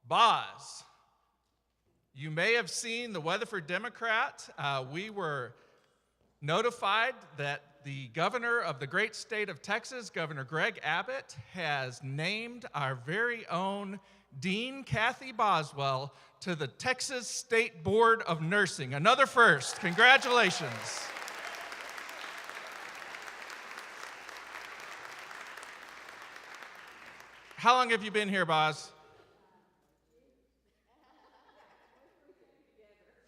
Boz, you may have seen the Weatherford Democrat. We were notified that the governor of the great state of Texas, Governor Greg Abbott, has named our very own Dean Kathy Boswell to the Texas State Board of Nursing. Another first. Congratulations. How long have you been here, Boz?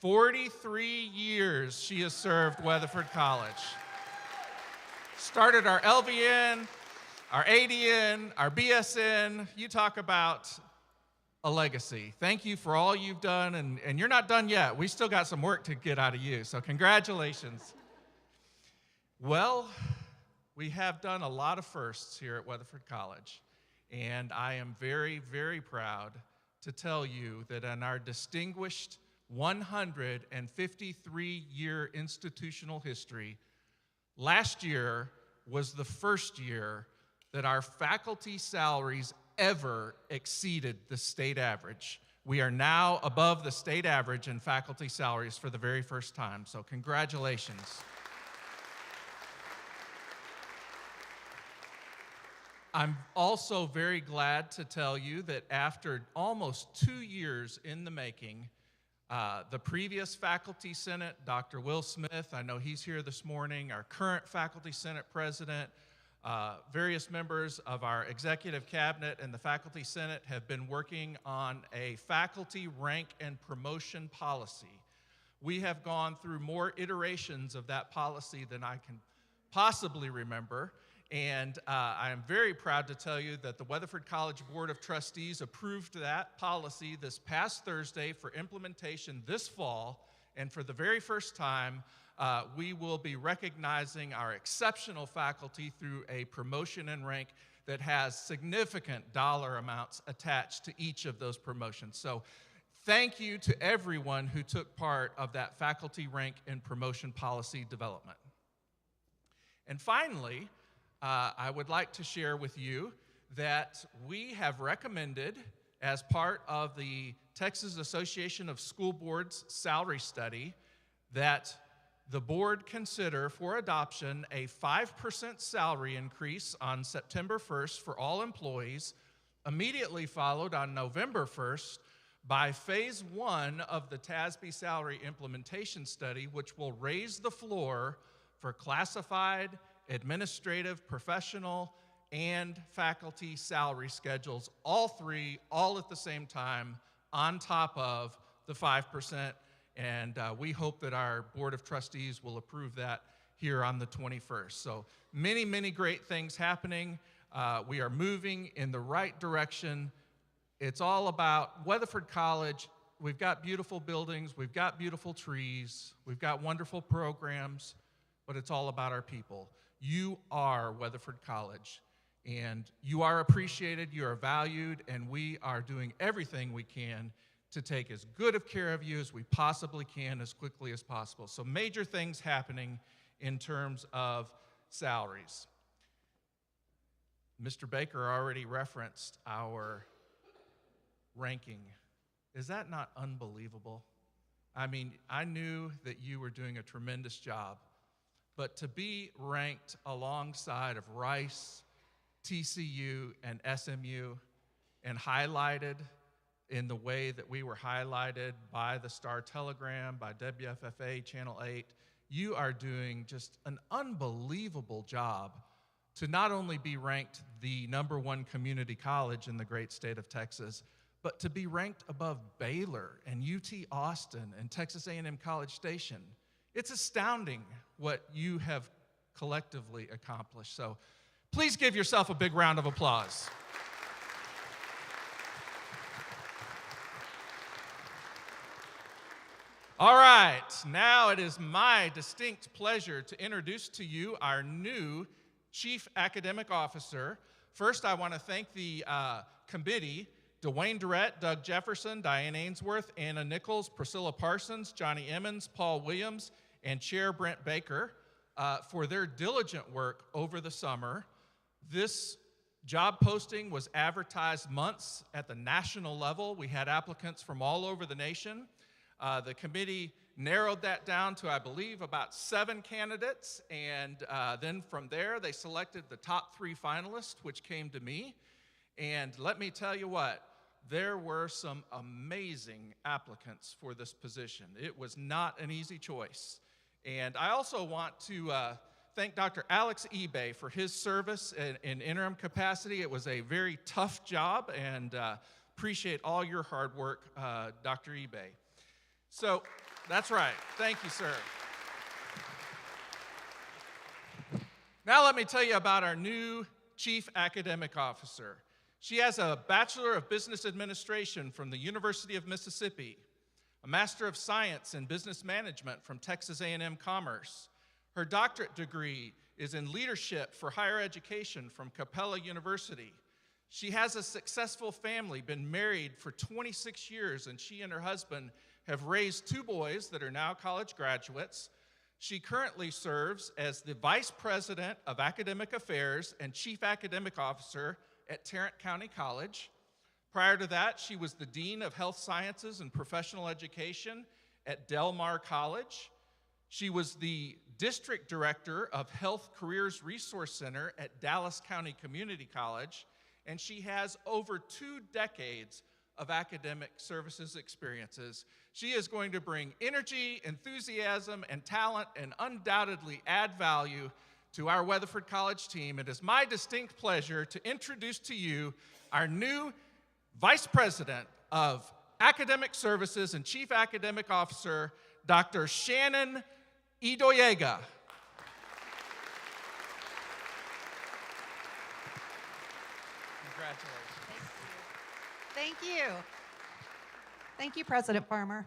43 years she has served Weatherford College. Started our LVN, our ADN, our BSN. You talk about a legacy. Thank you for all you've done, and you're not done yet. We still got some work to get out of you, so congratulations. Well, we have done a lot of firsts here at Weatherford College, and I am very, very proud to tell you that in our distinguished 153-year institutional history, last year was the first year that our faculty salaries ever exceeded the state average. We are now above the state average in faculty salaries for the very first time, so congratulations. I'm also very glad to tell you that after almost 2 years in the making, the previous Faculty Senate, Dr. Will Smith, I know he's here this morning, our current Faculty Senate President, various members of our Executive Cabinet and the Faculty Senate have been working on a faculty rank and promotion policy. We have gone through more iterations of that policy than I can possibly remember, and I am very proud to tell you that the Weatherford College Board of Trustees approved that policy this past Thursday for implementation this fall, and for the very first time, we will be recognizing our exceptional faculty through a promotion and rank that has significant dollar amounts attached to each of those promotions. So thank you to everyone who took part of that faculty rank and promotion policy development. And finally, I would like to share with you that we have recommended, as part of the Texas Association of School Boards salary study, that the board consider for adoption a 5% salary increase on September 1st for all employees, immediately followed on November 1st by phase 1 of the TASB salary implementation study, which will raise the floor for classified, administrative, professional, and faculty salary schedules, all three, all at the same time, on top of the 5%, and we hope that our Board of Trustees will approve that here on the 21st. So many, many great things happening. We are moving in the right direction. It's all about Weatherford College. We've got beautiful buildings, we've got beautiful trees, we've got wonderful programs, but it's all about our people. You are Weatherford College, and you are appreciated, you are valued, and we are doing everything we can to take as good of care of you as we possibly can as quickly as possible. So major things happening in terms of salaries. Mr. Baker already referenced our ranking. Is that not unbelievable? I mean, I knew that you were doing a tremendous job, but to be ranked alongside of Rice, TCU, and SMU, and highlighted in the way that we were highlighted by the Star Telegram, by WFFA Channel 8, you are doing just an unbelievable job to not only be ranked the #1 community college in the great state of Texas, but to be ranked above Baylor and UT Austin and Texas A&M College Station. It's astounding what you have collectively accomplished. So please give yourself a big round of applause. All right, now it is my distinct pleasure to introduce to you our new Chief Academic Officer. First, I want to thank the committee, Dwayne Durrett, Doug Jefferson, Diane Ainsworth, Anna Nichols, Priscilla Parsons, Johnny Emmons, Paul Williams, and Chair Brent Baker for their diligent work over the summer. This Job posting was advertised months at the national level. We had applicants from all over the nation. The committee narrowed that down to, I believe, about 7 candidates, and then from there, they selected the top 3 finalists, which came to me. And let me tell you what, there were some amazing applicants for this position. It was not an easy choice. And I also want to thank Dr. Alex eBay for his service in interim capacity. It was a very tough job, and appreciate all your hard work, Dr. eBay. So, that's right. Thank you, sir. Now let me tell you about our new Chief Academic Officer. She has a Bachelor of Business Administration from the University of Mississippi, a Master of Science in Business Management from Texas A&M Commerce. Her doctorate degree is in Leadership for Higher Education from Capella University. She has a successful family, been married for 26 years, and she and her husband have raised 2 boys that are now college graduates. She currently serves as the Vice President of Academic Affairs and Chief Academic Officer at Tarrant County College. Prior to that, she was the Dean of Health Sciences and Professional Education at Del Mar College. She was the District Director of Health Careers Resource Center at Dallas County Community College, and she has over 2 decades of academic services experiences. She is going to bring energy, enthusiasm, and talent, and undoubtedly add value to our Weatherford College team. It is my distinct pleasure to introduce to you our new Vice President of Academic Services and Chief Academic Officer, Dr. Shannon Idoyega. Congratulations. Thank you. Thank you, President Farmer.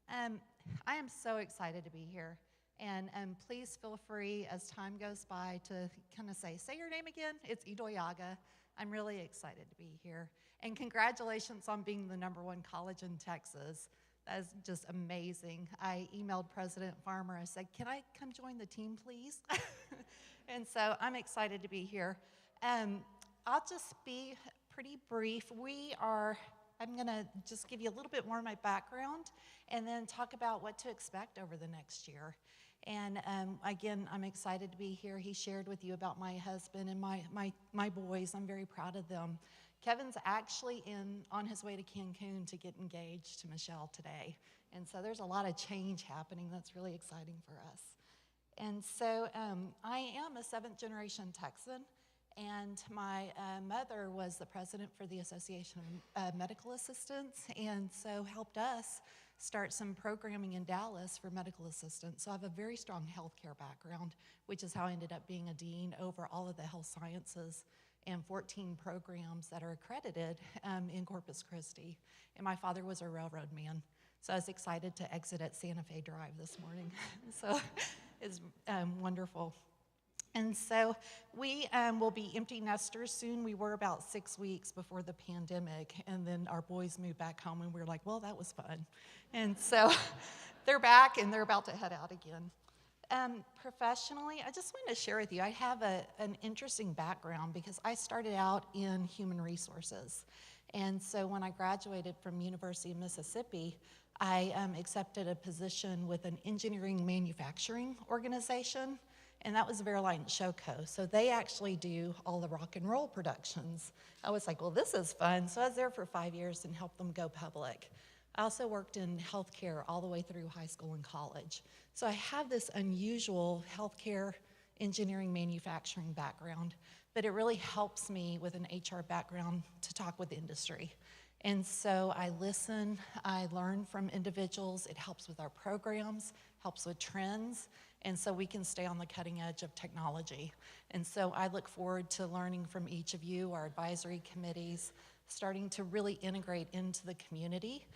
I am so excited to be here. And please feel free as time goes by to kind of say your name again. It's Idoyaga. I'm really excited to be here. And congratulations on being the #1 college in Texas. That is just amazing. I emailed President Farmer. I said, can I come join the team, please? And so I'm excited to be here. I'll just be pretty brief. I'm going to just give you a little bit more of my background and then talk about what to expect over the next year. And again, I'm excited to be here. He shared with you about my husband and my boys. I'm very proud of them. Kevin's actually on his way to Cancun to get engaged to Michelle today. And so there's a lot of change happening that's really exciting for us. And so I am a 7th generation Texan. And my mother was the president for the Association of Medical Assistants, and so helped us start some programming in Dallas for medical assistants. So I have a very strong healthcare background, which is how I ended up being a dean over all of the health sciences and 14 programs that are accredited in Corpus Christi. And my father was a railroad man, so I was excited to exit at Santa Fe Drive this morning. So it's wonderful. And so we will be empty nesters soon. We were about 6 weeks before the pandemic, and then our boys moved back home, and we were like, well, that was fun. And so they're back, and they're about to head out again. Professionally, I just wanted to share with you, I have an interesting background because I started out in human resources. And so when I graduated from University of Mississippi, I accepted a position with an engineering manufacturing organization, and that was Verline Showco. So they actually do all the rock and roll productions. I was like, well, this is fun. So I was there for 5 years and helped them go public. I also worked in healthcare all the way through high school and college. So I have this unusual healthcare engineering manufacturing background, but it really helps me with an HR background to talk with industry. And so I listen, I learn from individuals. It helps with our programs, helps with trends, and so we can stay on the cutting edge of technology. And so I look forward to learning from each of you, our advisory committees, starting to really integrate into the community,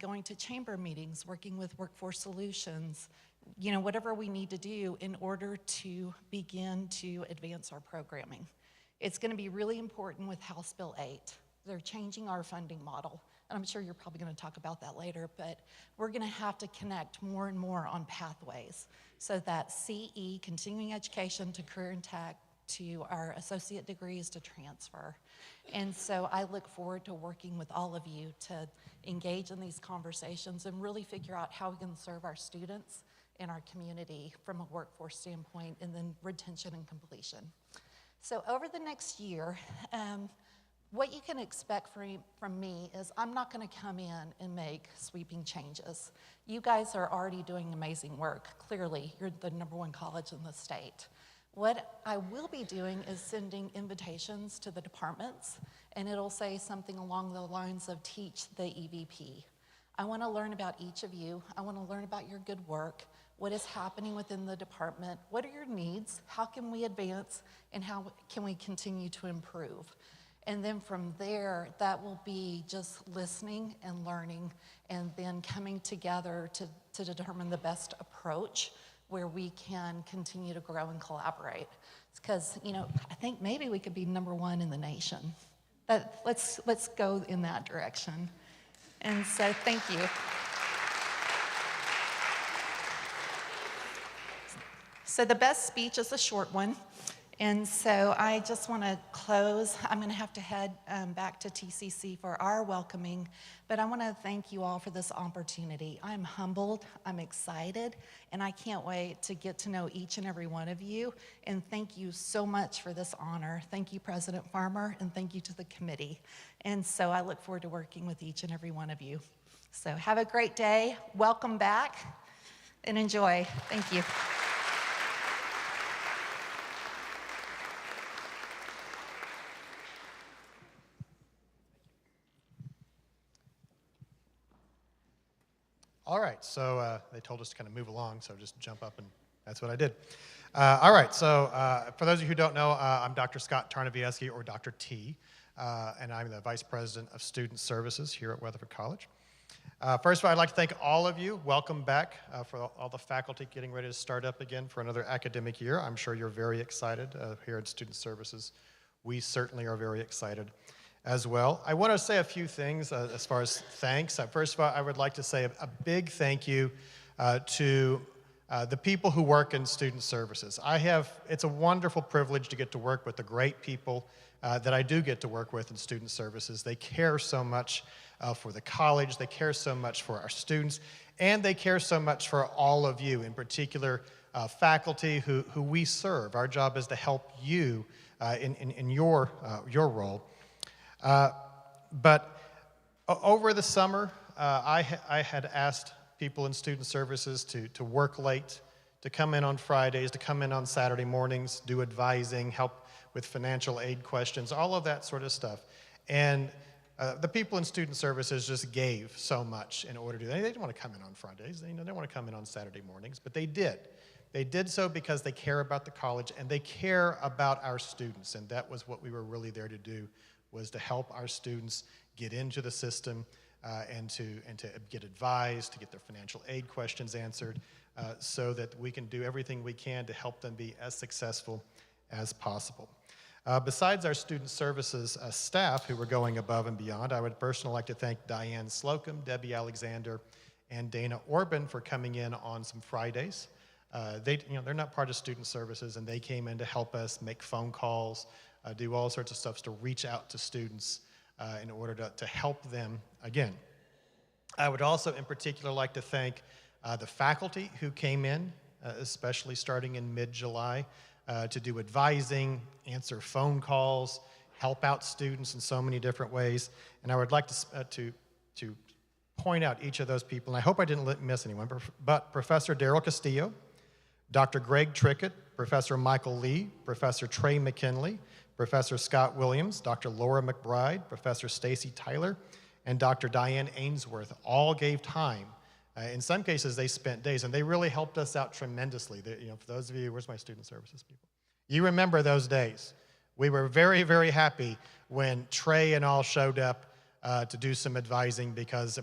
going to chamber meetings, working with Workforce Solutions, whatever we need to do in order to begin to advance our programming. It's going to be really important with House Bill 8. They're changing our funding model. And I'm sure you're probably going to talk about that later, but we're going to have to connect more and more on pathways so that CE, continuing education to career and tech, to our associate degrees to transfer. And so I look forward to working with all of you to engage in these conversations and really figure out how we can serve our students in our community from a workforce standpoint, and then retention and completion. So over the next year, what you can expect from me is I'm not going to come in and make sweeping changes. You guys are already doing amazing work. Clearly, you're the #1 college in the state. What I will be doing is sending invitations to the departments, and it'll say something along the lines of teach the EVP. I want to learn about each of you. I want to learn about your good work, what is happening within the department, what are your needs, how can we advance, and how can we continue to improve. And then from there, that will be just listening and learning, and then coming together to determine the best approach where we can continue to grow and collaborate. Because, I think maybe we could be #1 in the nation. But let's go in that direction. And so thank you. So the best speech is a short one. And so I just want to close. I'm going to have to head back to TCC for our welcoming, but I want to thank you all for this opportunity. I'm humbled, I'm excited, and I can't wait to get to know each and every one of you. And thank you so much for this honor. Thank you, President Farmer, and thank you to the committee. And so I look forward to working with each and every one of you. So have a great day. Welcome back, and enjoy. Thank you. All right, so they told us to kind of move along, so just jump up, and that's what I did. All right, so for those of you who don't know, I'm Dr. Scott Tarnavieski, or Dr. T, and I'm the Vice President of Student Services here at Weatherford College. First of all, I'd like to thank all of you. Welcome back for all the faculty getting ready to start up again for another academic year. I'm sure you're very excited here at Student Services. We certainly are very excited as well. I want to say a few things as far as thanks. First of all, I would like to say a big thank you to the people who work in student services. It's a wonderful privilege to get to work with the great people that I do get to work with in student services. They care so much for the college, they care so much for our students, and they care so much for all of you, in particular faculty who we serve. Our job is to help you in your role. But over the summer, I had asked people in student services to work late, to come in on Fridays, to come in on Saturday mornings, do advising, help with financial aid questions, all of that sort of stuff. And the people in student services just gave so much in order to do that. They didn't want to come in on Fridays. They didn't want to come in on Saturday mornings, but they did. They did so because they care about the college and they care about our students, and that was what we were really there to do, was to help our students get into the system and to get advised, to get their financial aid questions answered, so that we can do everything we can to help them be as successful as possible. Besides our student services staff who were going above and beyond, I would personally like to thank Diane Slocum, Debbie Alexander, and Dana Orban for coming in on some Fridays. They're not part of student services, and they came in to help us make phone calls, do all sorts of stuff to reach out to students in order to help them again. I would also in particular like to thank the faculty who came in, especially starting in mid-July, to do advising, answer phone calls, help out students in so many different ways. And I would like to point out each of those people, and I hope I didn't miss anyone, but Professor Darrell Castillo, Dr. Greg Trickett, Professor Michael Lee, Professor Trey McKinley, Professor Scott Williams, Dr. Laura McBride, Professor Stacy Tyler, and Dr. Diane Ainsworth all gave time. In some cases, they spent days, and they really helped us out tremendously. For those of you, where's my student services people? You remember those days. We were very, very happy when Trey and all showed up to do some advising, because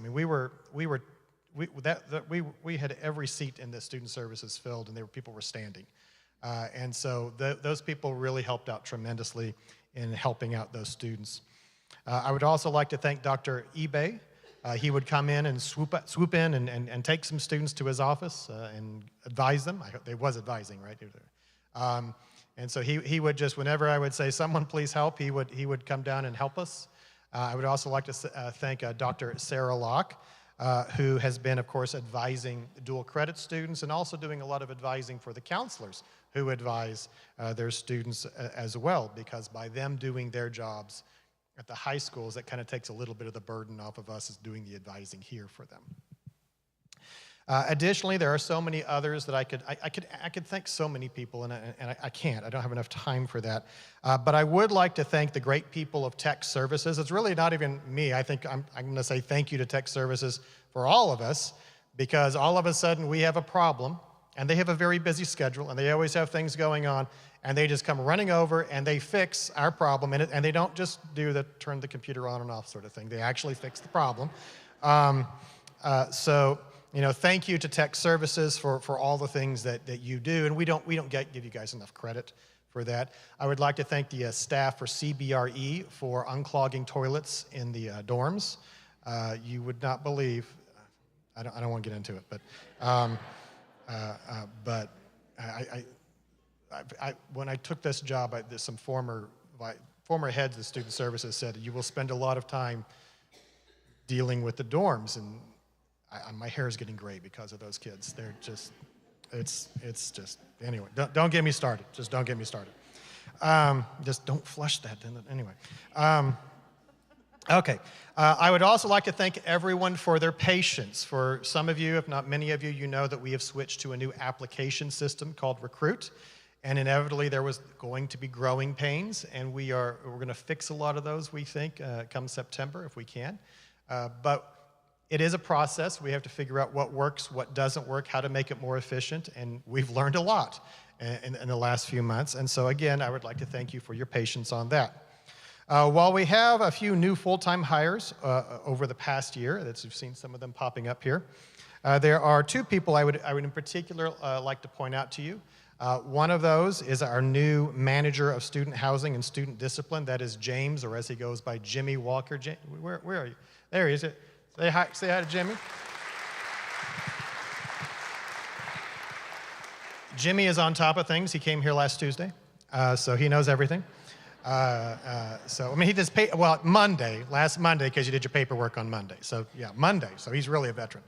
we had every seat in the student services filled, and people were standing. And so those people really helped out tremendously in helping out those students. I would also like to thank Dr. eBay. He would come in and swoop in and take some students to his office and advise them. There was advising, right? And so he would just, whenever I would say, someone please help, he would come down and help us. I would also like to thank Dr. Sarah Locke, who has been, of course, advising dual credit students and also doing a lot of advising for the counselors who advise their students as well, because by them doing their jobs at the high schools, that kind of takes a little bit of the burden off of us as doing the advising here for them. Additionally, there are so many others that I could thank so many people, and I can't. I don't have enough time for that. But I would like to thank the great people of Tech Services. It's really not even me. I think I'm going to say thank you to Tech Services for all of us, because all of a sudden we have a problem, and they have a very busy schedule, and they always have things going on, and they just come running over and they fix our problem, and they don't just do the turn the computer on and off sort of thing. They actually fix the problem. So. You know, thank you to Tech Services for all the things that you do, and we don't give you guys enough credit for that. I would like to thank the staff for CBRE for unclogging toilets in the dorms. You would not believe, I don't want to get into it, but when I took this job, there's some former heads of student services said you will spend a lot of time dealing with the dorms, and my hair is getting gray because of those kids. They're just, it's just, anyway, don't get me started. Just don't get me started. Just don't flush that. Anyway. Okay. I would also like to thank everyone for their patience. For some of you, if not many of you, you know that we have switched to a new application system called Recruit. And inevitably, there was going to be growing pains, and we're going to fix a lot of those, we think, come September, if we can. But it is a process. We have to figure out what works, what doesn't work, how to make it more efficient, and we've learned a lot in the last few months. And so again, I would like to thank you for your patience on that. While we have a few new full-time hires over the past year, you've seen some of them popping up here, there are two people I would in particular like to point out to you. One of those is our new manager of student housing and student discipline. That is James, or as he goes by, Jimmy Walker. Where are you? There he is. Say hi to Jimmy. Jimmy is on top of things. He came here last Tuesday, so he knows everything. So, I mean, he does last Monday, because you did your paperwork on Monday. So, yeah, Monday. So he's really a veteran.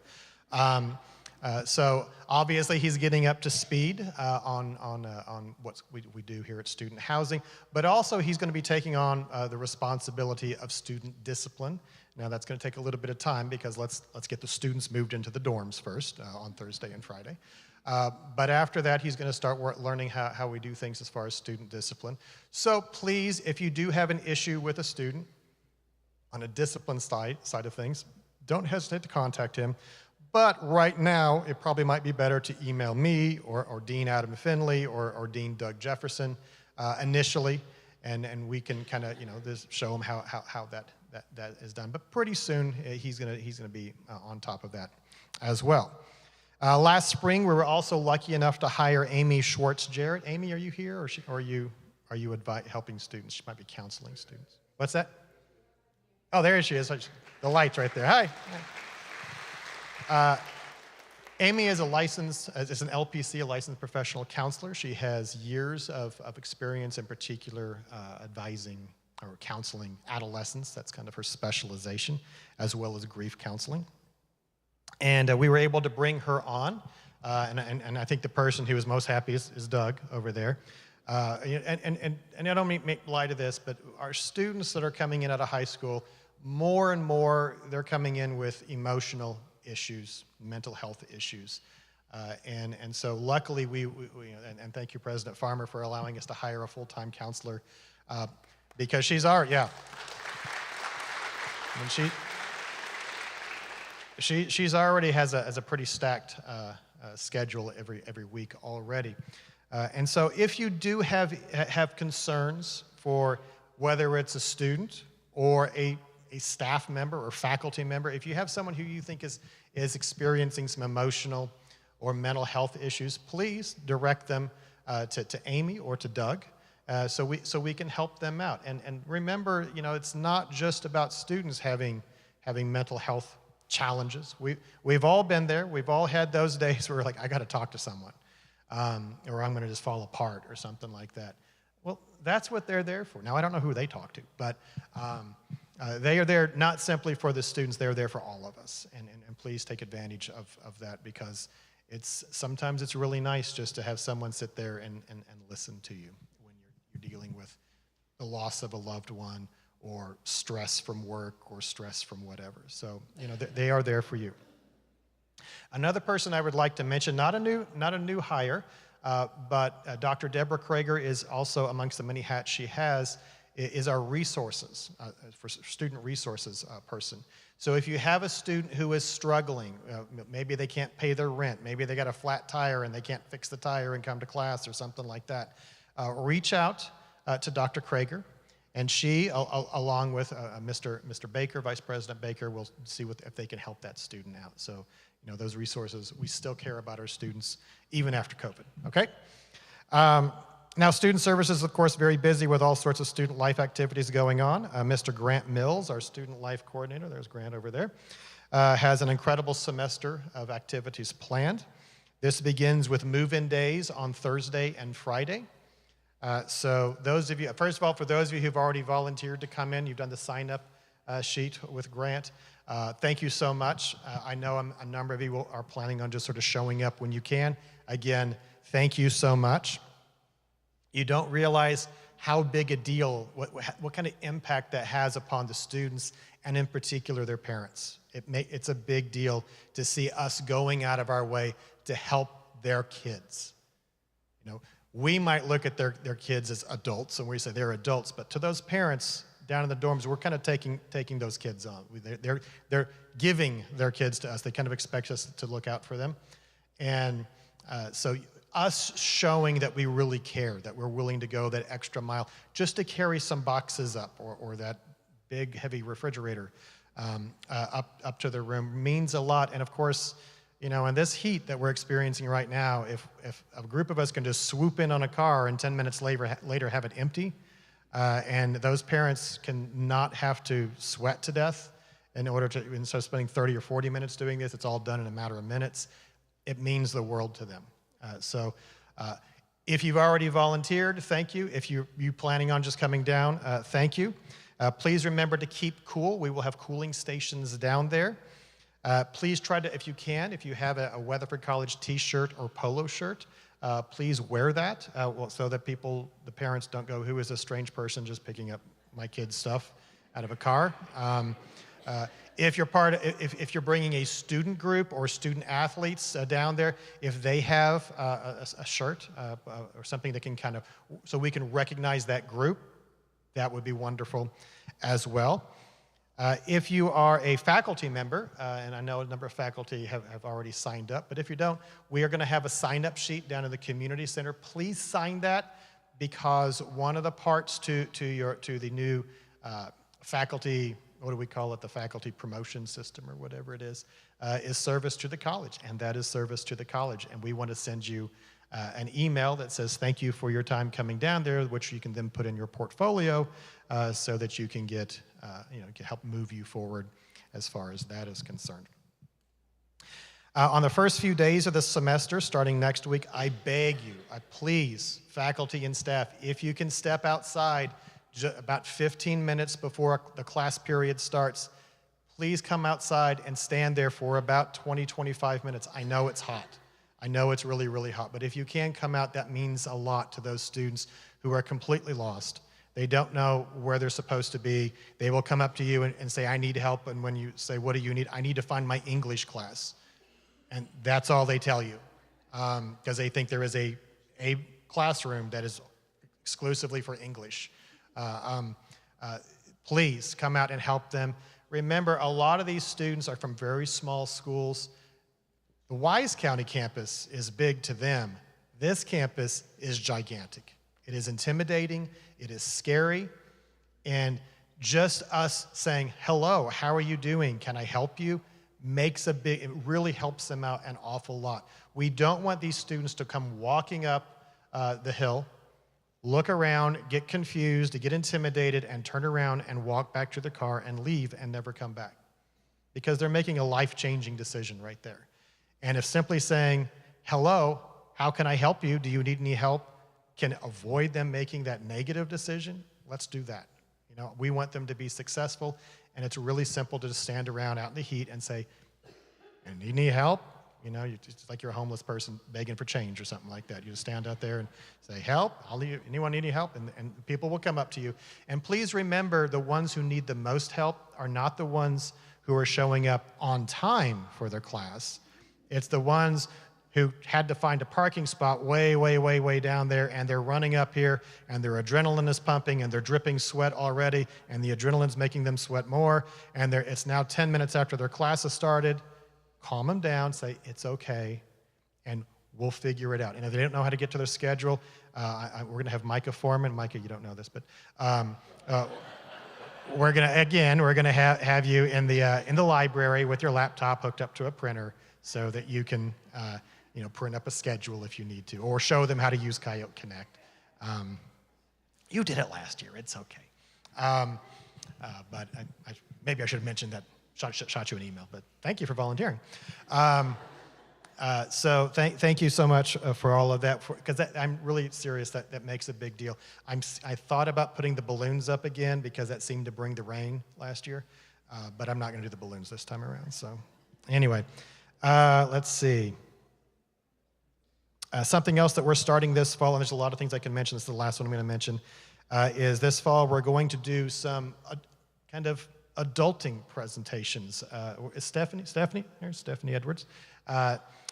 So obviously he's getting up to speed on what we do here at student housing, but also he's going to be taking on the responsibility of student discipline. Now that's going to take a little bit of time, because let's get the students moved into the dorms first on Thursday and Friday. But after that, he's going to start learning how we do things as far as student discipline. So please, if you do have an issue with a student on a discipline side of things, don't hesitate to contact him. But right now, it probably might be better to email me or Dean Adam Finley or Dean Doug Jefferson initially, and we can kind of just show him how that is done. But pretty soon he's gonna be on top of that as well. Last spring we were also lucky enough to hire Amy Schwartz-Jarrett. Amy, are you here, or are you helping students? She might be counseling students. What's that? Oh, there she is. The light's right there. Hi. Amy is an LPC, a licensed professional counselor. She has years of experience, in particular advising or counseling adolescents. That's kind of her specialization, as well as grief counseling. And we were able to bring her on, and I think the person who was most happy is Doug over there. And I don't make light of this, but our students that are coming in out of high school, more and more, they're coming in with emotional issues, mental health issues. And so luckily and thank you, President Farmer, for allowing us to hire a full-time counselor, because she's already, and she's already has a pretty stacked schedule every week already. And so if you do have concerns for whether it's a student or a staff member or faculty member, if you have someone who you think is experiencing some emotional or mental health issues, please direct them to Amy or to Doug, so we can help them out. And remember, it's not just about students having mental health challenges. We've all been there. We've all had those days where we're like, I got to talk to someone. or I'm going to just fall apart or something like that. Well, that's what they're there for. Now, I don't know who they talk to, but they are there not simply for the students, they're there for all of us. And please take advantage of that, because sometimes it's really nice just to have someone sit there and listen to you when you're dealing with the loss of a loved one, or stress from work, or stress from whatever. So, they are there for you. Another person I would like to mention, not a new hire, but Dr. Deborah Krager is also, amongst the many hats she has, is our resources, for student resources person. So if you have a student who is struggling, maybe they can't pay their rent, maybe they got a flat tire and they can't fix the tire and come to class or something like that, reach out to Dr. Krager, and she, along with Mr. Baker, Vice President Baker, will see if they can help that student out. So, those resources, we still care about our students even after COVID, okay? Now, student services, of course, very busy with all sorts of student life activities going on. Mr. Grant Mills, our student life coordinator, there's Grant over there, has an incredible semester of activities planned. This begins with move-in days on Thursday and Friday. So those of you, first of all, for those of you who've already volunteered to come in, you've done the sign-up sheet with Grant. Thank you so much. I know a number of you are planning on just sort of showing up when you can. Again, thank you so much. You don't realize how big a deal, what kind of impact that has upon the students, and in particular their parents. It's a big deal to see us going out of our way to help their kids. We might look at their kids as adults, and we say they're adults, but to those parents down in the dorms, we're kind of taking those kids on. They're giving their kids to us. They kind of expect us to look out for them. And so us showing that we really care, that we're willing to go that extra mile just to carry some boxes up, or that big, heavy refrigerator up to their room means a lot. And of course, in this heat that we're experiencing right now, if a group of us can just swoop in on a car and 10 minutes later have it empty, and those parents can not have to sweat to death instead of spending 30 or 40 minutes doing this, it's all done in a matter of minutes, it means the world to them. So if you've already volunteered, thank you. If you're planning on just coming down, thank you. Please remember to keep cool. We will have cooling stations down there. Please try to, if you have a Weatherford College t-shirt or polo shirt, please wear that so that the parents don't go, who is this strange person just picking up my kid's stuff out of a car? If you're bringing a student group or student athletes down there, if they have a shirt or something that can so we can recognize that group, that would be wonderful as well. If you are a faculty member, and I know a number of faculty have already signed up, but if you don't, we are going to have a sign-up sheet down in the community center. Please sign that, because one of the parts to the new faculty, what do we call it, the faculty promotion system or whatever it is service to the college, and that is service to the college. And we want to send you an email that says thank you for your time coming down there, which you can then put in your portfolio so that you can get, can help move you forward as far as that is concerned. On the first few days of the semester, starting next week, I beg you, please, faculty and staff, if you can step outside about 15 minutes before the class period starts, please come outside and stand there for about 20, 25 minutes. I know it's hot. I know it's really, really hot, but if you can come out, that means a lot to those students who are completely lost. They don't know where they're supposed to be. They will come up to you and say, I need help, and when you say, what do you need? I need to find my English class. And that's all they tell you, because they think there is a classroom that is exclusively for English. Please come out and help them. Remember, a lot of these students are from very small schools. The Wise County campus is big to them. This campus is gigantic. It is intimidating, it is scary, and just us saying, hello, how are you doing? Can I help you? It really helps them out an awful lot. We don't want these students to come walking up the hill, look around, get confused, to get intimidated, and turn around and walk back to the car and leave and never come back. Because they're making a life-changing decision right there. And if simply saying, hello, how can I help you? Do you need any help? Can avoid them making that negative decision? Let's do that. You know, we want them to be successful, and it's really simple to just stand around out in the heat and say, "You need any help?" You know, it's like you're a homeless person begging for change or something like that. You just stand out there and say, "Help, anyone need any help?" And people will come up to you. And please remember, the ones who need the most help are not the ones who are showing up on time for their class. It's the ones who had to find a parking spot way down there, and they're running up here, and their adrenaline is pumping, and they're dripping sweat already, and the adrenaline's making them sweat more, and it's now 10 minutes after their class has started. Calm them down, say, "It's okay, and we'll figure it out." And if they don't know how to get to their schedule, we're going to have Micah Foreman. Micah, you don't know this, but we're going to have you in the library with your laptop hooked up to a printer so that you can print up a schedule if you need to, or show them how to use Coyote Connect. You did it last year. It's okay. But maybe I should have mentioned that. Shot you an email, but thank you for volunteering. So thank you so much for all of that, because I'm really serious. That makes a big deal. I thought about putting the balloons up again because that seemed to bring the rain last year, but I'm not going to do the balloons this time around. So anyway, let's see. Something else that we're starting this fall, and there's a lot of things I can mention. This is the last one I'm going to mention. Is this fall we're going to do some kind of adulting presentations. Is Stephanie? There's Stephanie Edwards.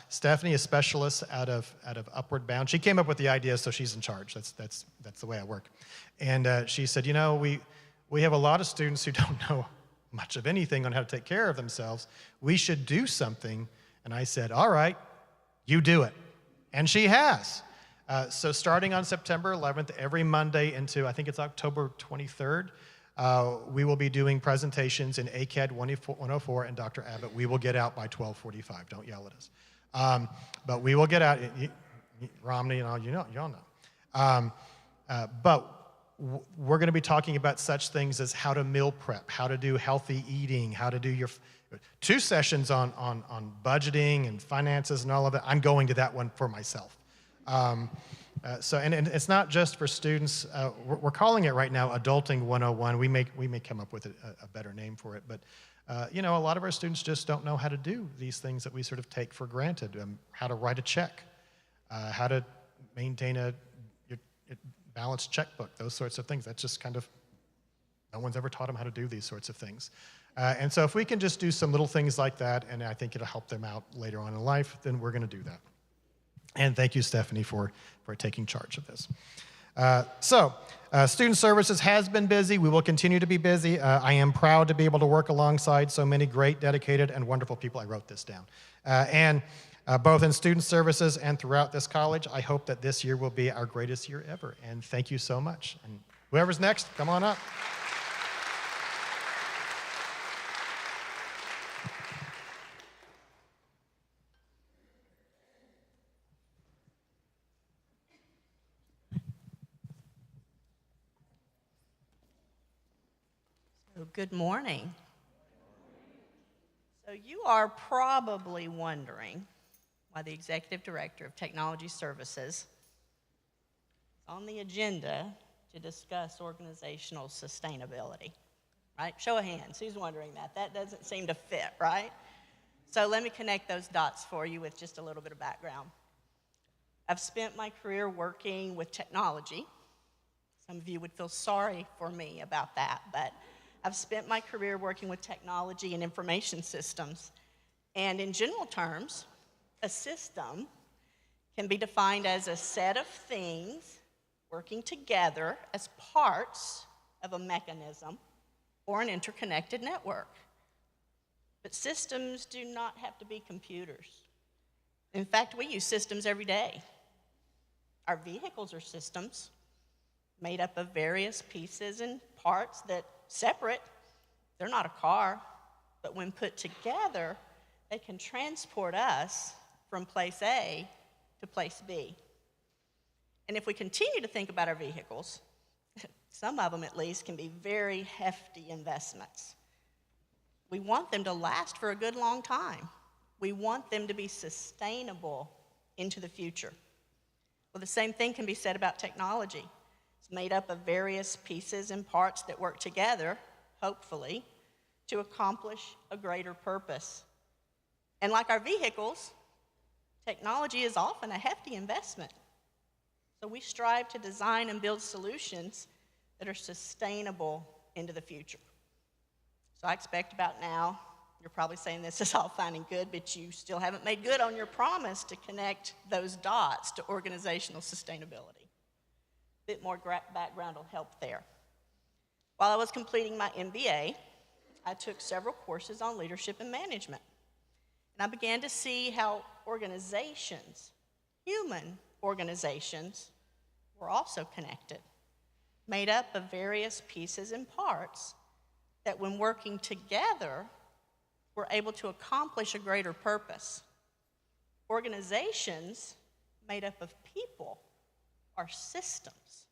Stephanie is specialist out of Upward Bound. She came up with the idea, so she's in charge. That's the way I work. And she said, we have a lot of students who don't know much of anything on how to take care of themselves. We should do something. And I said, all right, you do it. And she has. So starting on September 11th, every Monday into, I think it's October 23rd, we will be doing presentations in ACAD 104 and Dr. Abbott. We will get out by 12:45. Don't yell at us. But we will get out. Romney and all, you all know. But we're going to be talking about such things as how to meal prep, how to do healthy eating, how to do your 2 sessions on budgeting and finances and all of that. I'm going to that one for myself. And it's not just for students. We're calling it right now Adulting 101. We may come up with a better name for it, but a lot of our students just don't know how to do these things that we sort of take for granted. How to write a check, how to maintain your balanced checkbook, those sorts of things. That's just kind of, no one's ever taught them how to do these sorts of things. And so if we can just do some little things like that, and I think it'll help them out later on in life, then we're going to do that. And thank you, Stephanie, for taking charge of this. Student Services has been busy. We will continue to be busy. I am proud to be able to work alongside so many great, dedicated, and wonderful people. I wrote this down. And both in Student Services and throughout this college, I hope that this year will be our greatest year ever. And thank you so much. And whoever's next, come on up. Good morning. So you are probably wondering why the Executive Director of Technology Services is on the agenda to discuss organizational sustainability, right? Show of hands, who's wondering that? That doesn't seem to fit, right? So let me connect those dots for you with just a little bit of background. I've spent my career working with technology. Some of you would feel sorry for me about that, but I've spent my career working with technology and information systems. And in general terms, a system can be defined as a set of things working together as parts of a mechanism or an interconnected network. But systems do not have to be computers. In fact, we use systems every day. Our vehicles are systems made up of various pieces and parts that separate, they're not a car, but when put together, they can transport us from place A to place B. And if we continue to think about our vehicles, some of them at least can be very hefty investments. We want them to last for a good long time. We want them to be sustainable into the future. Well, the same thing can be said about technology. It's made up of various pieces and parts that work together, hopefully, to accomplish a greater purpose. And like our vehicles, technology is often a hefty investment. So we strive to design and build solutions that are sustainable into the future. So I expect about now, you're probably saying this is all fine and good, but you still haven't made good on your promise to connect those dots to organizational sustainability. A bit more background will help there. While I was completing my MBA, I took several courses on leadership and management. And I began to see how organizations, human organizations, were also connected, made up of various pieces and parts that when working together were able to accomplish a greater purpose. Organizations made up of people are systems.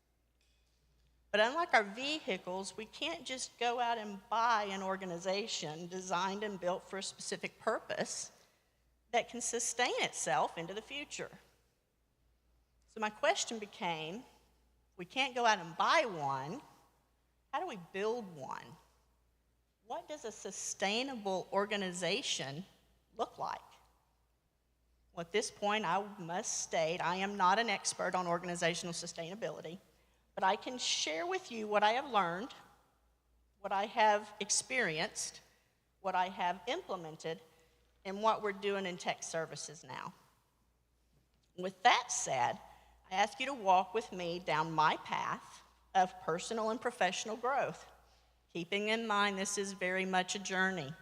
But unlike our vehicles, we can't just go out and buy an organization designed and built for a specific purpose that can sustain itself into the future. So my question became, we can't go out and buy one, how do we build one? What does a sustainable organization look like? Well, at this point, I must state I am not an expert on organizational sustainability, but I can share with you what I have learned, what I have experienced, what I have implemented, and what we're doing in tech services now. With that said, I ask you to walk with me down my path of personal and professional growth, keeping in mind this is very much a journey.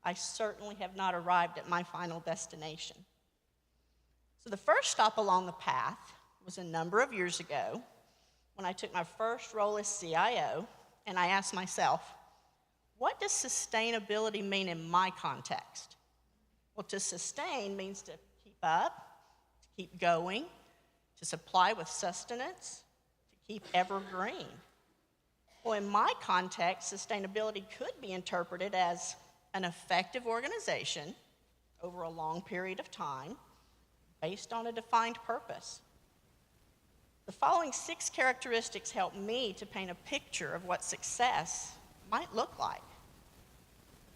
I certainly have not arrived at my final destination. So the first stop along the path was a number of years ago when I took my first role as CIO, and I asked myself, what does sustainability mean in my context? Well, to sustain means to keep up, to keep going, to supply with sustenance, to keep evergreen. Well, in my context, sustainability could be interpreted as an effective organization over a long period of time based on a defined purpose. The following 6 characteristics help me to paint a picture of what success might look like.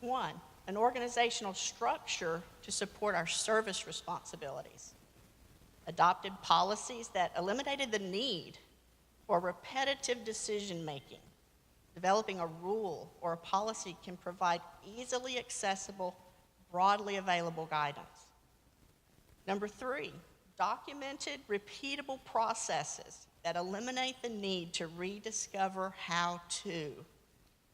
1, an organizational structure to support our service responsibilities. Adopted policies that eliminated the need for repetitive decision-making. Developing a rule or a policy can provide easily accessible, broadly available guidance. Number 3, documented, repeatable processes that eliminate the need to rediscover how to.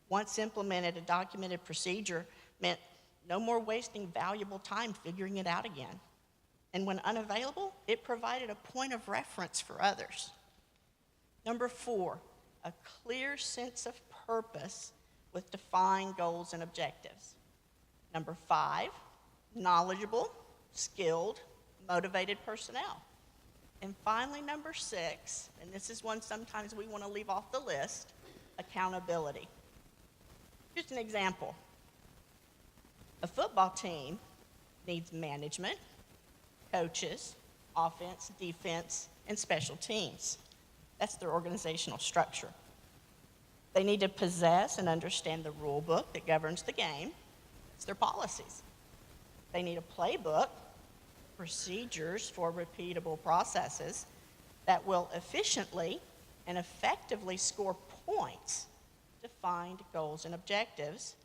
Once implemented, a documented procedure meant no more wasting valuable time figuring it out again. And when unavailable, it provided a point of reference for others. Number 4, a clear sense of purpose with defined goals and objectives. Number 5, knowledgeable, skilled, motivated personnel. And finally, number 6, and this is one sometimes we want to leave off the list, accountability. Just an example. A football team needs management, coaches, offense, defense, and special teams. That's their organizational structure. They need to possess and understand the rule book that governs the game. That's their policies. They need a playbook, procedures for repeatable processes that will efficiently and effectively score points, defined goals and objectives,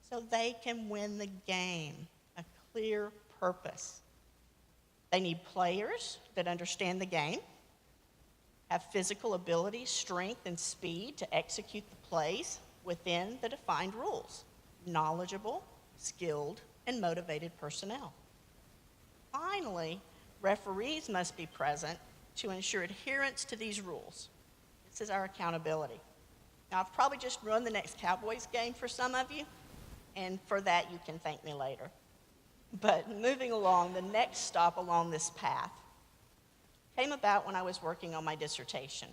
so they can win the game, a clear purpose. They need players that understand the game, have physical ability, strength, and speed to execute the plays within the defined rules, knowledgeable, skilled, and motivated personnel. Finally, referees must be present to ensure adherence to these rules. This is our accountability. Now, I've probably just ruined the next Cowboys game for some of you, and for that you can thank me later. But moving along, the next stop along this path came about when I was working on my dissertation.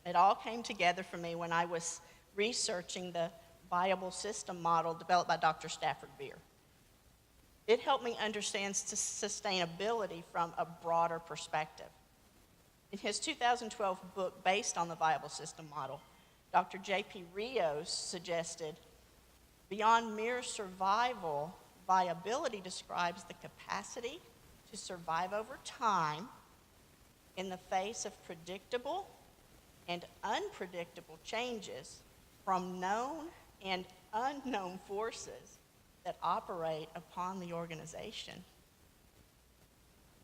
It all came together for me when I was researching the viable system model developed by Dr. Stafford Beer. It helped me understand sustainability from a broader perspective. In his 2012 book based on the viable system model, Dr. J.P. Rios suggested, beyond mere survival, viability describes the capacity to survive over time in the face of predictable and unpredictable changes from known and unknown forces that operate upon the organization.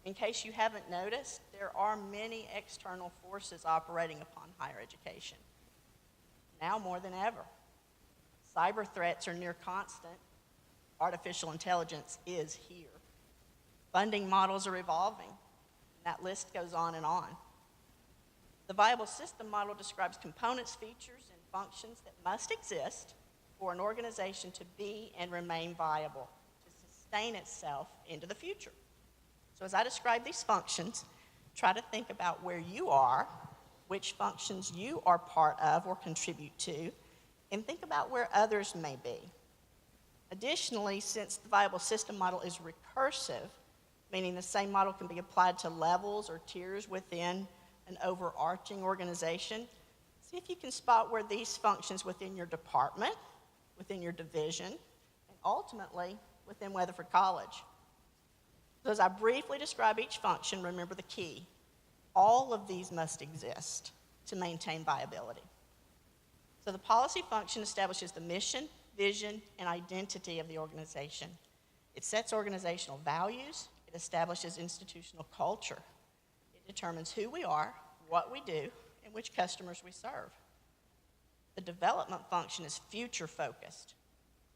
In case you haven't noticed, there are many external forces operating upon higher education, now more than ever. Cyber threats are near constant. Artificial intelligence is here. Funding models are evolving. And that list goes on and on. The viable system model describes components, features, and functions that must exist for an organization to be and remain viable, to sustain itself into the future. So as I describe these functions, try to think about where you are, which functions you are part of or contribute to, and think about where others may be. Additionally, since the viable system model is recursive, meaning the same model can be applied to levels or tiers within an overarching organization, see if you can spot where these functions within your department, within your division, and ultimately within Weatherford College. So as I briefly describe each function, remember the key. All of these must exist to maintain viability. So the policy function establishes the mission, vision, and identity of the organization. It sets organizational values. It establishes institutional culture. It determines who we are, what we do, and which customers we serve. The development function is future-focused.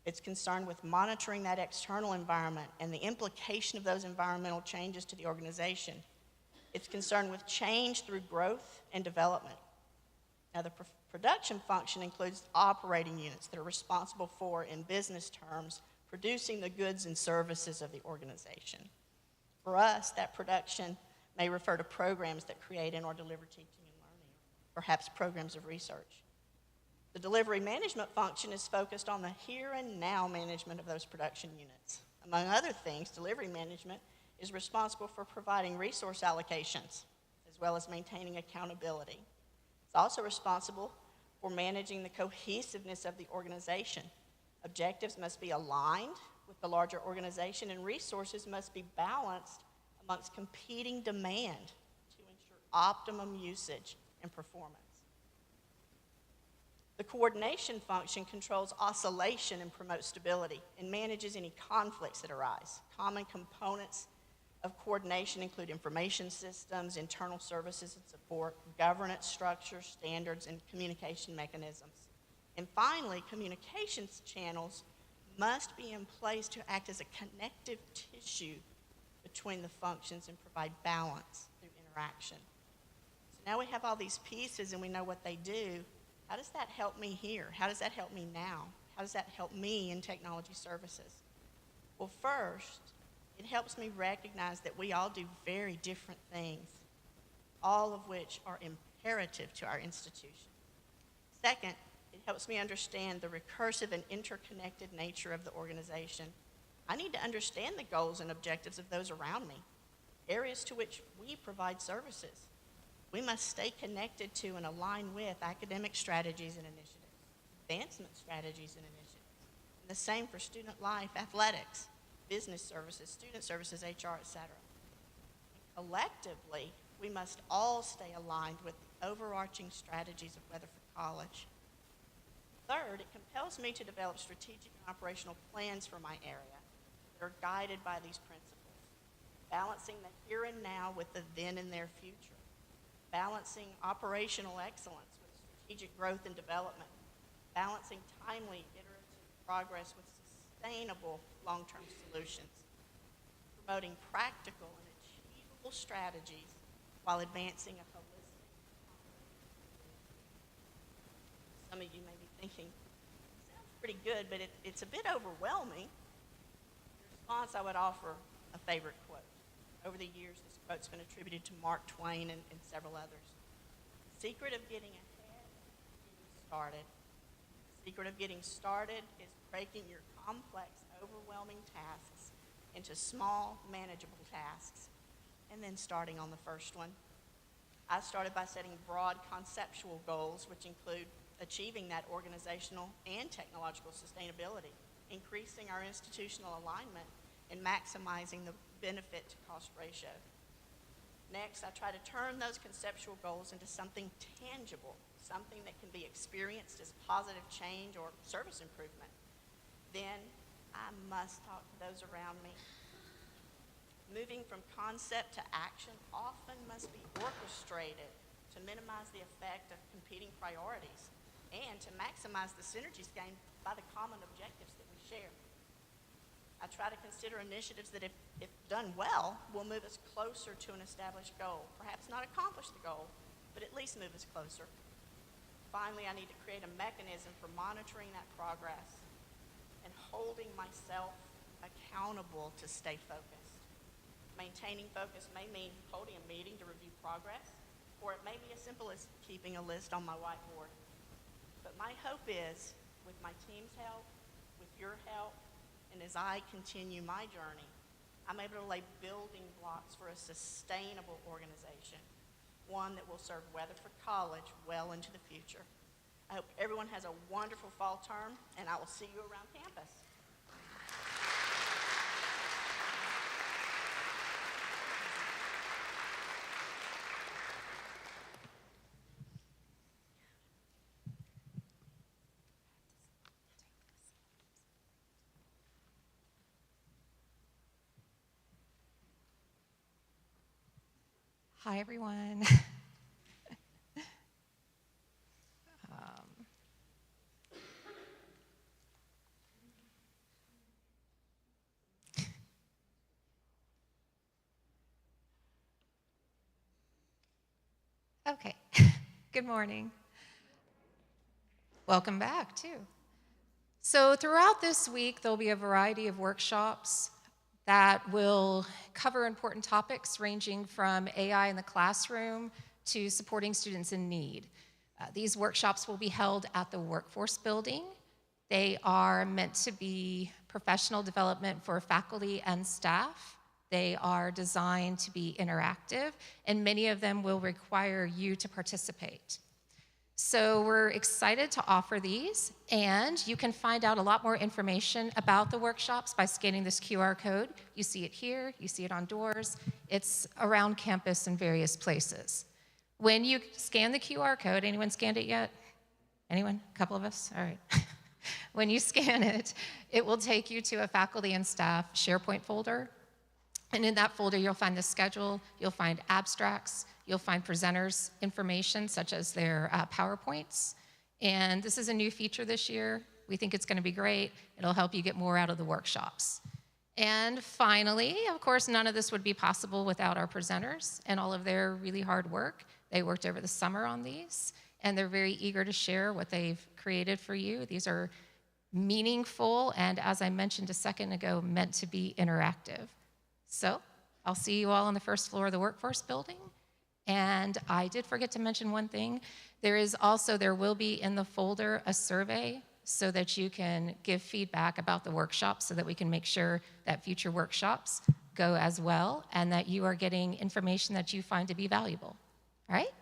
It's concerned with monitoring that external environment and the implication of those environmental changes to the organization. It's concerned with change through growth and development. Now, the production function includes operating units that are responsible for, in business terms, producing the goods and services of the organization. For us, that production may refer to programs that create and or deliver teaching and learning, perhaps programs of research. The delivery management function is focused on the here and now management of those production units. Among other things, delivery management is responsible for providing resource allocations, as well as maintaining accountability. It's also responsible for managing the cohesiveness of the organization. Objectives must be aligned with the larger organization, and resources must be balanced amongst competing demand to ensure optimum usage and performance. The coordination function controls oscillation and promotes stability and manages any conflicts that arise. Common components of coordination include information systems, internal services and support, governance structures, standards, and communication mechanisms. And finally, communications channels must be in place to act as a connective tissue between the functions and provide balance through interaction. So now we have all these pieces and we know what they do. How does that help me here? How does that help me now? How does that help me in technology services? Well, first, it helps me recognize that we all do very different things, all of which are imperative to our institution. Second, it helps me understand the recursive and interconnected nature of the organization. I need to understand the goals and objectives of those around me, areas to which we provide services. We must stay connected to and align with academic strategies and initiatives, advancement strategies and initiatives. And the same for student life, athletics, business services, student services, HR, etc. Collectively, we must all stay aligned with the overarching strategies of Weatherford College. Third, it compels me to develop strategic and operational plans for my area that are guided by these principles, balancing the here and now with the then and their future, balancing operational excellence with strategic growth and development, balancing timely, iterative progress with sustainable long-term solutions, promoting practical and achievable strategies while advancing a holistic. Some of you may be thinking, sounds pretty good, but it's a bit overwhelming. In response, I would offer a favorite quote. Over the years, this quote's been attributed to Mark Twain and several others. The secret of getting ahead is getting started. The secret of getting started is breaking your complex, overwhelming tasks into small, manageable tasks, and then starting on the first one. I started by setting broad conceptual goals, which include achieving that organizational and technological sustainability, increasing our institutional alignment, and maximizing the benefit to cost ratio. Next, I try to turn those conceptual goals into something tangible, something that can be experienced as positive change or service improvement. Then, I must talk to those around me. Moving from concept to action often must be orchestrated to minimize the effect of competing priorities and to maximize the synergies gained by the common objectives that we share. I try to consider initiatives that, if done well, will move us closer to an established goal. Perhaps not accomplish the goal, but at least move us closer. Finally, I need to create a mechanism for monitoring that progress and holding myself accountable to stay focused. Maintaining focus may mean holding a meeting to review progress, or it may be as simple as keeping a list on my whiteboard. But my hope is, with my team's help, with your help, and as I continue my journey, I'm able to lay building blocks for a sustainable organization, one that will serve Weatherford College well into the future. I hope everyone has a wonderful fall term, and I will see you around campus. Hi, everyone. Okay, good morning. Welcome back, too. So throughout this week, there'll be a variety of workshops that will cover important topics ranging from AI in the classroom to supporting students in need. These workshops will be held at the Workforce Building. They are meant to be professional development for faculty and staff. They are designed to be interactive, and many of them will require you to participate. So we're excited to offer these, and you can find out a lot more information about the workshops by scanning this QR code. You see it here, you see it on doors. It's around campus in various places. When you scan the QR code, anyone scanned it yet? Anyone? A couple of us? All right. When you scan it, it will take you to a faculty and staff SharePoint folder. And in that folder, you'll find the schedule, you'll find abstracts, you'll find presenters' information, such as their PowerPoints. And this is a new feature this year. We think it's going to be great. It'll help you get more out of the workshops. And finally, of course, none of this would be possible without our presenters and all of their really hard work. They worked over the summer on these, and they're very eager to share what they've created for you. These are meaningful and, as I mentioned a second ago, meant to be interactive. So I'll see you all on the first floor of the Workforce Building. And I did forget to mention one thing. There will be in the folder a survey so that you can give feedback about the workshops so that we can make sure that future workshops go as well and that you are getting information that you find to be valuable. All right?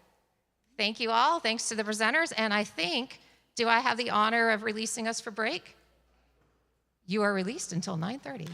Thank you all. Thanks to the presenters. And I think, do I have the honor of releasing us for break? You are released until 9:30.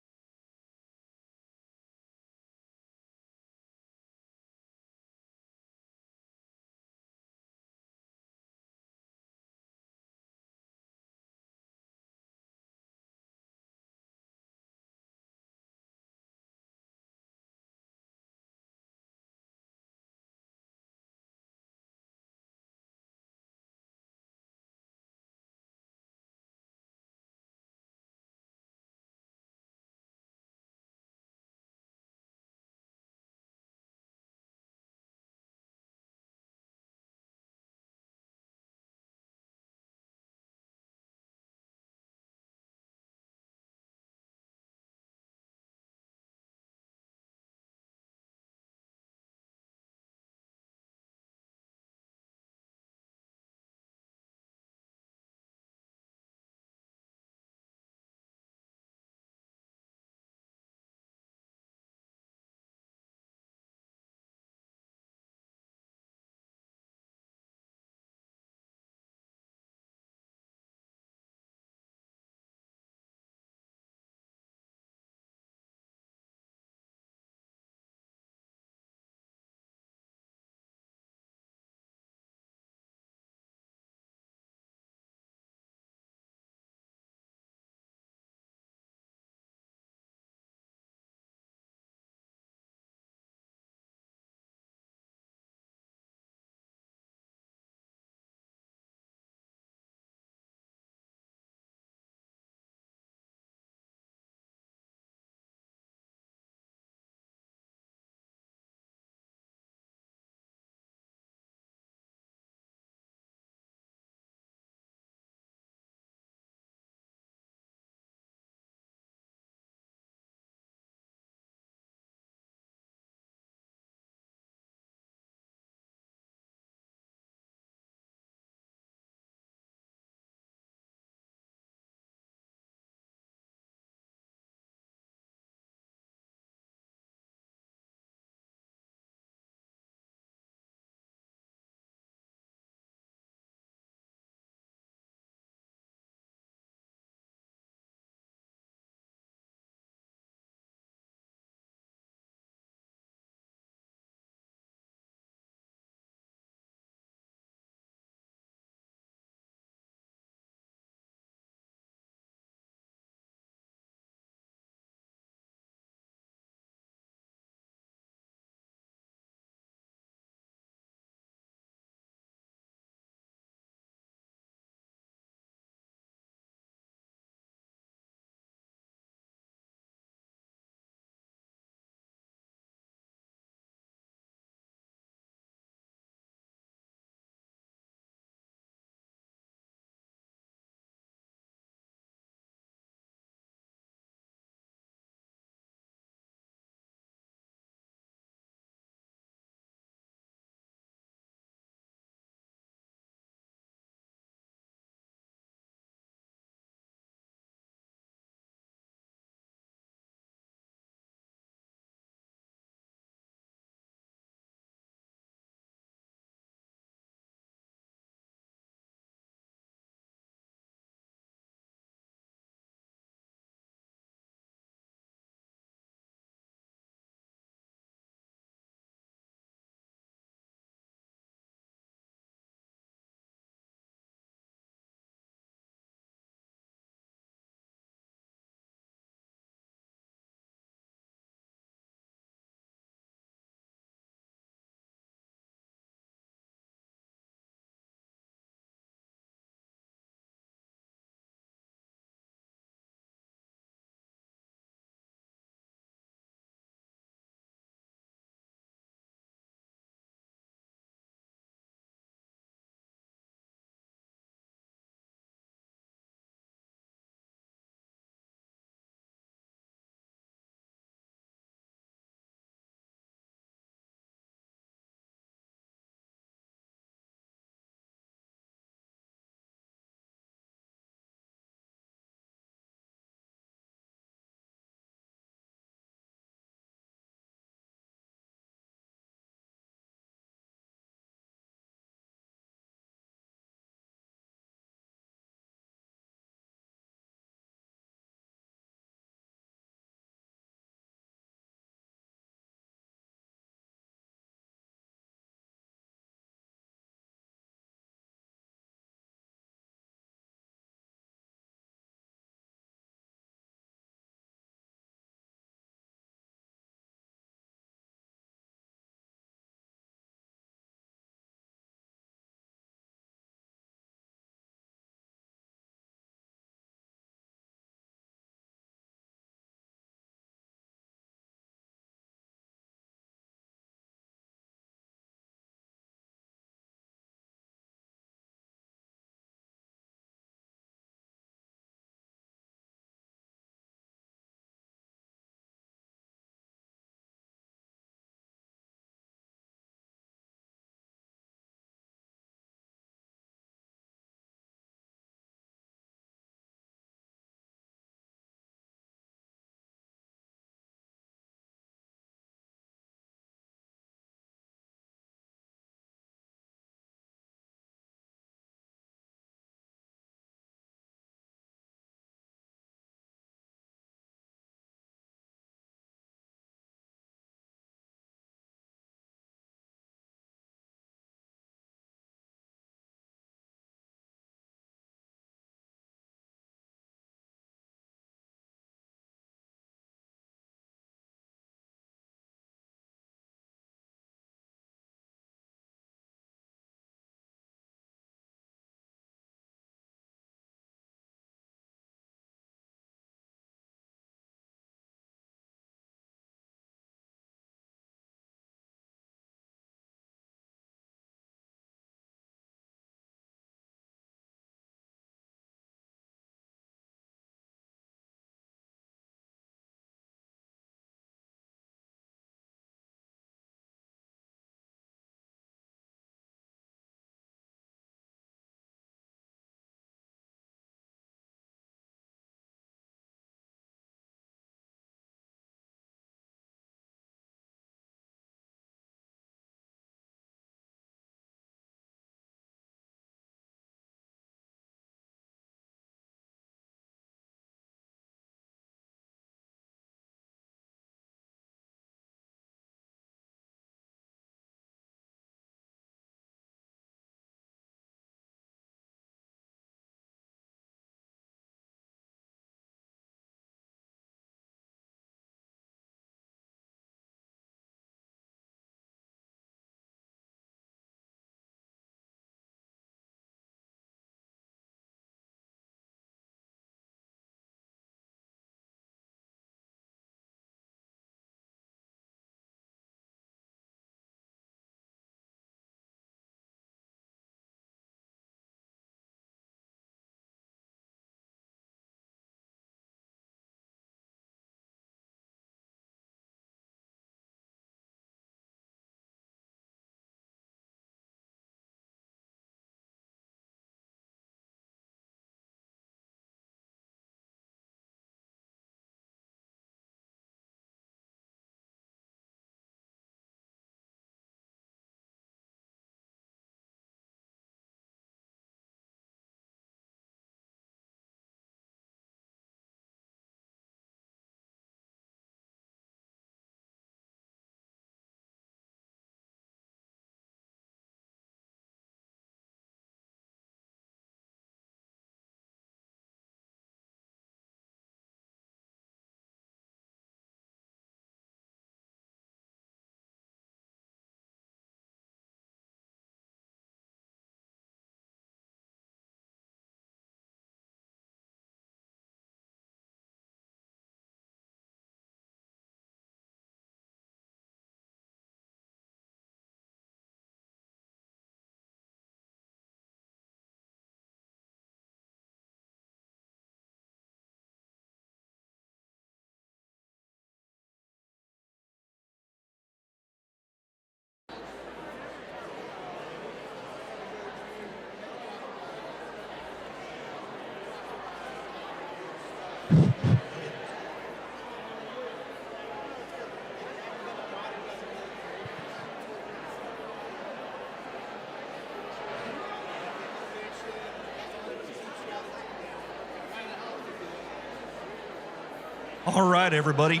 All right, everybody.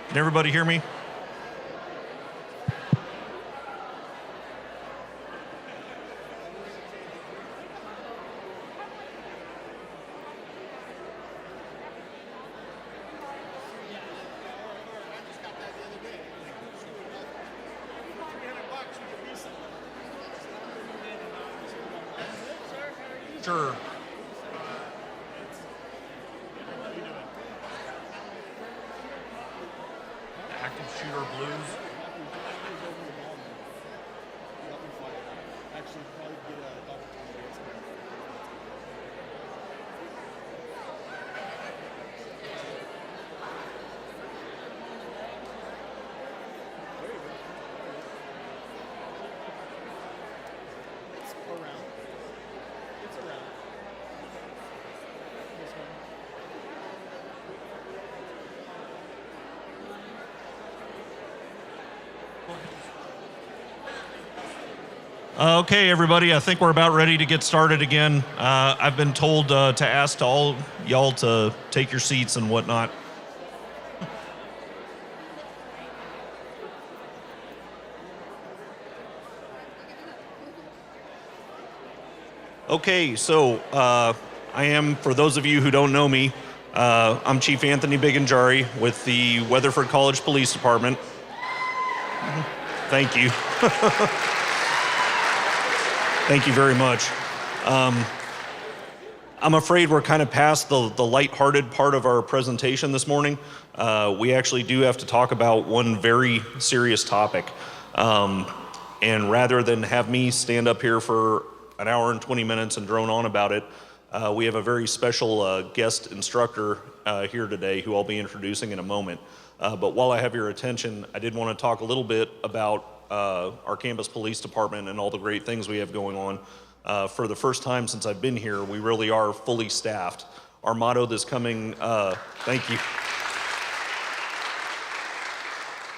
Can everybody hear me? Sure. Active shooter blues. Okay, everybody, I think we're about ready to get started again. I've been told to ask to all y'all to take your seats and whatnot. Okay, so I am, for those of you who don't know me, I'm Chief Anthony Biganjari with the Weatherford College Police Department. Thank you. Thank you very much. I'm afraid we're kind of past the lighthearted part of our presentation this morning. We actually do have to talk about one very serious topic. And rather than have me stand up here for an hour and 20 minutes and drone on about it, we have a very special guest instructor here today who I'll be introducing in a moment. But while I have your attention, I did want to talk a little bit about our campus police department and all the great things we have going on. For the first time since I've been here, we really are fully staffed. Our motto this coming, thank you.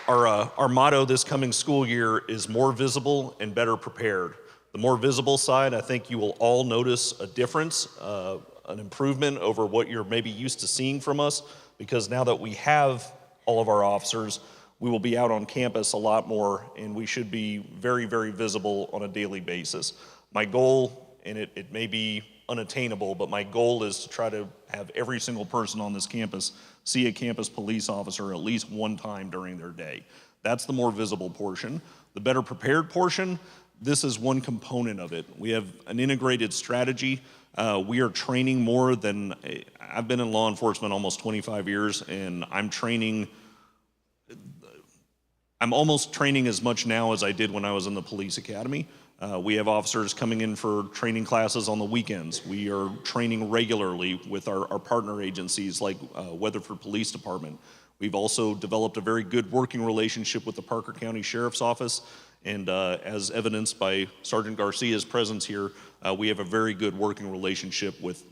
Our motto this coming school year is more visible and better prepared. The more visible side, I think you will all notice a difference, an improvement over what you're maybe used to seeing from us, because now that we have all of our officers, we will be out on campus a lot more, and we should be very, very visible on a daily basis. My goal, and it may be unattainable, but my goal is to try to have every single person on this campus see a campus police officer at least one time during their day. That's the more visible portion. The better prepared portion, this is one component of it. We have an integrated strategy. We are training more than, I've been in law enforcement almost 25 years, and I'm almost training as much now as I did when I was in the police academy. We have officers coming in for training classes on the weekends. We are training regularly with our partner agencies like Weatherford Police Department. We've also developed a very good working relationship with the Parker County Sheriff's Office, and as evidenced by Sergeant Garcia's presence here, we have a very good working relationship with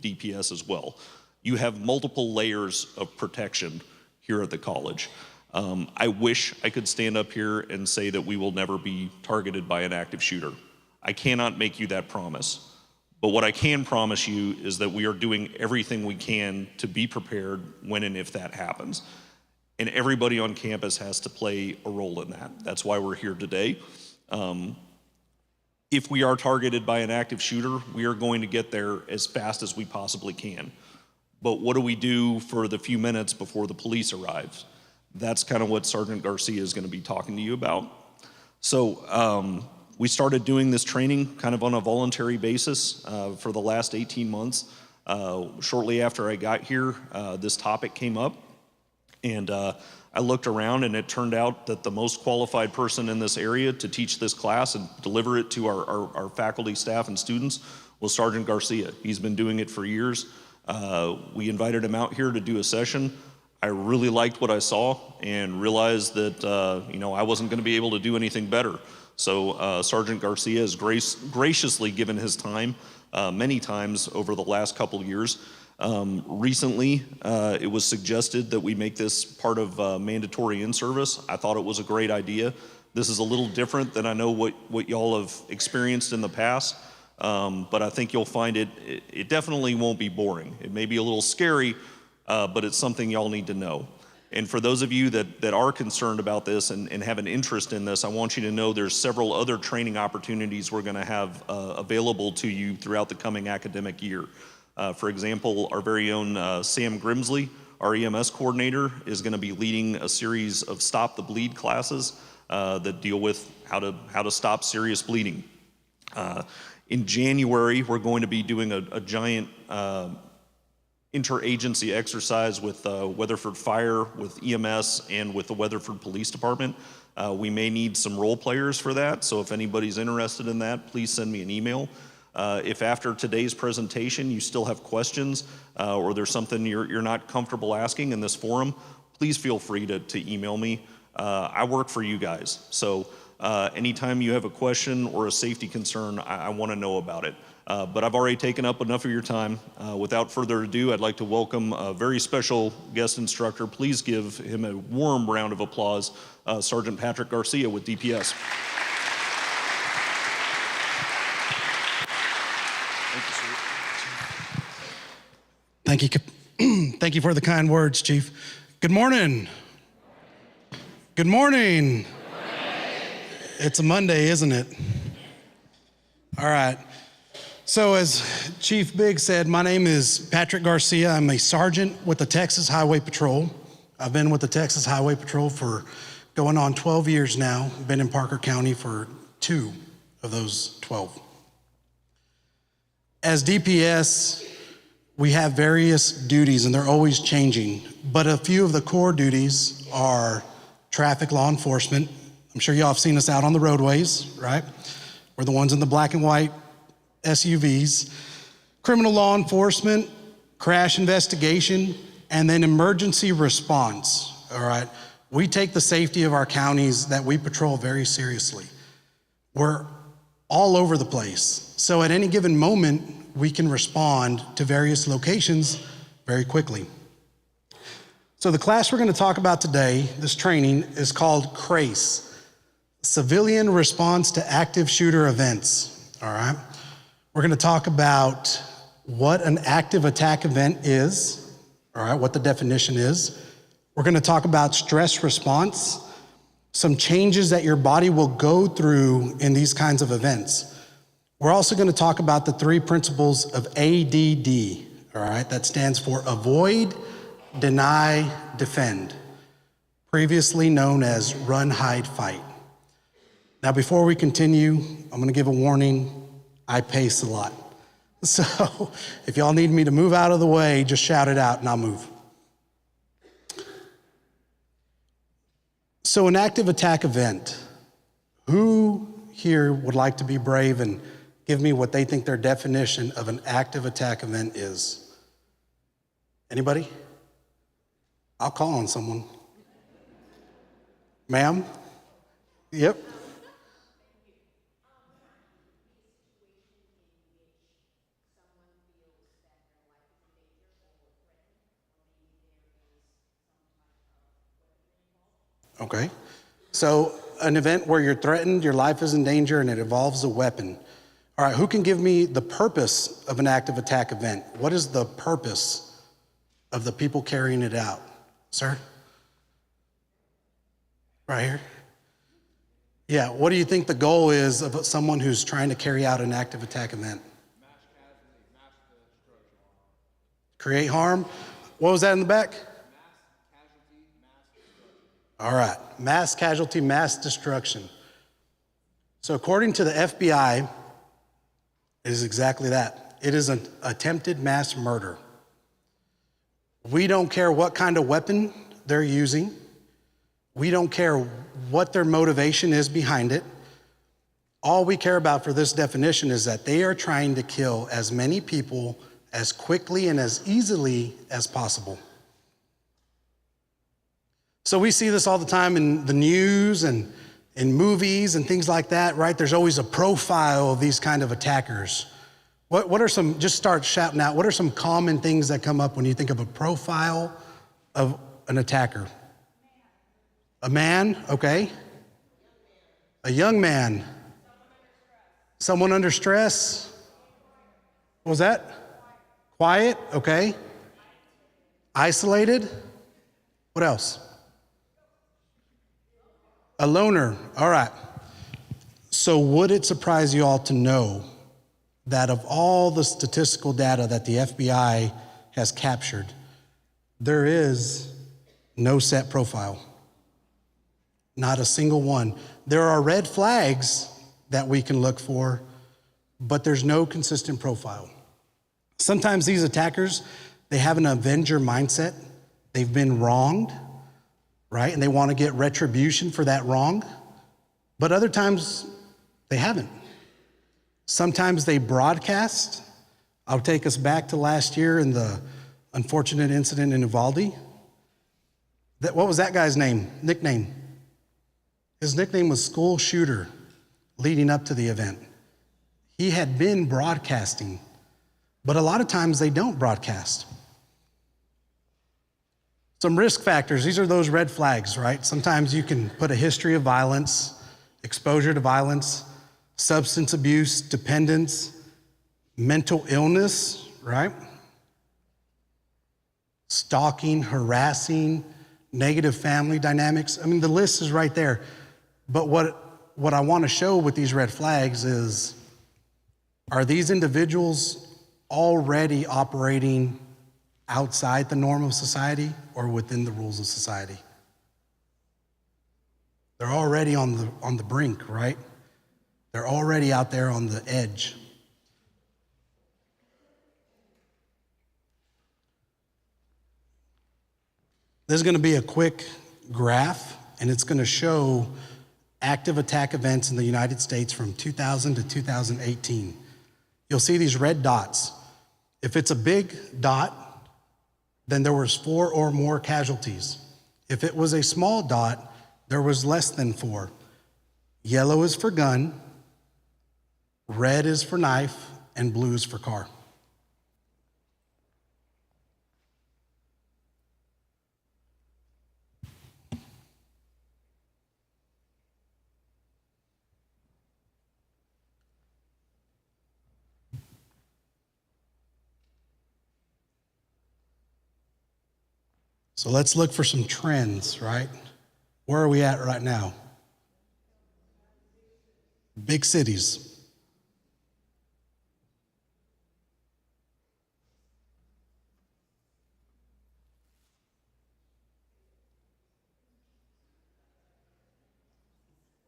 DPS as well. You have multiple layers of protection here at the college. I wish I could stand up here and say that we will never be targeted by an active shooter. I cannot make you that promise. But what I can promise you is that we are doing everything we can to be prepared when and if that happens. And everybody on campus has to play a role in that. That's why we're here today. If we are targeted by an active shooter, we are going to get there as fast as we possibly can. But what do we do for the few minutes before the police arrives? That's kind of what Sergeant Garcia is going to be talking to you about. So we started doing this training kind of on a voluntary basis for the last 18 months. Shortly after I got here, this topic came up, and I looked around, and it turned out that the most qualified person in this area to teach this class and deliver it to our faculty, staff, and students was Sergeant Garcia. He's been doing it for years. We invited him out here to do a session. I really liked what I saw and realized that I wasn't going to be able to do anything better. So Sergeant Garcia has graciously given his time many times over the last couple of years. Recently, it was suggested that we make this part of mandatory in-service. I thought it was a great idea. This is a little different than I know what y'all have experienced in the past, but I think you'll find it definitely won't be boring. It may be a little scary, but it's something y'all need to know. And for those of you that are concerned about this and have an interest in this, I want you to know there's several other training opportunities we're going to have available to you throughout the coming academic year. For example, our very own Sam Grimsley, our EMS coordinator, is going to be leading a series of Stop the Bleed classes that deal with how to stop serious bleeding. In January, we're going to be doing a giant interagency exercise with Weatherford Fire, with EMS, and with the Weatherford Police Department. We may need some role players for that, so if anybody's interested in that, please send me an email. If after today's presentation you still have questions or there's something you're not comfortable asking in this forum, please feel free to email me. I work for you guys, so anytime you have a question or a safety concern, I want to know about it. But I've already taken up enough of your time. Without further ado, I'd like to welcome a very special guest instructor. Please give him a warm round of applause, Sergeant Patrick Garcia with DPS. Thank you. Thank you for the kind words, Chief. Good morning. Good morning. It's a Monday, isn't it? All right. So as Chief Biggs said, my name is Patrick Garcia. I'm a sergeant with the Texas Highway Patrol. I've been with the Texas Highway Patrol for going on 12 years now. Been in Parker County for 2 of those 12. As DPS, we have various duties and they're always changing, but a few of the core duties are traffic law enforcement. I'm sure y'all have seen us out on the roadways, right? We're the ones in the black and white SUVs. Criminal law enforcement, crash investigation, and then emergency response, all right? We take the safety of our counties that we patrol very seriously. We're all over the place. So at any given moment, we can respond to various locations very quickly. So the class we're going to talk about today, this training, is called CRACE, Civilian Response to Active Shooter Events, all right? We're going to talk about what an active attack event is, all right, what the definition is. We're going to talk about stress response, some changes that your body will go through in these kinds of events. We're also going to talk about the 3 principles of ADD, all right? That stands for avoid, deny, defend, previously known as run, hide, fight. Now, before we continue, I'm going to give a warning. I pace a lot. So if y'all need me to move out of the way, just shout it out and I'll move. So an active attack event, who here would like to be brave and give me what they think their definition of an active attack event is? Anybody? I'll call on someone. Ma'am? Yep. Okay. So an event where you're threatened, your life is in danger, and it involves a weapon. All right, who can give me the purpose of an active attack event? What is the purpose of the people carrying it out? Sir? Right here? Yeah, what do you think the goal is of someone who's trying to carry out an active attack event? Create harm? What was that in the back? All right, mass casualty, mass destruction. So according to the FBI, it is exactly that. It is an attempted mass murder. We don't care what kind of weapon they're using. We don't care what their motivation is behind it. All we care about for this definition is that they are trying to kill as many people as quickly and as easily as possible. So we see this all the time in the news and in movies and things like that, right? There's always a profile of these kind of attackers. What are some, just start shouting out, what are some common things that come up when you think of a profile of an attacker? A man, okay. A young man. Someone under stress. What was that? Quiet, okay. Isolated. What else? A loner. All right. So would it surprise you all to know that of all the statistical data that the FBI has captured, there is no set profile? Not a single one. There are red flags that we can look for, but there's no consistent profile. Sometimes these attackers, they have an avenger mindset. They've been wronged, right? And they want to get retribution for that wrong. But other times, they haven't. Sometimes they broadcast. I'll take us back to last year in the unfortunate incident in Uvalde. What was that guy's nickname? His nickname was School Shooter leading up to the event. He had been broadcasting, but a lot of times they don't broadcast. Some risk factors, these are those red flags, right? Sometimes you can put a history of violence, exposure to violence, substance abuse, dependence, mental illness, right? Stalking, harassing, negative family dynamics. I mean, the list is right there. But what I want to show with these red flags is, are these individuals already operating outside the norm of society or within the rules of society? They're already on the brink, right? They're already out there on the edge. This is going to be a quick graph, and it's going to show active attack events in the United States from 2000 to 2018. You'll see these red dots. If it's a big dot, then there was 4 or more casualties. If it was a small dot, there was less than 4. Yellow is for gun, red is for knife, and blue is for car. So let's look for some trends, right? Where are we at right now? Big cities.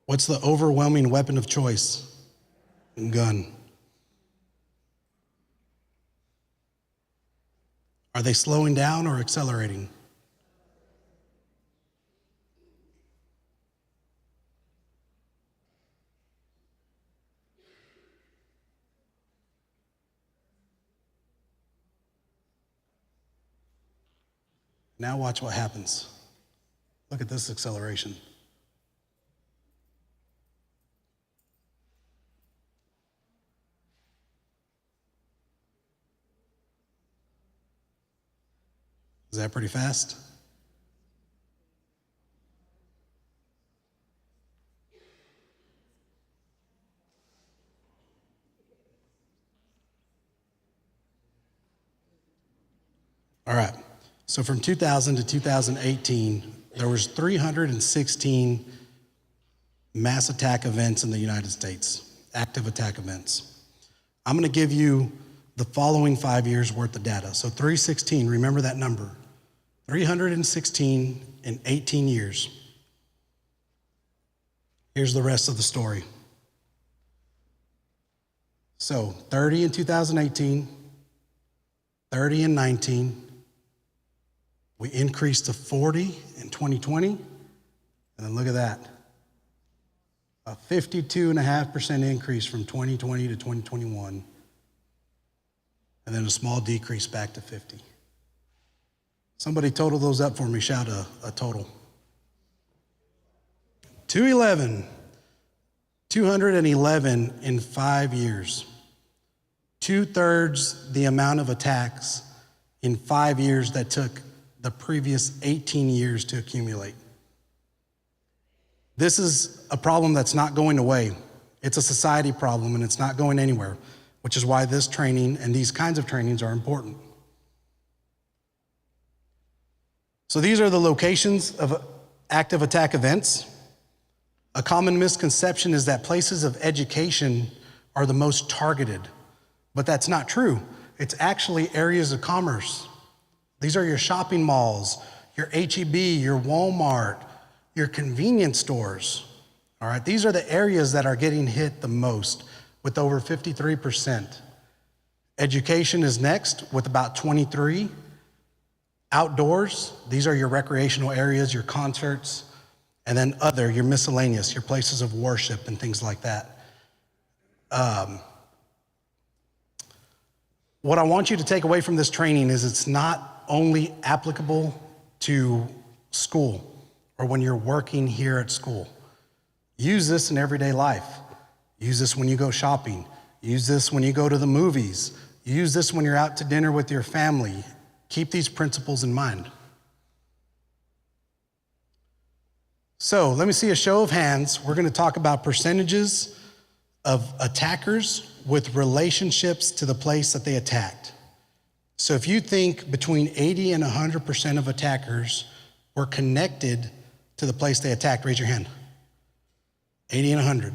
What's the overwhelming weapon of choice? Gun. Are they slowing down or accelerating? Now watch what happens. Look at this acceleration. Is that pretty fast? All right. So from 2000 to 2018, there was 316 mass attack events in the United States, active attack events. I'm going to give you the following 5 years worth of data. So 316, remember that number. 316 in 18 years. Here's the rest of the story. So 30 in 2018, 30 in 19, we increased to 40 in 2020, and then look at that. A 52.5% increase from 2020 to 2021, and then a small decrease back to 50. Somebody total those up for me, shout a total. 211 in 5 years. 2/3 the amount of attacks in 5 years that took the previous 18 years to accumulate. This is a problem that's not going away. It's a society problem and it's not going anywhere, which is why this training and these kinds of trainings are important. So these are the locations of active attack events. A common misconception is that places of education are the most targeted, but that's not true. It's actually areas of commerce. These are your shopping malls, your H-E-B, your Walmart, your convenience stores. All right, these are the areas that are getting hit the most with over 53%. Education is next with about 23. Outdoors, these are your recreational areas, your concerts, and then other, your miscellaneous, your places of worship and things like that. What I want you to take away from this training is it's not only applicable to school or when you're working here at school. Use this in everyday life. Use this when you go shopping. Use this when you go to the movies. Use this when you're out to dinner with your family. Keep these principles in mind. So let me see a show of hands. We're going to talk about percentages of attackers with relationships to the place that they attacked. So if you think between 80 and 100% of attackers were connected to the place they attacked, raise your hand. 80 and 100.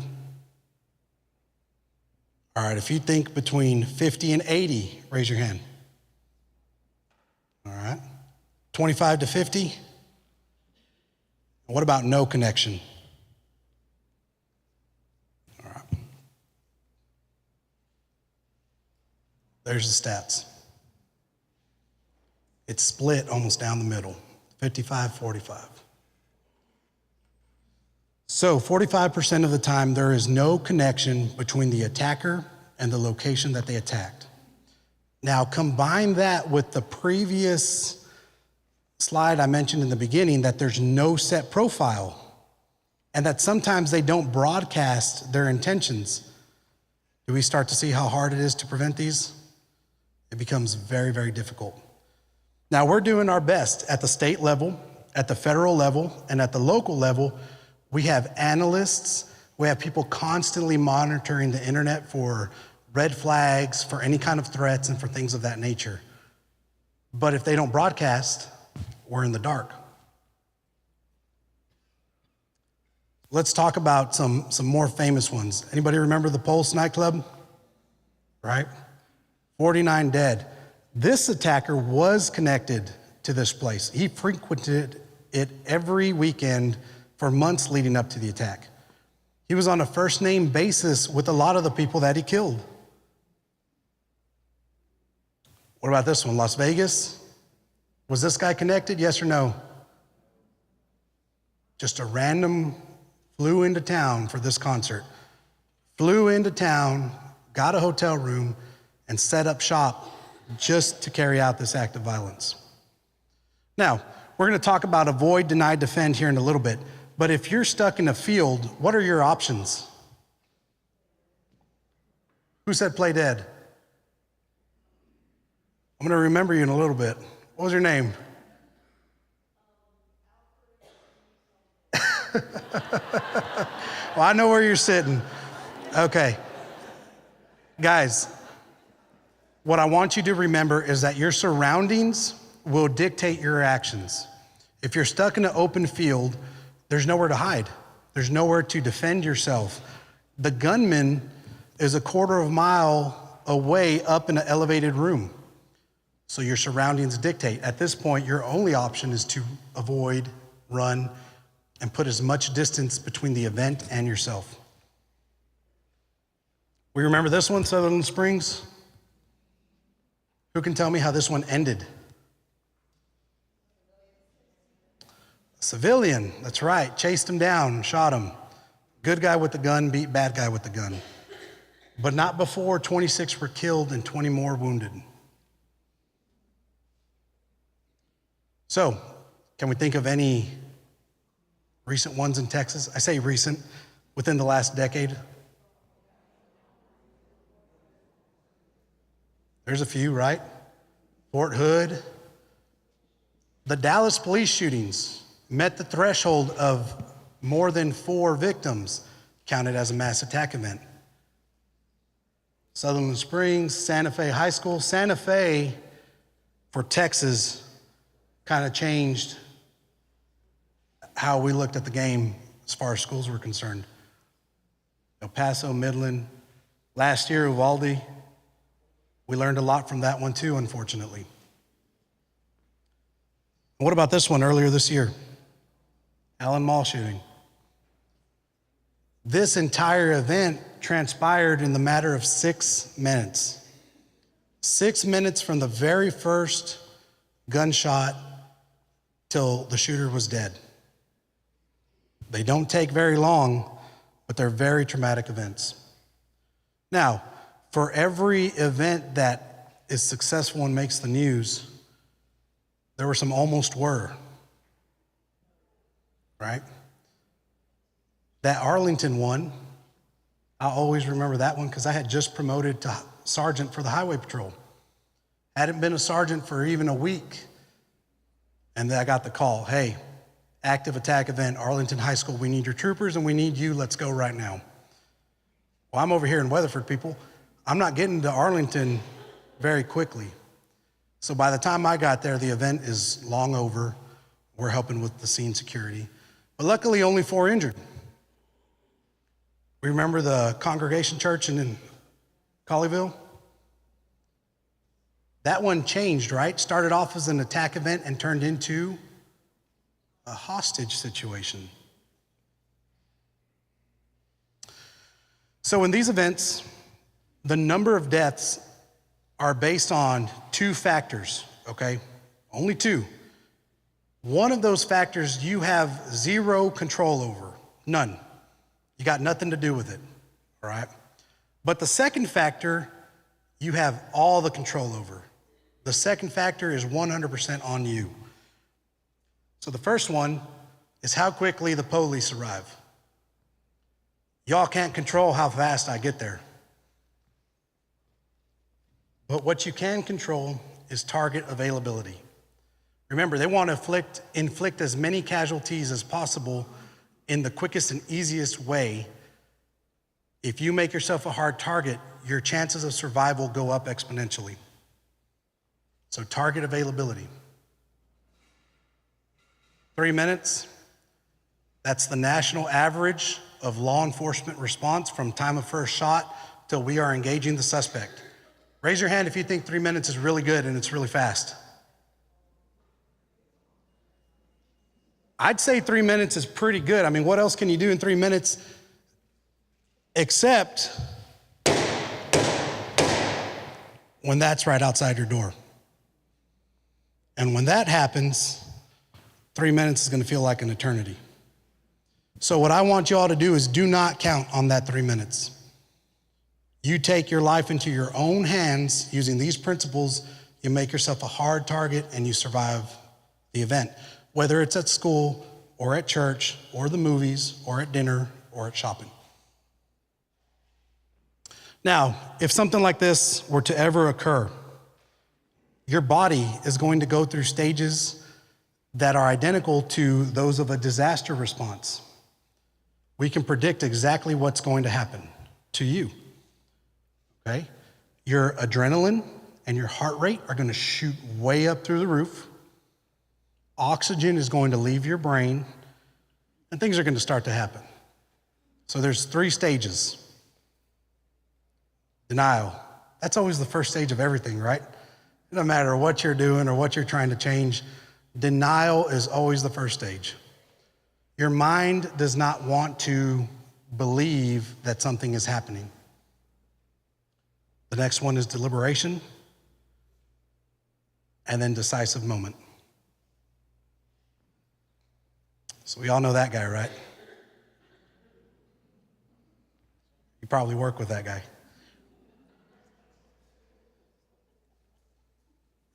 All right, if you think between 50 and 80, raise your hand. All right, 25 to 50. What about no connection? All right. There's the stats. It's split almost down the middle, 55-45. So 45% of the time, there is no connection between the attacker and the location that they attacked. Now, combine that with the previous slide I mentioned in the beginning, that there's no set profile and that sometimes they don't broadcast their intentions. Do we start to see how hard it is to prevent these? It becomes very, very difficult. Now, we're doing our best at the state level, at the federal level, and at the local level. We have analysts, we have people constantly monitoring the internet for red flags, for any kind of threats, and for things of that nature. But if they don't broadcast, we're in the dark. Let's talk about some more famous ones. Anybody remember the Pulse nightclub? Right? 49 dead. This attacker was connected to this place. He frequented it every weekend for months leading up to the attack. He was on a first name basis with a lot of the people that he killed. What about this one, Las Vegas? Was this guy connected, yes or no? Just a random flew into town for this concert. Flew into town, got a hotel room, and set up shop just to carry out this act of violence. Now, we're going to talk about avoid, deny, defend here in a little bit. But if you're stuck in a field, what are your options? Who said play dead? I'm going to remember you in a little bit. What was your name? Well, I know where you're sitting. Okay. Guys, what I want you to remember is that your surroundings will dictate your actions. If you're stuck in an open field, there's nowhere to hide. There's nowhere to defend yourself. The gunman is a quarter of a mile away up in an elevated room. So your surroundings dictate. At this point, your only option is to avoid, run, and put as much distance between the event and yourself. We remember this one, Sutherland Springs? Who can tell me how this one ended? A civilian, that's right, chased him down, shot him. Good guy with the gun beat bad guy with the gun. But not before 26 were killed and 20 more wounded. So, can we think of any recent ones in Texas? I say recent, within the last decade. There's a few, right? Fort Hood. The Dallas police shootings met the threshold of more than 4 victims, counted as a mass attack event. Sutherland Springs, Santa Fe High School. Santa Fe, for Texas, kind of changed how we looked at the game as far as schools were concerned. El Paso, Midland, last year, Uvalde, we learned a lot from that one too, unfortunately. What about this one earlier this year? Allen Mall shooting. This entire event transpired in the matter of 6 minutes. 6 minutes from the very first gunshot till the shooter was dead. They don't take very long, but they're very traumatic events. Now, for every event that is successful and makes the news, there were some almost were, right? That Arlington one, I always remember that one because I had just promoted to sergeant for the highway patrol. Hadn't been a sergeant for even a week. And then I got the call, hey, active attack event, Arlington High School, we need your troopers and we need you, let's go right now. Well, I'm over here in Weatherford, people. I'm not getting to Arlington very quickly. So by the time I got there, the event is long over. We're helping with the scene security. But luckily, only 4 injured. We remember the Congregation Church in Colleyville? That one changed, right? Started off as an attack event and turned into a hostage situation. So in these events, the number of deaths are based on 2 factors, okay? Only 2. One of those factors you have 0 control over, none. You got nothing to do with it, all right? But the second factor, you have all the control over. The second factor is 100% on you. So the first one is how quickly the police arrive. Y'all can't control how fast I get there. But what you can control is target availability. Remember, they want to inflict as many casualties as possible in the quickest and easiest way. If you make yourself a hard target, your chances of survival go up exponentially. So target availability. 3 minutes, that's the national average of law enforcement response from time of first shot till we are engaging the suspect. Raise your hand if you think 3 minutes is really good and it's really fast. I'd say 3 minutes is pretty good. I mean, what else can you do in 3 minutes except when that's right outside your door? And when that happens, 3 minutes is going to feel like an eternity. So what I want you all to do is do not count on that 3 minutes. You take your life into your own hands using these principles. You make yourself a hard target and you survive the event, whether it's at school or at church or the movies or at dinner or at shopping. Now, if something like this were to ever occur, your body is going to go through stages that are identical to those of a disaster response. We can predict exactly what's going to happen to you, okay? Your adrenaline and your heart rate are going to shoot way up through the roof. Oxygen is going to leave your brain, and things are going to start to happen. So there's 3 stages. Denial. That's always the first stage of everything, right? No matter what you're doing or what you're trying to change, denial is always the first stage. Your mind does not want to believe that something is happening. The next one is deliberation, and then decisive moment. So we all know that guy, right? You probably work with that guy.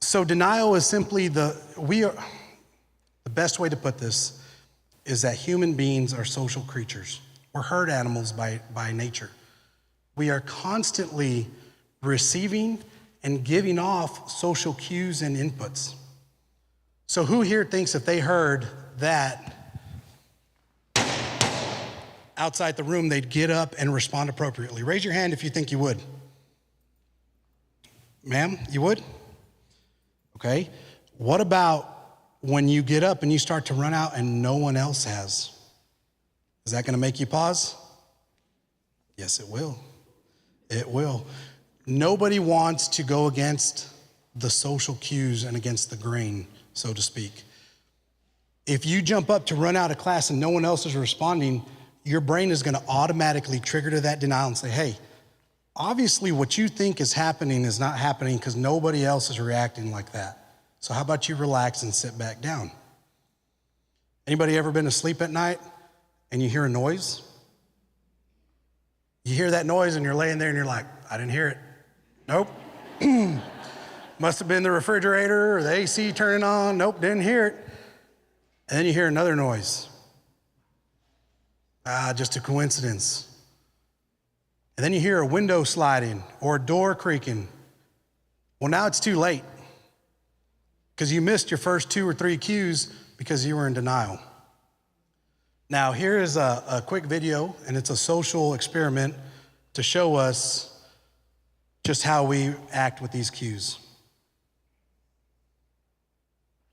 So denial is simply the best way to put this is that human beings are social creatures. We're herd animals by nature. We are constantly receiving and giving off social cues and inputs. So who here thinks if they heard that outside the room, they'd get up and respond appropriately? Raise your hand if you think you would. Ma'am, you would? Okay. What about when you get up and you start to run out and no one else has, is that gonna make you pause? Yes, it will. It will. Nobody wants to go against the social cues and against the grain, so to speak. If you jump up to run out of class and no one else is responding, your brain is gonna automatically trigger to that denial and say, hey, obviously what you think is happening is not happening because nobody else is reacting like that. So how about you relax and sit back down? Anybody ever been asleep at night and you hear a noise? You hear that noise and you're laying there and you're like, I didn't hear it. Nope. Must have been the refrigerator or the AC turning on. Nope, didn't hear it. And then you hear another noise. Just a coincidence. And then you hear a window sliding or a door creaking. Well, now it's too late because you missed your first 2 or 3 cues because you were in denial. Now, here is a quick video, and it's a social experiment to show us just how we act with these cues.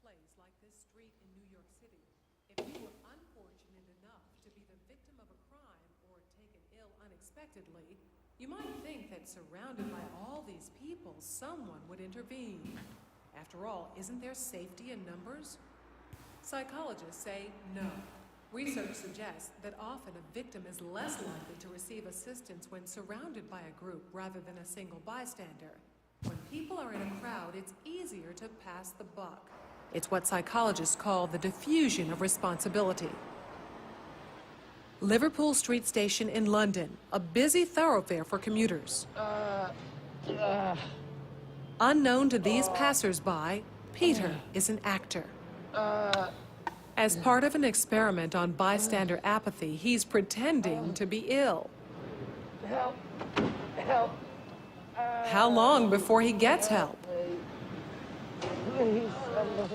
Place like this street in New York City, if you were unfortunate enough to be the victim of a crime or taken ill unexpectedly, you might think that surrounded by all these people, someone would intervene. After all, isn't there safety in numbers? Psychologists say no. Research suggests that often a victim is less likely to receive assistance when surrounded by a group rather than a single bystander. When people are in a crowd, it's easier to pass the buck. It's what psychologists call the diffusion of responsibility. Liverpool Street Station in London, a busy thoroughfare for commuters. Unknown to these passers-by, Peter is an actor. As part of an experiment on bystander apathy, he's pretending to be ill. Help! Help! How long before he gets help? Please, somebody.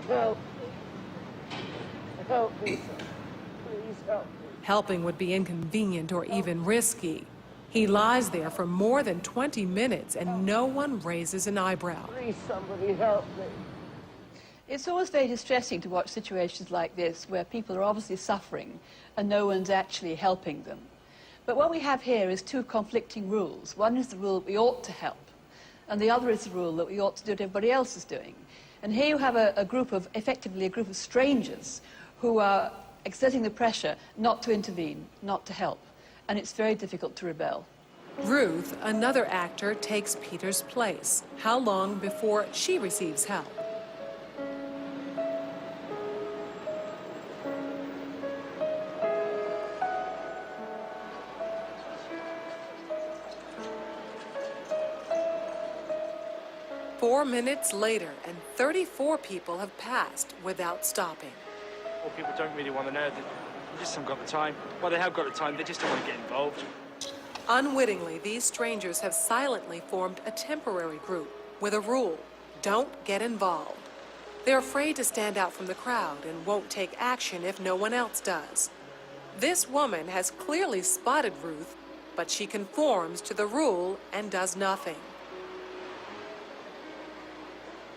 Help! Help me, sir. Please help me. Helping would be inconvenient or even risky. He lies there for more than 20 minutes and no one raises an eyebrow. Please, somebody help me. It's always very distressing to watch situations like this where people are obviously suffering and no one's actually helping them. But what we have here is 2 conflicting rules. One is the rule that we ought to help, and the other is the rule that we ought to do what everybody else is doing. And here you have effectively a group of strangers who are exerting the pressure not to intervene, not to help. And it's very difficult to rebel. Ruth, another actor, takes Peter's place. How long before she receives help? Four minutes later, and 34 people have passed without stopping. Well, people don't really want to know. They just haven't got the time. Well, they have got the time, they just don't want to get involved. Unwittingly, these strangers have silently formed a temporary group with a rule: don't get involved. They're afraid to stand out from the crowd and won't take action if no one else does. This woman has clearly spotted Ruth, but she conforms to the rule and does nothing.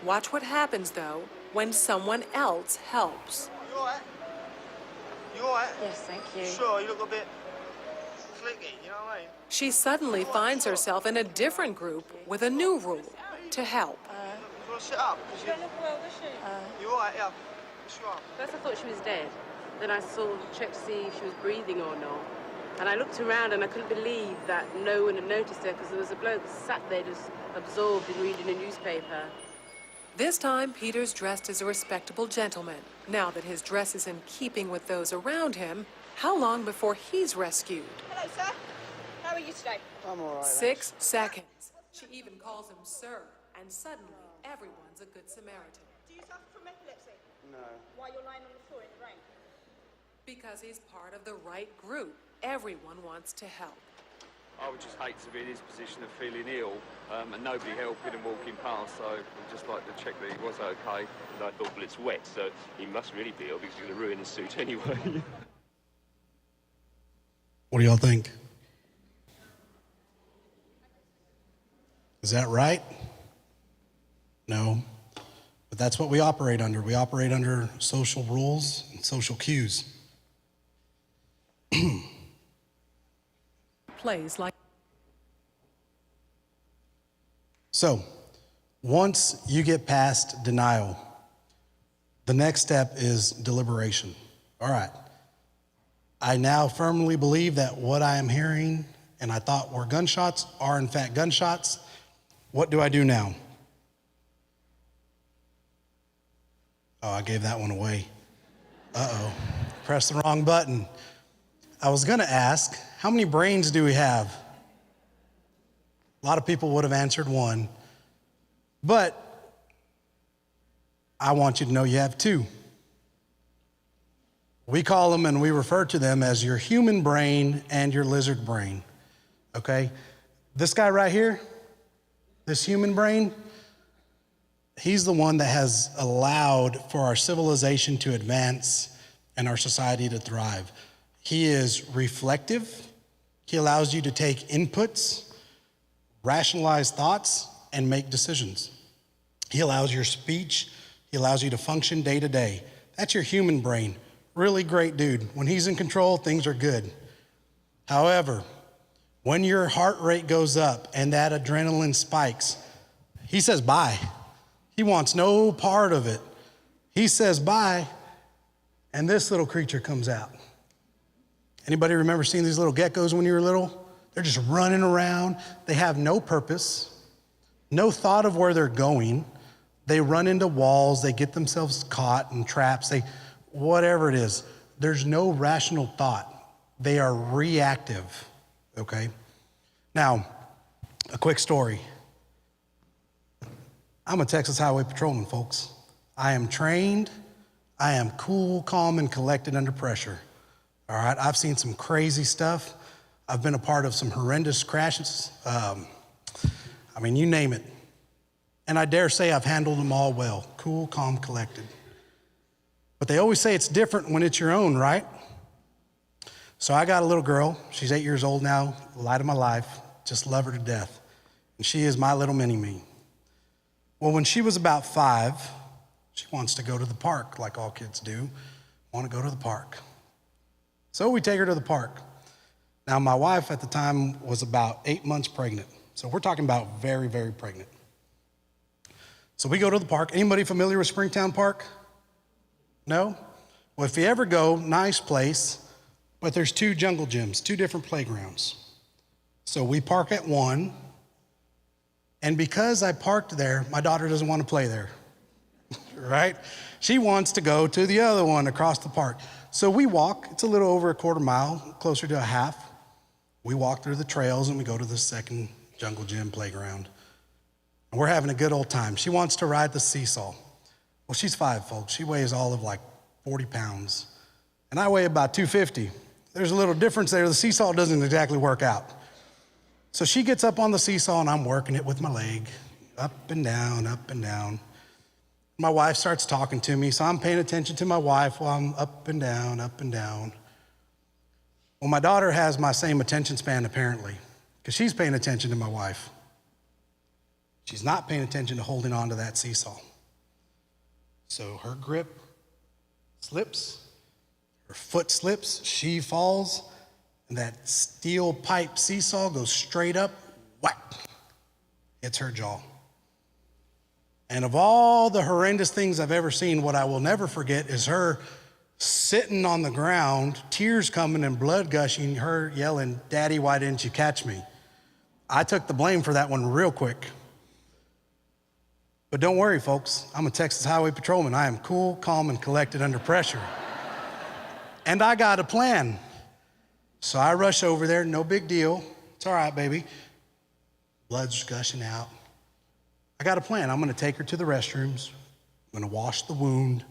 Watch what happens, though, when someone else helps. You all right? You all right? Yes, thank you. Sure, you look a bit flicky, you know what I mean? She suddenly finds herself in a different group with a new rule: to help. You want to sit up? She don't look well, does she? You all right? Yeah. What's wrong? First I thought she was dead. Then I sort of checked to see if she was breathing or not. And I looked around and I couldn't believe that no one had noticed her because there was a bloke sat there just absorbed in reading a newspaper. This time, Peter's dressed as a respectable gentleman. Now that his dress is in keeping with those around him, how long before he's rescued? Hello, sir. How are you today? I'm all right. 6 seconds. She even calls him sir, and suddenly everyone's a good Samaritan. Do you suffer from epilepsy? No. Why you're lying on the floor in the rain? Because he's part of the right group. Everyone wants to help. I would just hate to be in his position of feeling ill and nobody helping and walking past, so I'd just like to check that he was okay. And I thought, well, it's wet, so he must really be ill because he's going to ruin his suit anyway. What do y'all think? Is that right? No. But that's what we operate under. We operate under social rules and social cues. Plays like. So, once you get past denial, the next step is deliberation. All right, I now firmly believe that what I am hearing and I thought were gunshots are in fact gunshots. What do I do now? Oh, I gave that one away. Uh-oh, pressed the wrong button. I was gonna ask, how many brains do we have? A lot of people would have answered one, but I want you to know you have two. We call them and we refer to them as your human brain and your lizard brain, okay? This guy right here, this human brain, he's the one that has allowed for our civilization to advance and our society to thrive. He is reflective. He allows you to take inputs, rationalize thoughts, and make decisions. He allows your speech. He allows you to function day to day. That's your human brain. Really great dude. When he's in control, things are good. However, when your heart rate goes up and that adrenaline spikes, he says bye. He wants no part of it. He says bye, and this little creature comes out. Anybody remember seeing these little geckos when you were little? They're just running around. They have no purpose, no thought of where they're going. They run into walls. They get themselves caught in traps. Whatever it is, there's no rational thought. They are reactive, okay? Now, a quick story. I'm a Texas Highway Patrolman, folks. I am trained. I am cool, calm, and collected under pressure. All right, I've seen some crazy stuff. I've been a part of some horrendous crashes. You name it. And I dare say I've handled them all well. Cool, calm, collected. But they always say it's different when it's your own, right? So I got a little girl. She's 8 years old now, light of my life. Just love her to death. And she is my little mini-me. Well, when she was about 5, she wants to go to the park like all kids do, want to go to the park. So we take her to the park. Now, my wife at the time was about 8 months pregnant. So we're talking about very, very pregnant. So we go to the park. Anybody familiar with Springtown Park? No? Well, if you ever go, nice place, but there's 2 jungle gyms, 2 different playgrounds. So we park at one, and because I parked there, my daughter doesn't want to play there, right? She wants to go to the other one across the park. So we walk, it's a little over a quarter mile, closer to a half. We walk through the trails and we go to the second jungle gym playground. And we're having a good old time. She wants to ride the seesaw. Well, she's 5, folks. She weighs all of like 40 pounds. And I weigh about 250. There's a little difference there. The seesaw doesn't exactly work out. So she gets up on the seesaw and I'm working it with my leg, up and down, up and down. My wife starts talking to me, so I'm paying attention to my wife while I'm up and down, up and down. Well, my daughter has my same attention span apparently, because she's paying attention to my wife. She's not paying attention to holding on to that seesaw. So her grip slips, her foot slips, she falls, and that steel pipe seesaw goes straight up, whack, hits her jaw. And of all the horrendous things I've ever seen, what I will never forget is her sitting on the ground, tears coming and blood gushing, her yelling, "Daddy, why didn't you catch me?" I took the blame for that one real quick. But don't worry, folks. I'm a Texas Highway Patrolman. I am cool, calm, and collected under pressure. And I got a plan. So I rush over there, no big deal. It's all right, baby. Blood's gushing out. I got a plan. I'm gonna take her to the restrooms. I'm gonna wash the wound,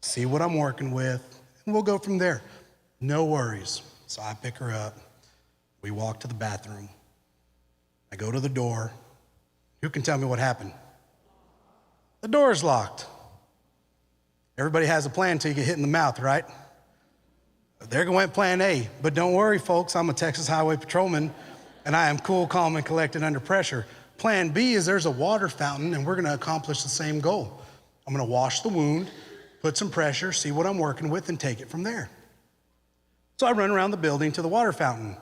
see what I'm working with, and we'll go from there. No worries. So I pick her up. We walk to the bathroom. I go to the door. Who can tell me what happened? The door's locked. Everybody has a plan until you get hit in the mouth, right? There went plan A. But don't worry, folks. I'm a Texas Highway Patrolman, and I am cool, calm, and collected under pressure. Plan B is there's a water fountain, and we're going to accomplish the same goal. I'm gonna wash the wound, put some pressure, see what I'm working with, and take it from there. So I run around the building to the water fountain.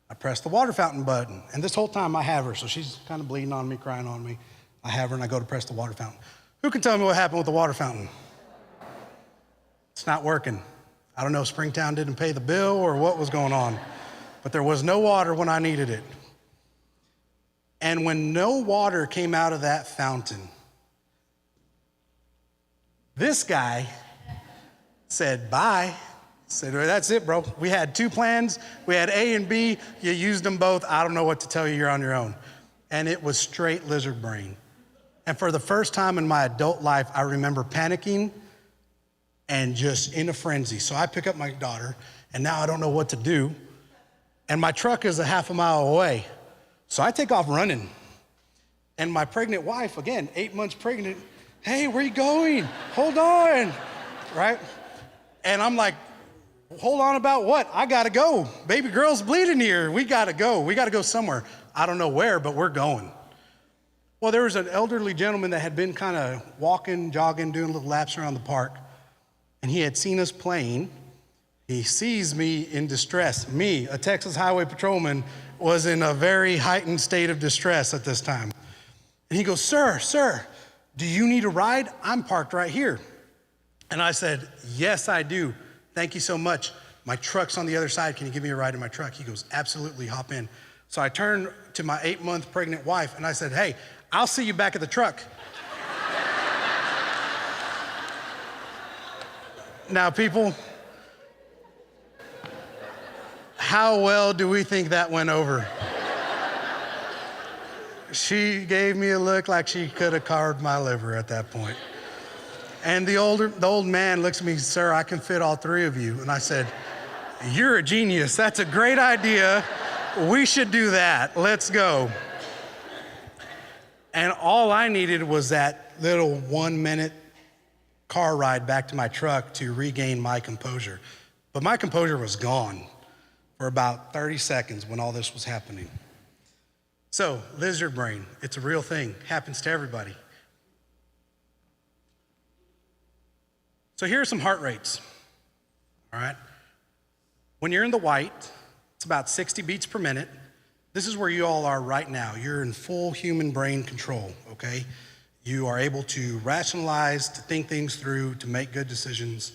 I press the water fountain button, and this whole time I have her, so she's kind of bleeding on me, crying on me. I have her, and I go to press the water fountain. Who can tell me what happened with the water fountain? It's not working. I don't know if Springtown didn't pay the bill or what was going on, but there was no water when I needed it. And when no water came out of that fountain, this guy said, bye. Said, well, that's it, bro. We had 2 plans. We had A and B. You used them both. I don't know what to tell you. You're on your own. And it was straight lizard brain. And for the first time in my adult life, I remember panicking and just in a frenzy. So I pick up my daughter, and now I don't know what to do. And my truck is a half a mile away. So I take off running. And my pregnant wife, again, 8 months pregnant, hey, where you going? Hold on, right? And I'm like, hold on about what? I gotta go. Baby girl's bleeding here. We gotta go. We gotta go somewhere. I don't know where, but we're going. Well, there was an elderly gentleman that had been kind of walking, jogging, doing little laps around the park, and he had seen us playing. He sees me in distress. Me, a Texas Highway Patrolman, was in a very heightened state of distress at this time. And he goes, sir, do you need a ride? I'm parked right here. And I said, yes, I do. Thank you so much. My truck's on the other side. Can you give me a ride in my truck? He goes, absolutely, hop in. So I turned to my 8-month pregnant wife and I said, hey, I'll see you back at the truck. Now, people, how well do we think that went over? She gave me a look like she could have carved my liver at that point. And the old man looks at me, sir, I can fit all 3 of you. And I said, you're a genius. That's a great idea. We should do that. Let's go. And all I needed was that little 1-minute car ride back to my truck to regain my composure. But my composure was gone for about 30 seconds when all this was happening. So, lizard brain, it's a real thing, happens to everybody. So here are some heart rates, all right? When you're in the white, it's about 60 beats per minute. This is where you all are right now. You're in full human brain control, okay? You are able to rationalize, to think things through, to make good decisions.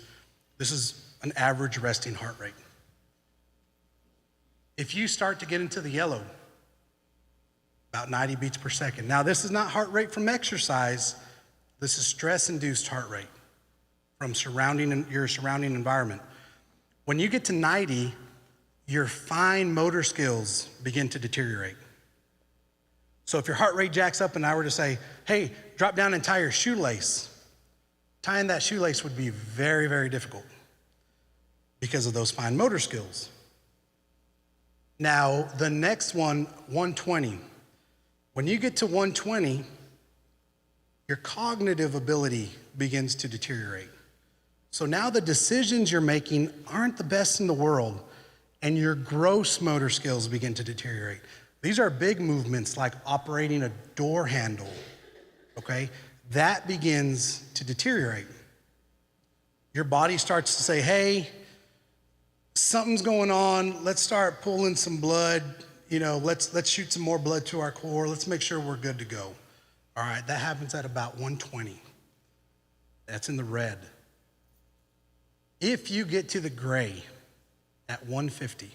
This is an average resting heart rate. If you start to get into the yellow, about 90 beats per second. Now, this is not heart rate from exercise. This is stress-induced heart rate from your surrounding environment. When you get to 90, your fine motor skills begin to deteriorate. So if your heart rate jacks up and I were to say, hey, drop down and tie your shoelace, tying that shoelace would be very, very difficult because of those fine motor skills. Now, the next one, 120. When you get to 120, your cognitive ability begins to deteriorate. So now the decisions you're making aren't the best in the world, and your gross motor skills begin to deteriorate. These are big movements like operating a door handle, okay? That begins to deteriorate. Your body starts to say, hey, something's going on. Let's start pulling some blood. You know, let's shoot some more blood to our core. Let's make sure we're good to go. All right, that happens at about 120. That's in the red. If you get to the gray at 150,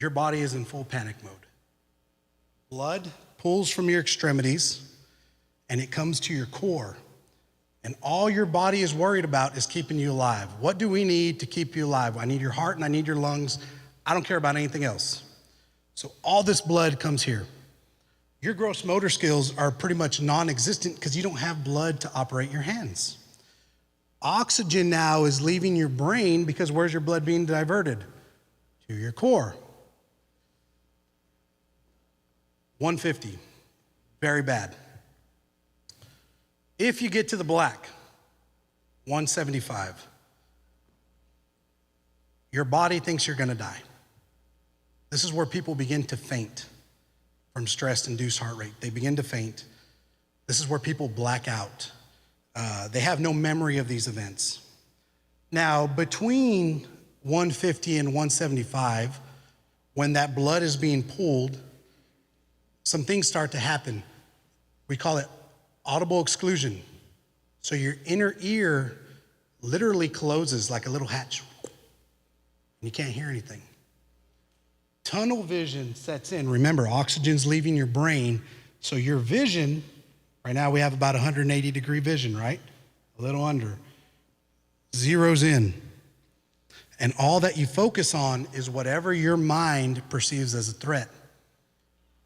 your body is in full panic mode. Blood pulls from your extremities and it comes to your core. And all your body is worried about is keeping you alive. What do we need to keep you alive? I need your heart and I need your lungs. I don't care about anything else. So all this blood comes here. Your gross motor skills are pretty much non-existent because you don't have blood to operate your hands. Oxygen now is leaving your brain because where's your blood being diverted? To your core. 150, very bad. If you get to the black, 175, your body thinks you're gonna die. This is where people begin to faint from stress-induced heart rate. They begin to faint. This is where people black out. They have no memory of these events. Now, between 150 and 175, when that blood is being pulled, some things start to happen. We call it audible exclusion. So your inner ear literally closes like a little hatch, and you can't hear anything. Tunnel vision sets in. Remember, oxygen's leaving your brain, so your vision, right now we have about 180-degree vision, right? A little under. Zeroes in. And all that you focus on is whatever your mind perceives as a threat.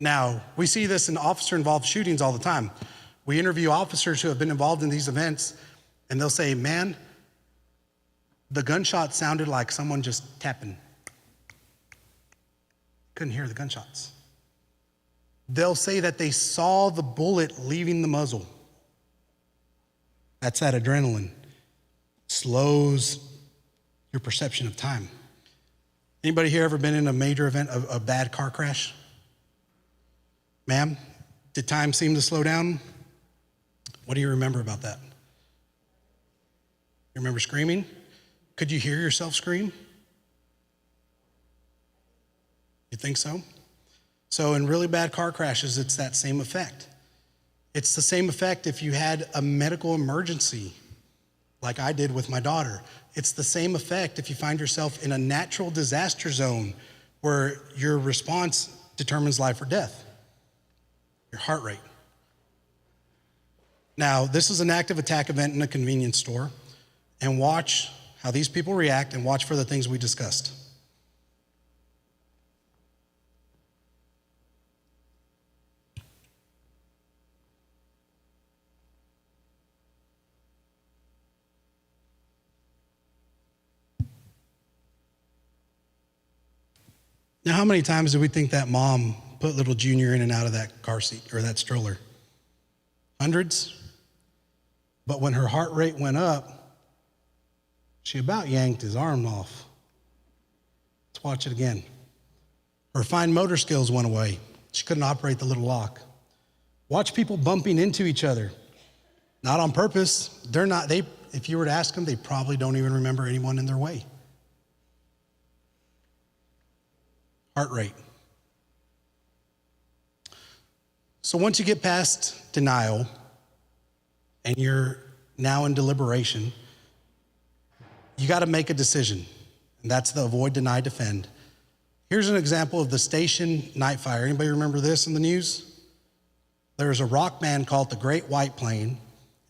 Now, we see this in officer-involved shootings all the time. We interview officers who have been involved in these events, and they'll say, man, the gunshot sounded like someone just tapping. Couldn't hear the gunshots. They'll say that they saw the bullet leaving the muzzle. That's that adrenaline. Slows your perception of time. Anybody here ever been in a major event, a bad car crash? Ma'am, did time seem to slow down? What do you remember about that? You remember screaming? Could you hear yourself scream? You think so? So in really bad car crashes, it's that same effect. It's the same effect if you had a medical emergency, like I did with my daughter. It's the same effect if you find yourself in a natural disaster zone where your response determines life or death, your heart rate. Now, this is an active attack event in a convenience store, and watch how these people react and watch for the things we discussed. Now, how many times do we think that mom put little Junior in and out of that car seat or that stroller? Hundreds? But when her heart rate went up, she about yanked his arm off. Let's watch it again. Her fine motor skills went away. She couldn't operate the little lock. Watch people bumping into each other. Not on purpose. If you were to ask them, they probably don't even remember anyone in their way. Heart rate. So once you get past denial and you're now in deliberation, you got to make a decision. And that's the avoid, deny, defend. Here's an example of the station night fire. Anybody remember this in the news? There's a rock band called the Great White Plane,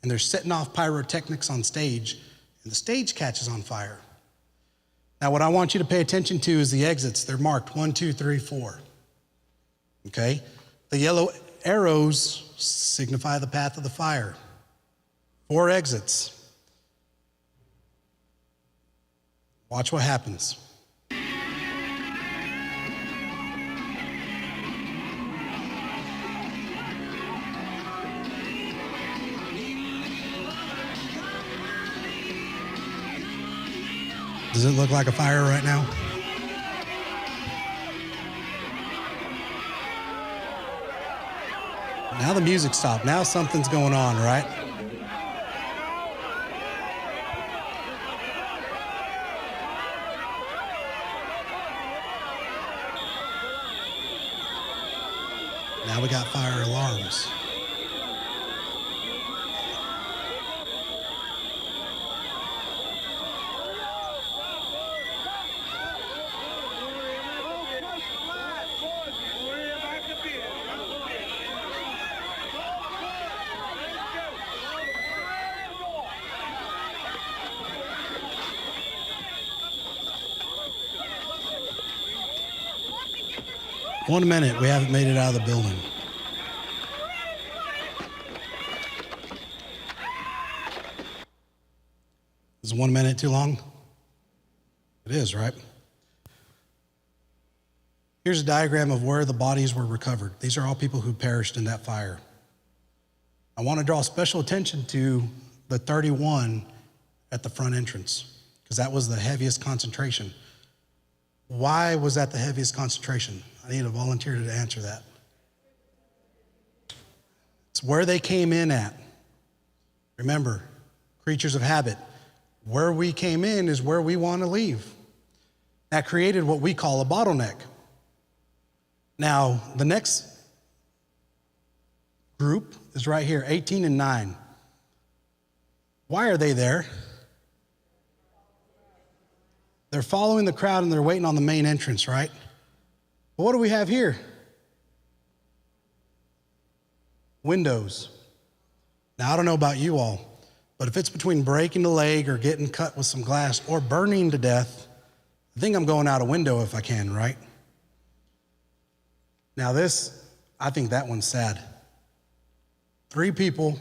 and they're setting off pyrotechnics on stage, and the stage catches on fire. Now, what I want you to pay attention to is the exits. They're marked 1, 2, 3, 4. Okay? The yellow arrows signify the path of the fire. 4 exits. Watch what happens. Does it look like a fire right now? Now the music stopped. Now something's going on, right? Now we got fire alarms. One minute, we haven't made it out of the building. Is 1 minute too long? It is, right? Here's a diagram of where the bodies were recovered. These are all people who perished in that fire. I want to draw special attention to the 31 at the front entrance, because that was the heaviest concentration. Why was that the heaviest concentration? I need a volunteer to answer that. It's where they came in at. Remember, creatures of habit. Where we came in is where we want to leave. That created what we call a bottleneck. Now, the next group is right here, 18 and 9. Why are they there? They're following the crowd and they're waiting on the main entrance, right? But what do we have here? Windows. Now, I don't know about you all, but if it's between breaking a leg or getting cut with some glass or burning to death, I think I'm going out a window if I can, right? Now I think that one's sad. 3 people,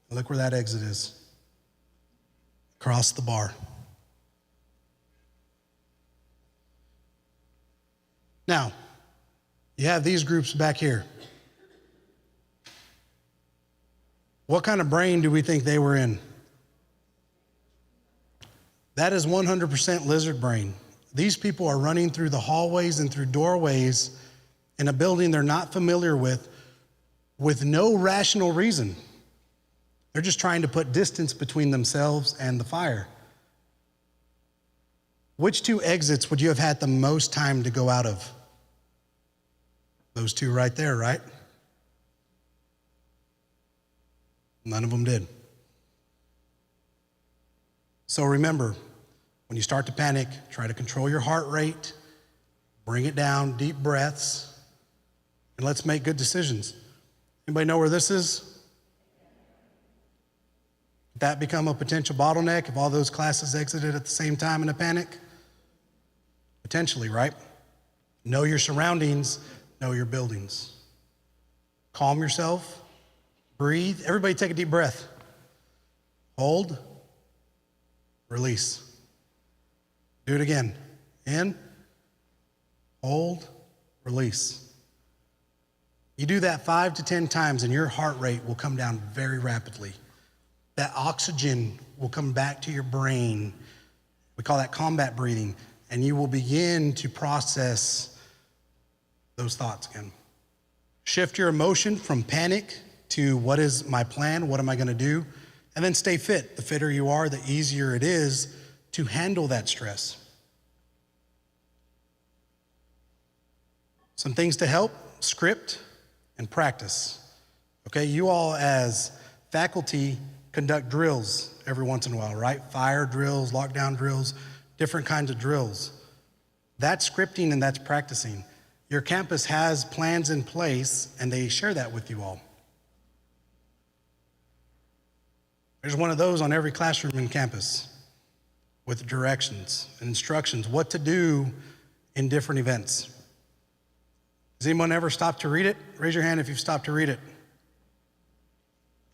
look where that exit is. Across the bar. Now, you have these groups back here. What kind of brain do we think they were in? That is 100% lizard brain. These people are running through the hallways and through doorways in a building they're not familiar with no rational reason. They're just trying to put distance between themselves and the fire. Which 2 exits would you have had the most time to go out of? Those 2 right there, right? None of them did. So remember, when you start to panic, try to control your heart rate, bring it down, deep breaths, and let's make good decisions. Anybody know where this is? Did that become a potential bottleneck if all those classes exited at the same time in a panic? Potentially, right? Know your surroundings, know your buildings. Calm yourself, breathe. Everybody take a deep breath. Hold, release. Do it again. In, hold, release. You do that 5 to 10 times and your heart rate will come down very rapidly. That oxygen will come back to your brain. We call that combat breathing. And you will begin to process those thoughts again. Shift your emotion from panic to what is my plan? What am I going to do? And then stay fit. The fitter you are, the easier it is to handle that stress. Some things to help: script and practice. Okay, you all as faculty conduct drills every once in a while, right? Fire drills, lockdown drills, different kinds of drills. That's scripting and that's practicing. Your campus has plans in place and they share that with you all. There's one of those on every classroom in campus with directions and instructions, what to do in different events. Has anyone ever stopped to read it? Raise your hand if you've stopped to read it.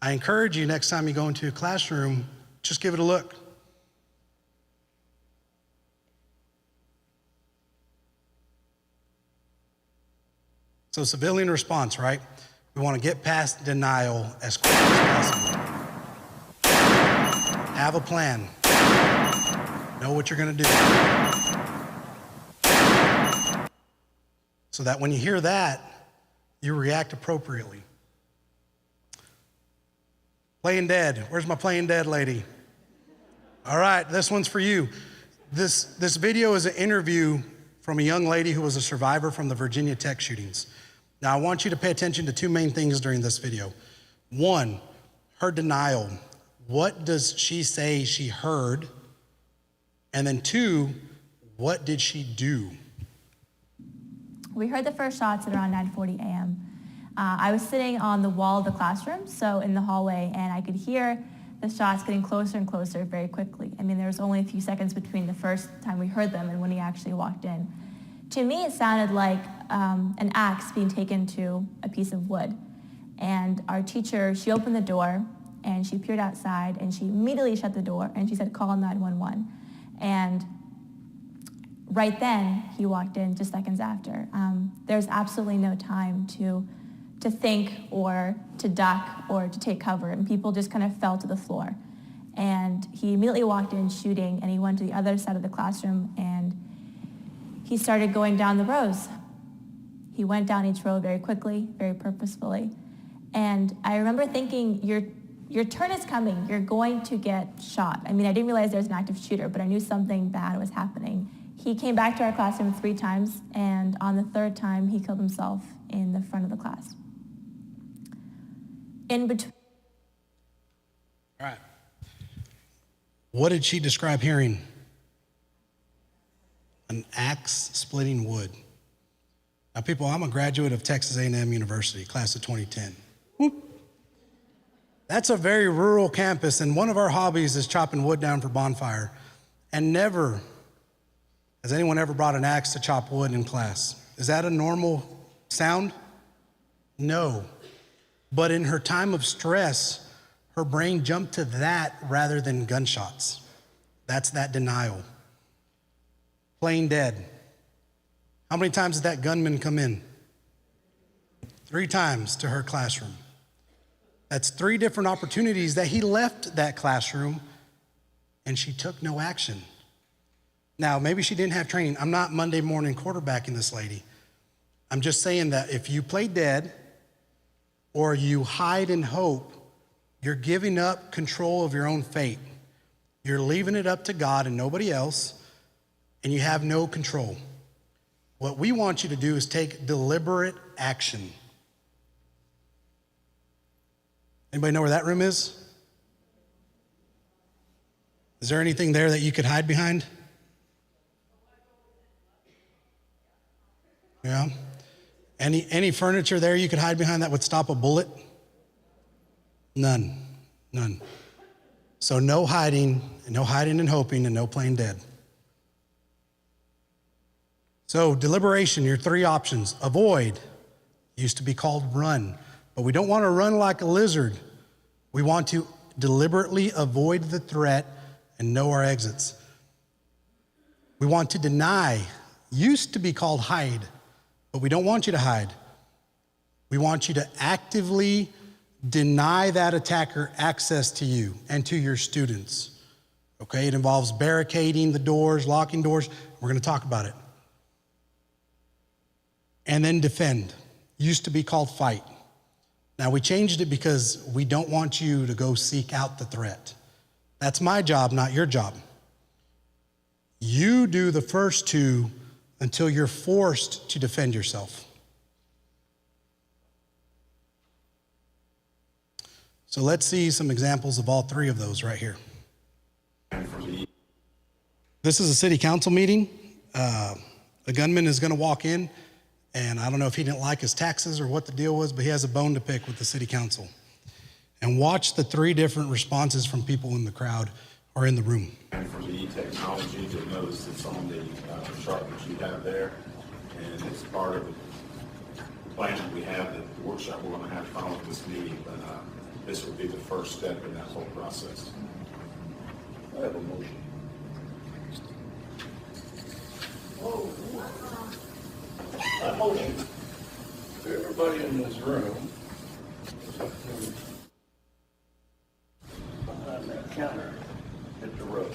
I encourage you, next time you go into a classroom, just give it a look. So civilian response, right? We want to get past denial as quickly as possible. Have a plan. Know what you're going to do. So that when you hear that, you react appropriately. Playing dead. Where's my playing dead lady? All right, this one's for you. This video is an interview from a young lady who was a survivor from the Virginia Tech shootings. Now, I want you to pay attention to 2 main things during this video. 1, her denial. What does she say she heard? And then 2, what did she do? We heard the first shots at around 9:40 a.m. I was sitting on the wall of the classroom, so in the hallway, and I could hear the shots getting closer and closer very quickly. I mean, there was only a few seconds between the first time we heard them and when he actually walked in. To me, it sounded like an axe being taken to a piece of wood. And our teacher, she opened the door and she peered outside and she immediately shut the door and she said, "Call 911." And right then, he walked in just seconds after. There's absolutely no time to think or to duck or to take cover, and people just kind of fell to the floor. And he immediately walked in shooting, and he went to the other side of the classroom, and he started going down the rows. He went down each row very quickly, very purposefully, And I remember thinking, your turn is coming. You're going to get shot. I mean, I didn't realize there was an active shooter, but I knew something bad was happening. He came back to our classroom 3 times, and on the 3rd time, he killed himself in the front of the class. In between. All right. What did she describe hearing? An axe splitting wood. Now, people, I'm a graduate of Texas A&M University, class of 2010. Whoop. That's a very rural campus, and one of our hobbies is chopping wood down for bonfire. And never has anyone ever brought an axe to chop wood in class. Is that a normal sound? No. But in her time of stress, her brain jumped to that rather than gunshots. That's that denial. Plain dead. How many times did that gunman come in? 3 times to her classroom. That's 3 different opportunities that he left that classroom and she took no action. Now, maybe she didn't have training. I'm not Monday morning quarterbacking this lady. I'm just saying that if you play dead or you hide and hope, you're giving up control of your own fate. You're leaving it up to God and nobody else, and you have no control. What we want you to do is take deliberate action. Anybody know where that room is? Is there anything there that you could hide behind? Yeah. Any furniture there you could hide behind that would stop a bullet? None. So no hiding and hoping, and no playing dead. So deliberation, your 3 options. Avoid, used to be called run, but we don't want to run like a lizard. We want to deliberately avoid the threat and know our exits. We want to deny, used to be called hide, but we don't want you to hide. We want you to actively deny that attacker access to you and to your students. Okay, it involves barricading the doors, locking doors. We're going to talk about it. And then defend, used to be called fight. Now we changed it because we don't want you to go seek out the threat. That's my job, not your job. You do the first 2 until you're forced to defend yourself. So let's see some examples of all 3 of those right here. This is a city council meeting. A gunman is going to walk in, and I don't know if he didn't like his taxes or what the deal was, but he has a bone to pick with the city council. And watch the 3 different responses from people in the crowd or in the room. And from the technology, you'll notice it's on the chart that you have there, and it's part of the plan that we have, that the workshop we're going to have following this meeting, but this will be the first step in that whole process. I have a motion. A motion to everybody in this room behind that counter at the road.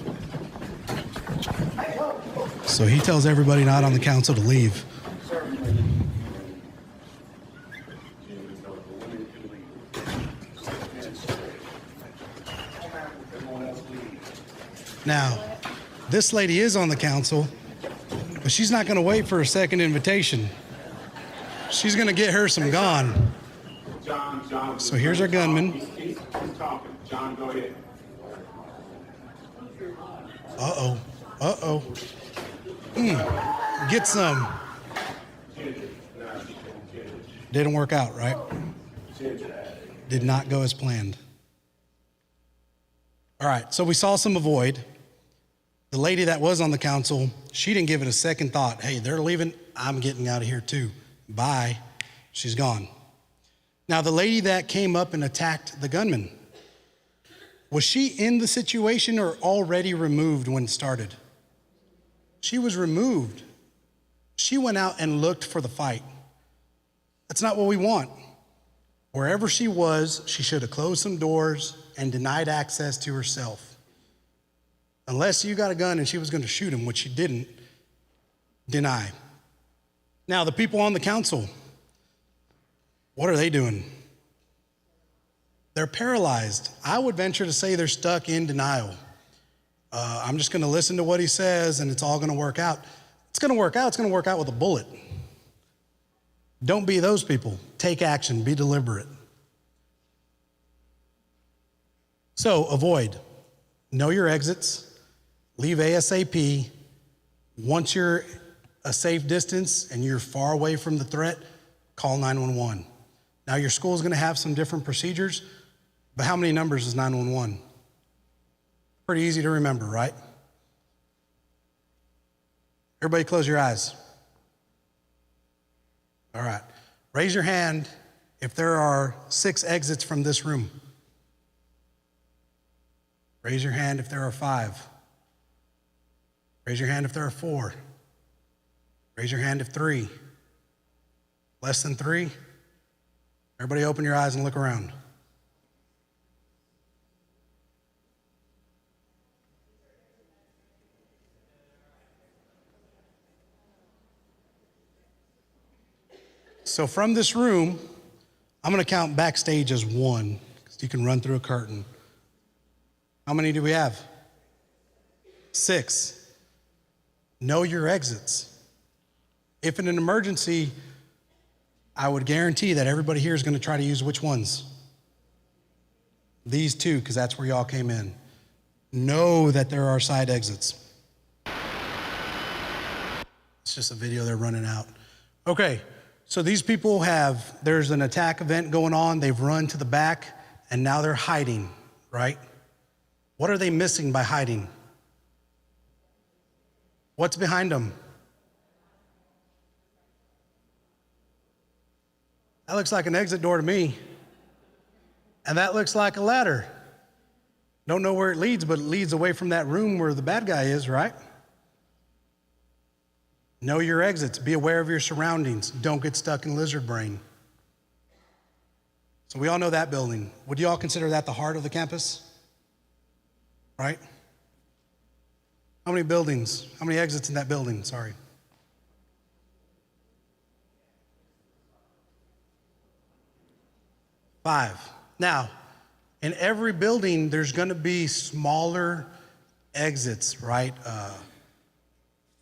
So he tells everybody not on the council to leave. Now, this lady is on the council, but she's not going to wait for a second invitation. She's going to get her some gone. John. So here's our gunman. He's talking. John, go ahead. Uh-oh. Get some. Didn't work out, right? Did not go as planned. All right, so we saw some avoid. The lady that was on the council, she didn't give it a second thought. Hey, they're leaving. I'm getting out of here too. Bye. She's gone. Now, the lady that came up and attacked the gunman, was she in the situation or already removed when it started? She was removed. She went out and looked for the fight. That's not what we want. Wherever she was, she should have closed some doors and denied access to herself. Unless you got a gun and she was going to shoot him, which she didn't, deny. Now, the people on the council, what are they doing? They're paralyzed. I would venture to say they're stuck in denial. I'm just going to listen to what he says and it's all going to work out. It's going to work out. It's going to work out with a bullet. Don't be those people. Take action. Be deliberate. So avoid. Know your exits. Leave ASAP. Once you're a safe distance and you're far away from the threat, call 911. Now your school is going to have some different procedures, but how many numbers is 911? Pretty easy to remember, right? Everybody close your eyes. All right. Raise your hand if there are 6 exits from this room. Raise your hand if there are 5. Raise your hand if there are 4. Raise your hand if 3. Less than 3? Everybody open your eyes and look around. So from this room, I'm going to count backstage as 1, because you can run through a curtain. How many do we have? 6. Know your exits. If in an emergency, I would guarantee that everybody here is going to try to use which ones? These 2, because that's where y'all came in. Know that there are side exits. It's just a video they're running out. Okay. So these people there's an attack event going on, they've run to the back, and now they're hiding, right? What are they missing by hiding? What's behind them? That looks like an exit door to me. And that looks like a ladder. Don't know where it leads, but it leads away from that room where the bad guy is, right? Know your exits. Be aware of your surroundings. Don't get stuck in lizard brain. So we all know that building. Would you all consider that the heart of the campus? Right? How many buildings? How many exits in that building? Sorry. 5. Now, in every building, there's going to be smaller exits, right?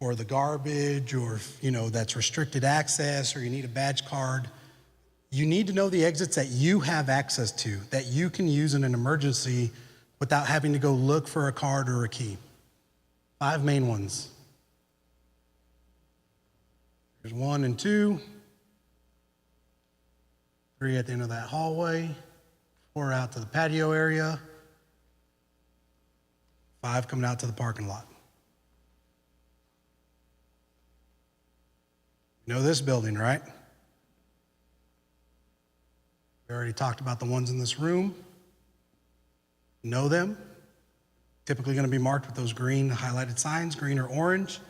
For the garbage, or that's restricted access, or you need a badge card. You need to know the exits that you have access to, that you can use in an emergency without having to go look for a card or a key. 5 main ones. There's 1 and 2. 3 at the end of that hallway. 4 out to the patio area. 5 coming out to the parking lot. You know this building, right? We already talked about the ones in this room. Know them. Typically going to be marked with those green highlighted signs, green or orange.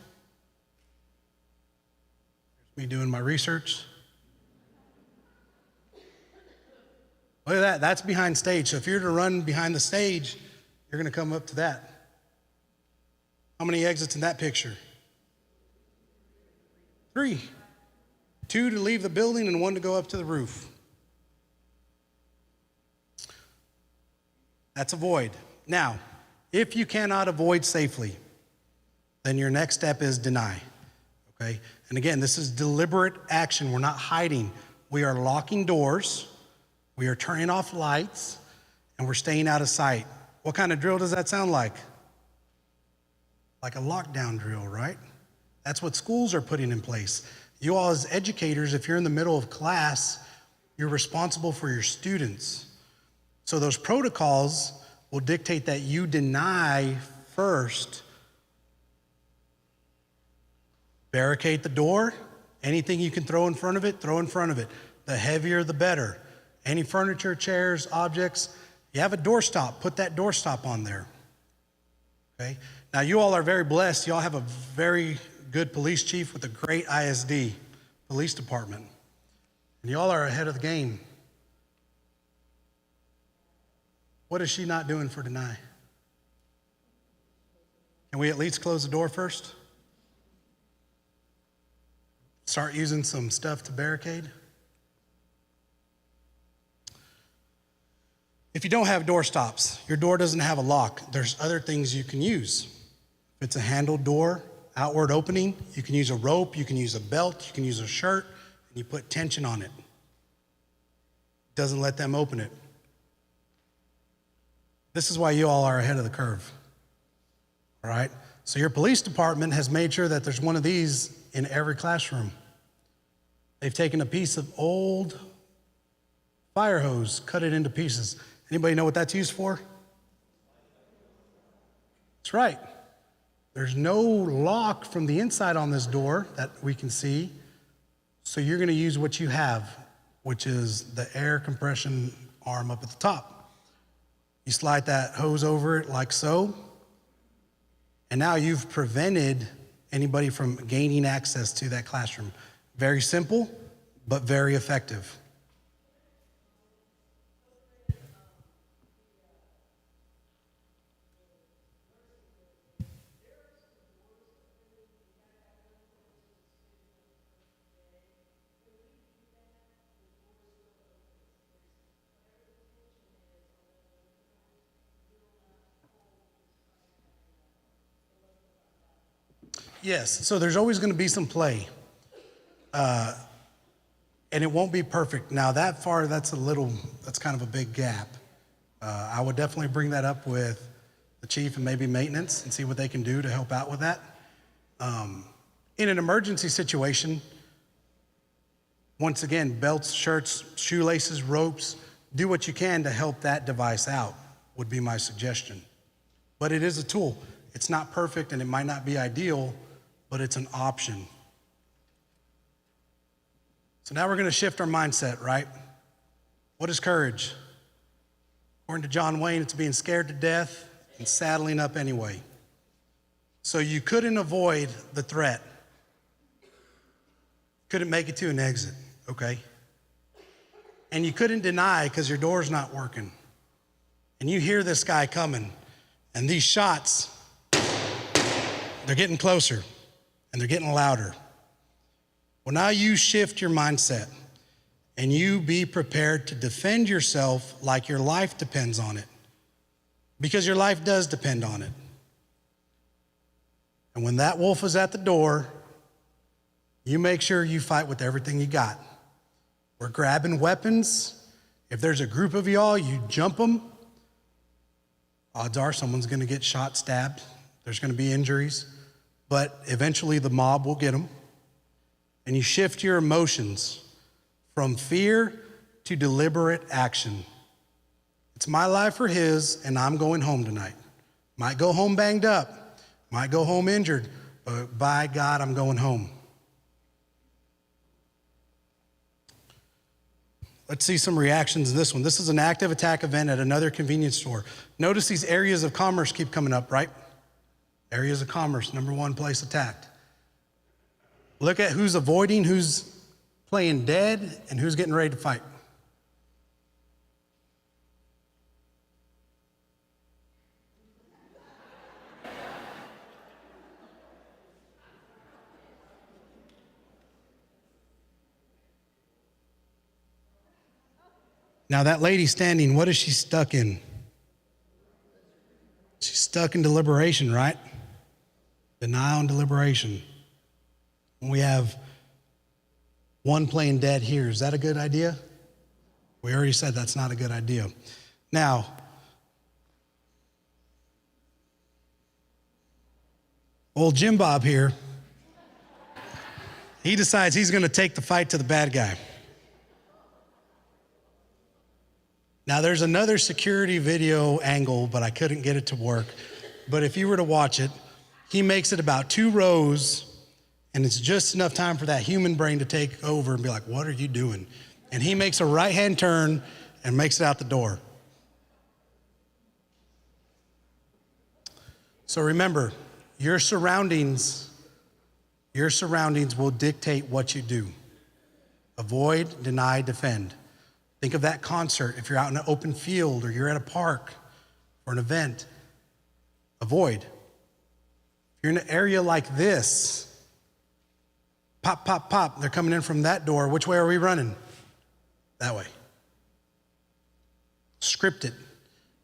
Here's me doing my research. Look at that, that's behind stage. So if you're to run behind the stage, you're going to come up to that. How many exits in that picture? 3. 2 to leave the building and 1 to go up to the roof. That's avoid. Now, if you cannot avoid safely, then your next step is deny, okay? And again, this is deliberate action. We're not hiding. We are locking doors, we are turning off lights, and we're staying out of sight. What kind of drill does that sound like? Like a lockdown drill, right? That's what schools are putting in place. You all as educators, if you're in the middle of class, you're responsible for your students. So those protocols will dictate that you deny first. Barricade the door. Anything you can throw in front of it, throw in front of it. The heavier, the better. Any furniture, chairs, objects. You have a doorstop, put that doorstop on there. Okay? Now you all are very blessed. You all have a very good police chief with a great ISD, police department. And you all are ahead of the game. What is she not doing for deny? Can we at least close the door first? Start using some stuff to barricade? If you don't have door stops, your door doesn't have a lock, there's other things you can use. If it's a handled door, outward opening, you can use a rope, you can use a belt, you can use a shirt, and you put tension on it. Doesn't let them open it. This is why you all are ahead of the curve, all right? So your police department has made sure that there's one of these in every classroom. They've taken a piece of old fire hose, cut it into pieces. Anybody know what that's used for? That's right. There's no lock from the inside on this door that we can see, so you're gonna use what you have, which is the air compression arm up at the top. You slide that hose over it like so, and now you've prevented anybody from gaining access to that classroom. Very simple, but very effective. Yes, so there's always gonna be some play. And it won't be perfect. Now that far, that's kind of a big gap. I would definitely bring that up with the chief and maybe maintenance and see what they can do to help out with that. In an emergency situation, once again, belts, shirts, shoelaces, ropes, do what you can to help that device out would be my suggestion. But it is a tool. It's not perfect and it might not be ideal, but it's an option. So now we're going to shift our mindset, right? What is courage? According to John Wayne, it's being scared to death and saddling up anyway. So you couldn't avoid the threat. Couldn't make it to an exit, okay? And you couldn't deny because your door's not working. And you hear this guy coming, and these shots, they're getting closer and they're getting louder. Well, now you shift your mindset and you be prepared to defend yourself like your life depends on it, because your life does depend on it. And when that wolf is at the door, you make sure you fight with everything you got. We're grabbing weapons. If there's a group of y'all, you jump them. Odds are someone's gonna get shot, stabbed. There's gonna be injuries, but eventually the mob will get them. And you shift your emotions from fear to deliberate action. It's my life or his, and I'm going home tonight. Might go home banged up, might go home injured, but by God, I'm going home. Let's see some reactions to this one. This is an active attack event at another convenience store. Notice these areas of commerce keep coming up, right? Areas of commerce, number one place attacked. Look at who's avoiding, who's playing dead, and who's getting ready to fight. Now that lady standing, what is she stuck in? She's stuck in deliberation, right? Denial and deliberation. We have one playing dead here. Is that a good idea? We already said that's not a good idea. Now, old Jim Bob here, he decides he's going to take the fight to the bad guy. Now, there's another security video angle, but I couldn't get it to work. But if you were to watch it, he makes it about 2 rows, and it's just enough time for that human brain to take over and be like, what are you doing? And he makes a right-hand turn and makes it out the door. So remember, your surroundings will dictate what you do. Avoid, deny, defend. Think of that concert. If you're out in an open field or you're at a park or an event, avoid. If you're in an area like this, pop, pop, pop, they're coming in from that door. Which way are we running? That way. Script it.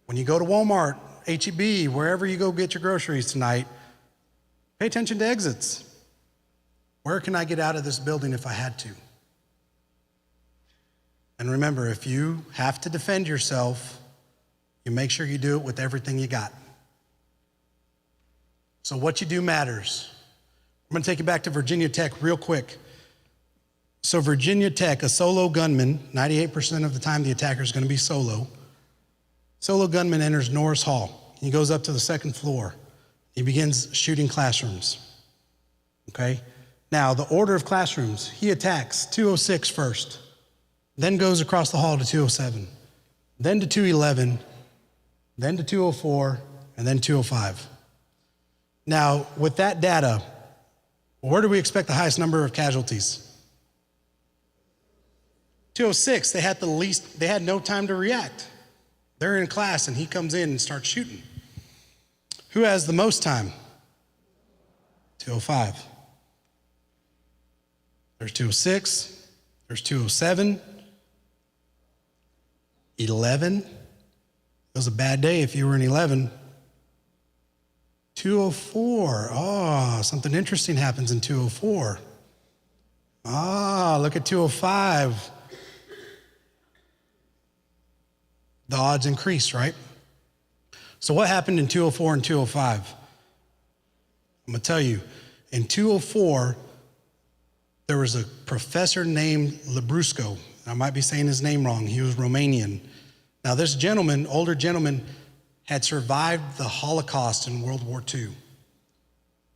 When you go to Walmart, H-E-B, wherever you go get your groceries tonight, pay attention to exits. Where can I get out of this building if I had to? And remember, if you have to defend yourself, you make sure you do it with everything you got. So what you do matters. I'm going to take you back to Virginia Tech real quick. So Virginia Tech, a solo gunman, 98% of the time the attacker is going to be solo. Solo gunman enters Norris Hall. He goes up to the second floor. He begins shooting classrooms. Okay? Now, the order of classrooms, he attacks 206 first, then goes across the hall to 207, then to 211, then to 204, and then 205. Now, with that data, where do we expect the highest number of casualties? 206, they had no time to react. They're in class and he comes in and starts shooting. Who has the most time? 205. There's 206, there's 207, 11. It was a bad day if you were in 11. 204, something interesting happens in 204. Look at 205. The odds increase, right? So what happened in 204 and 205? I'm gonna tell you, in 204, there was a professor named Labrusco. I might be saying his name wrong. He was Romanian. Now this gentleman, older gentleman, had survived the Holocaust in World War II.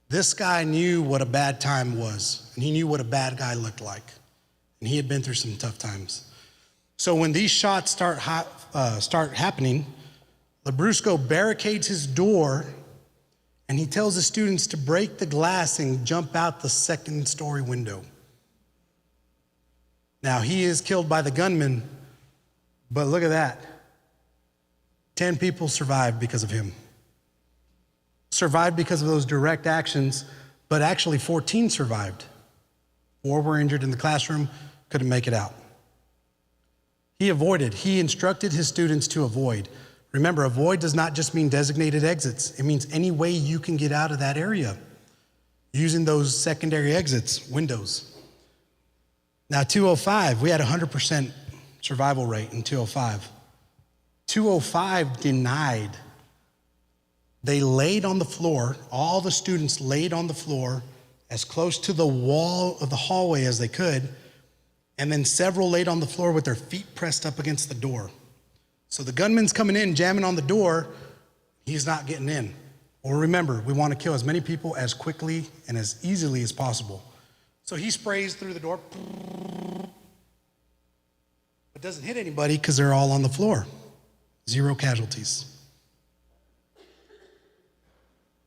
This guy knew what a bad time was, and he knew what a bad guy looked like. And he had been through some tough times. So when these shots start happening, Labrusco barricades his door, and he tells the students to break the glass and jump out the second-story window. Now, he is killed by the gunman, but look at that. 10 people survived because of him. Survived because of those direct actions, but actually 14 survived. 4 were injured in the classroom, couldn't make it out. He instructed his students to avoid. Remember, avoid does not just mean designated exits. It means any way you can get out of that area using those secondary exits, windows. Now, 205, we had 100% survival rate in 205. 205 denied. They laid on the floor, all the students laid on the floor as close to the wall of the hallway as they could, and then several laid on the floor with their feet pressed up against the door. So the gunman's coming in, jamming on the door, he's not getting in. Well, remember, we want to kill as many people as quickly and as easily as possible. So he sprays through the door, but doesn't hit anybody because they're all on the floor. 0 casualties.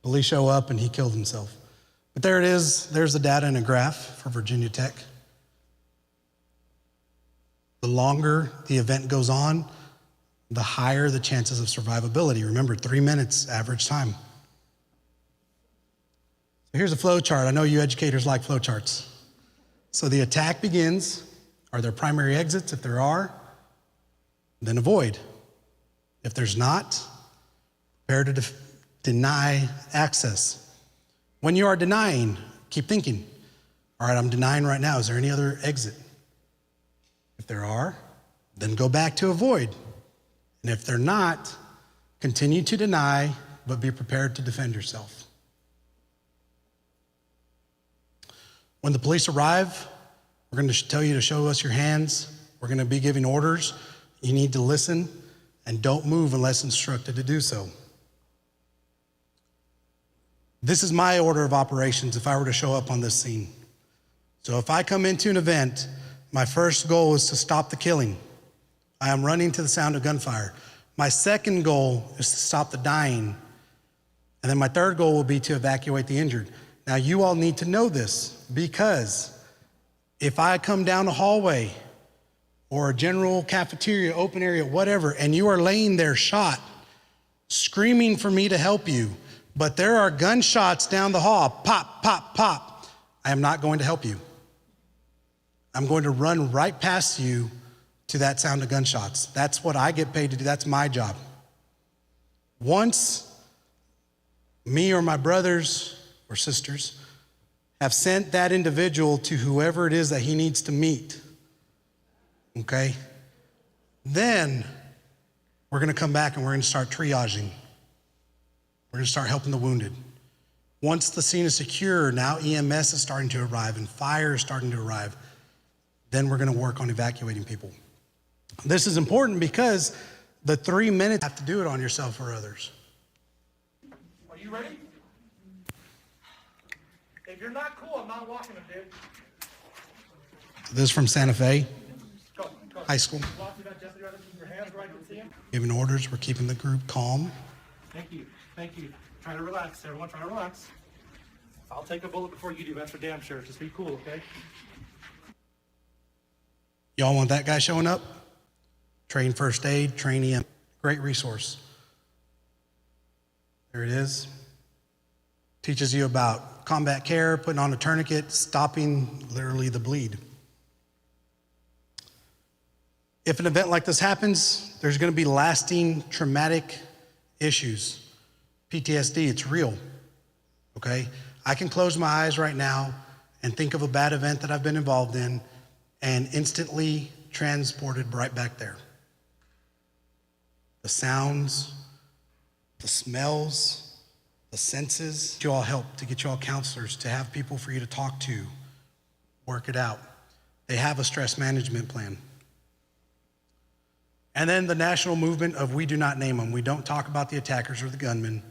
Police show up and he killed himself. But there it is, there's the data in a graph for Virginia Tech. The longer the event goes on, the higher the chances of survivability. Remember, 3 minutes average time. So here's a flow chart. I know you educators like flow charts. So the attack begins. Are there primary exits? If there are, then avoid. If there's not, prepare to deny access. When you are denying, keep thinking, all right, I'm denying right now. Is there any other exit? If there are, then go back to avoid. And if they're not, continue to deny, but be prepared to defend yourself. When the police arrive, we're going to tell you to show us your hands. We're going to be giving orders. You need to listen and don't move unless instructed to do so. This is my order of operations if I were to show up on this scene. So if I come into an event, my first goal is to stop the killing. I am running to the sound of gunfire. My second goal is to stop the dying. And then my third goal will be to evacuate the injured. Now you all need to know this because if I come down a hallway or a general cafeteria, open area, whatever, and you are laying there shot, screaming for me to help you, but there are gunshots down the hall, pop, pop, pop, I am not going to help you. I'm going to run right past you to that sound of gunshots. That's what I get paid to do. That's my job. Once me or my brothers or sisters have sent that individual to whoever it is that he needs to meet, okay, then we're gonna come back and we're gonna start triaging. We're gonna start helping the wounded. Once the scene is secure, now EMS is starting to arrive and fire is starting to arrive. Then we're gonna work on evacuating people. This is important because the 3 minutes you have to do it on yourself or others. Are you ready? If you're not cool, I'm not walking them, dude. This is from Santa Fe High School. Your hands right to see him. Giving orders, we're keeping the group calm. Thank you. Thank you. Try to relax. Everyone try to relax. I'll take a bullet before you do. That's for damn sure. Just be cool, okay? Y'all want that guy showing up? Train first aid, train EM. Great resource. There it is. Teaches you about combat care, putting on a tourniquet, stopping literally the bleed. If an event like this happens, there's gonna be lasting traumatic issues. PTSD, it's real, okay? I can close my eyes right now and think of a bad event that I've been involved in and instantly transported right back there. The sounds, the smells, the senses. You all help to get you all counselors, to have people for you to talk to, work it out. They have a stress management plan. And then the national movement of we do not name them. We don't talk about the attackers or the gunmen.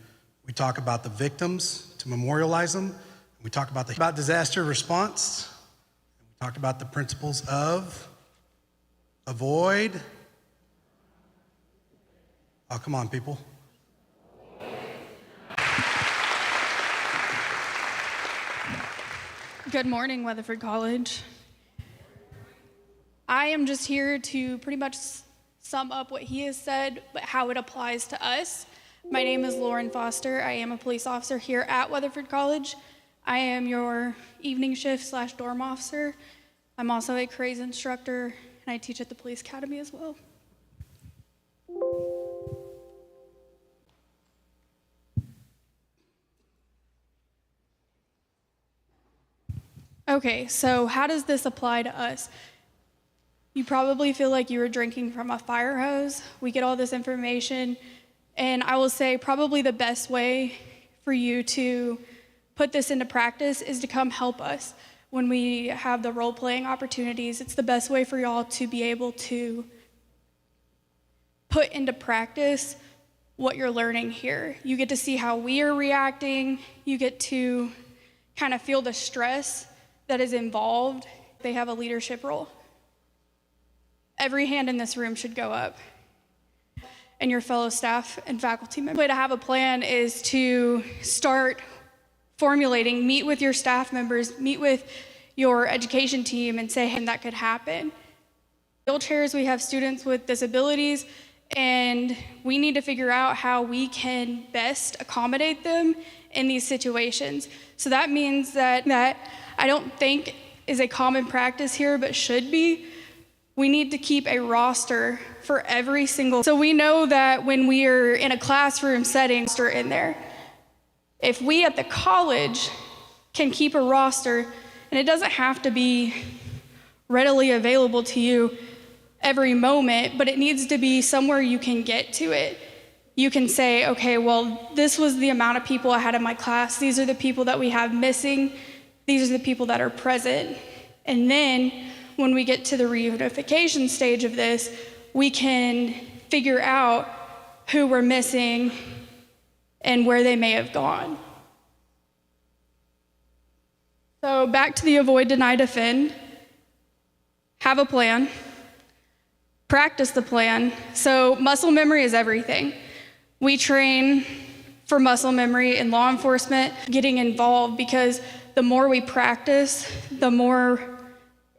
We talk about the victims to memorialize them. We talk about disaster response. We talked about the principles of avoid. Oh, come on, people. Good morning, Weatherford College. I am just here to pretty much sum up what he has said, but how it applies to us. My name is Lauren Foster. I am a police officer here at Weatherford College. I am your evening shift / dorm officer. I'm also a CRAES instructor, and I teach at the police academy as well. Okay, so how does this apply to us? You probably feel like you were drinking from a fire hose. We get all this information, and I will say probably the best way for you to put this into practice is to come help us. When we have the role-playing opportunities, it's the best way for y'all to be able to put into practice what you're learning here. You get to see how we are reacting. You get to kind of feel the stress that is involved. They have a leadership role. Every hand in this room should go up, and your fellow staff and faculty members. The way to have a plan is to start formulating, meet with your staff members, meet with your education team and say, hey, that could happen. Wheelchairs, we have students with disabilities, and we need to figure out how we can best accommodate them in these situations. So that means that I don't think is a common practice here, but should be. We need to keep a roster for every single, so we know that when we are in a classroom setting, we're in there. If we at the college can keep a roster, and it doesn't have to be readily available to you every moment, but it needs to be somewhere you can get to it. You can say, okay, well, this was the amount of people I had in my class. These are the people that we have missing. These are the people that are present. And then when we get to the reunification stage of this, we can figure out who we're missing and where they may have gone. So back to the avoid, deny, defend. Have a plan. Practice the plan. So muscle memory is everything. We train for muscle memory in law enforcement, getting involved, because the more we practice, the more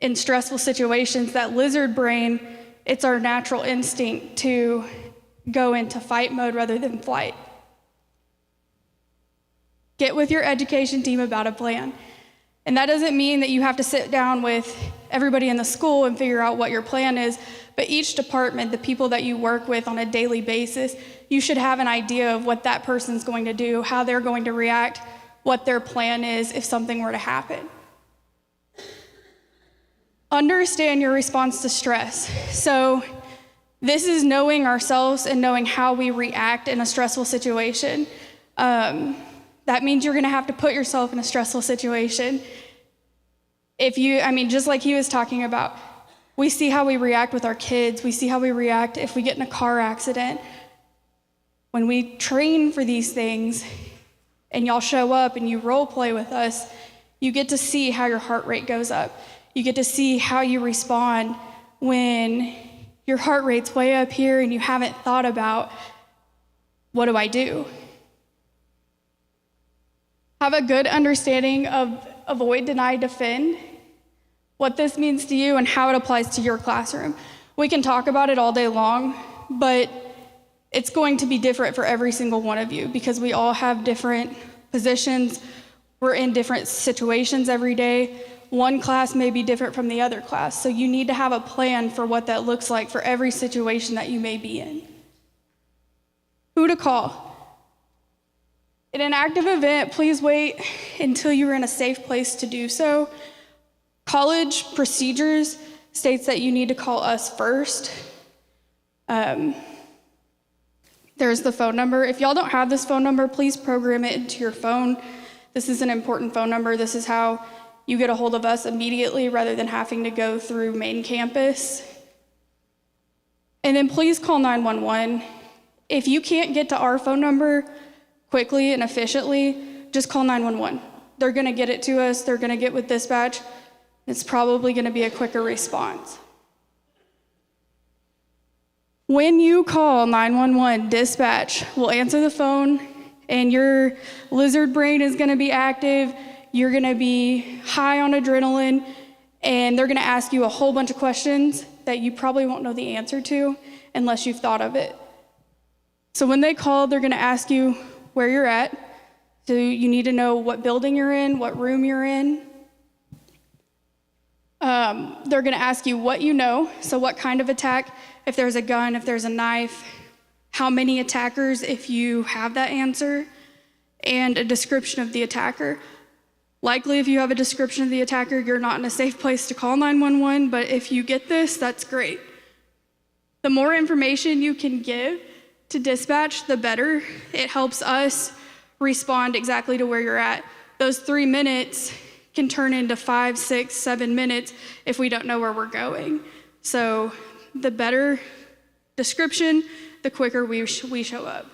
in stressful situations, that lizard brain, it's our natural instinct to go into fight mode rather than flight. Get with your education team about a plan. And that doesn't mean that you have to sit down with everybody in the school and figure out what your plan is. But each department, the people that you work with on a daily basis, you should have an idea of what that person's going to do, how they're going to react, what their plan is if something were to happen. Understand your response to stress. So this is knowing ourselves and knowing how we react in a stressful situation. That means you're gonna have to put yourself in a stressful situation. Just like he was talking about, we see how we react with our kids, we see how we react if we get in a car accident. When we train for these things and y'all show up and you role play with us, you get to see how your heart rate goes up. You get to see how you respond when your heart rate's way up here and you haven't thought about, what do I do? Have a good understanding of avoid, deny, defend, what this means to you and how it applies to your classroom. We can talk about it all day long, but it's going to be different for every single one of you because we all have different positions. We're in different situations every day. One class may be different from the other class, so you need to have a plan for what that looks like for every situation that you may be in. Who to call? In an active event, please wait until you are in a safe place to do so. College procedures states that you need to call us first. There's the phone number. If y'all don't have this phone number, please program it into your phone. This is an important phone number. This is how you get a hold of us immediately rather than having to go through main campus. And then please call 911. If you can't get to our phone number quickly and efficiently, just call 911. They're gonna get it to us, they're gonna get with dispatch. It's probably gonna be a quicker response. When you call 911, dispatch will answer the phone and your lizard brain is gonna be active. You're gonna be high on adrenaline, and they're gonna ask you a whole bunch of questions that you probably won't know the answer to unless you've thought of it. So when they call, they're gonna ask you where you're at. So you need to know what building you're in, what room you're in. They're gonna ask you what you know, so what kind of attack, if there's a gun, if there's a knife, how many attackers, if you have that answer, and a description of the attacker. Likely, if you have a description of the attacker, you're not in a safe place to call 911, but if you get this, that's great. The more information you can give to dispatch, the better. It helps us respond exactly to where you're at. Those 3 minutes can turn into 5, 6, 7 minutes if we don't know where we're going. So the better description, the quicker we show up.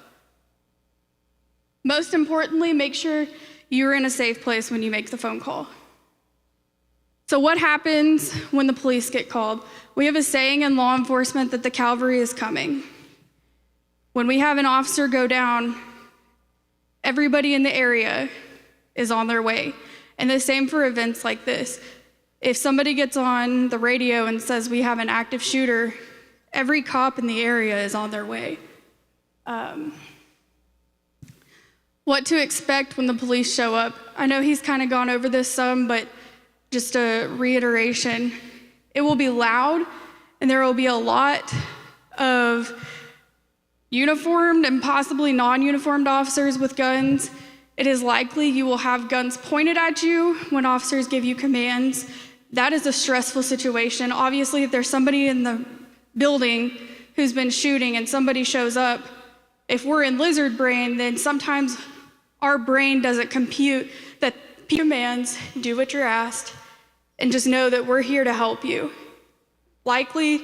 Most importantly, make sure you're in a safe place when you make the phone call. So what happens when the police get called? We have a saying in law enforcement that the cavalry is coming. When we have an officer go down, everybody in the area is on their way. And the same for events like this. If somebody gets on the radio and says we have an active shooter, every cop in the area is on their way. What to expect when the police show up. I know he's kind of gone over this some, but just a reiteration. It will be loud, and there will be a lot of uniformed and possibly non-uniformed officers with guns. It is likely you will have guns pointed at you when officers give you commands. That is a stressful situation. Obviously, if there's somebody in the building who's been shooting and somebody shows up, if we're in lizard brain, then sometimes our brain doesn't compute that commands, do what you're asked, and just know that we're here to help you. Likely,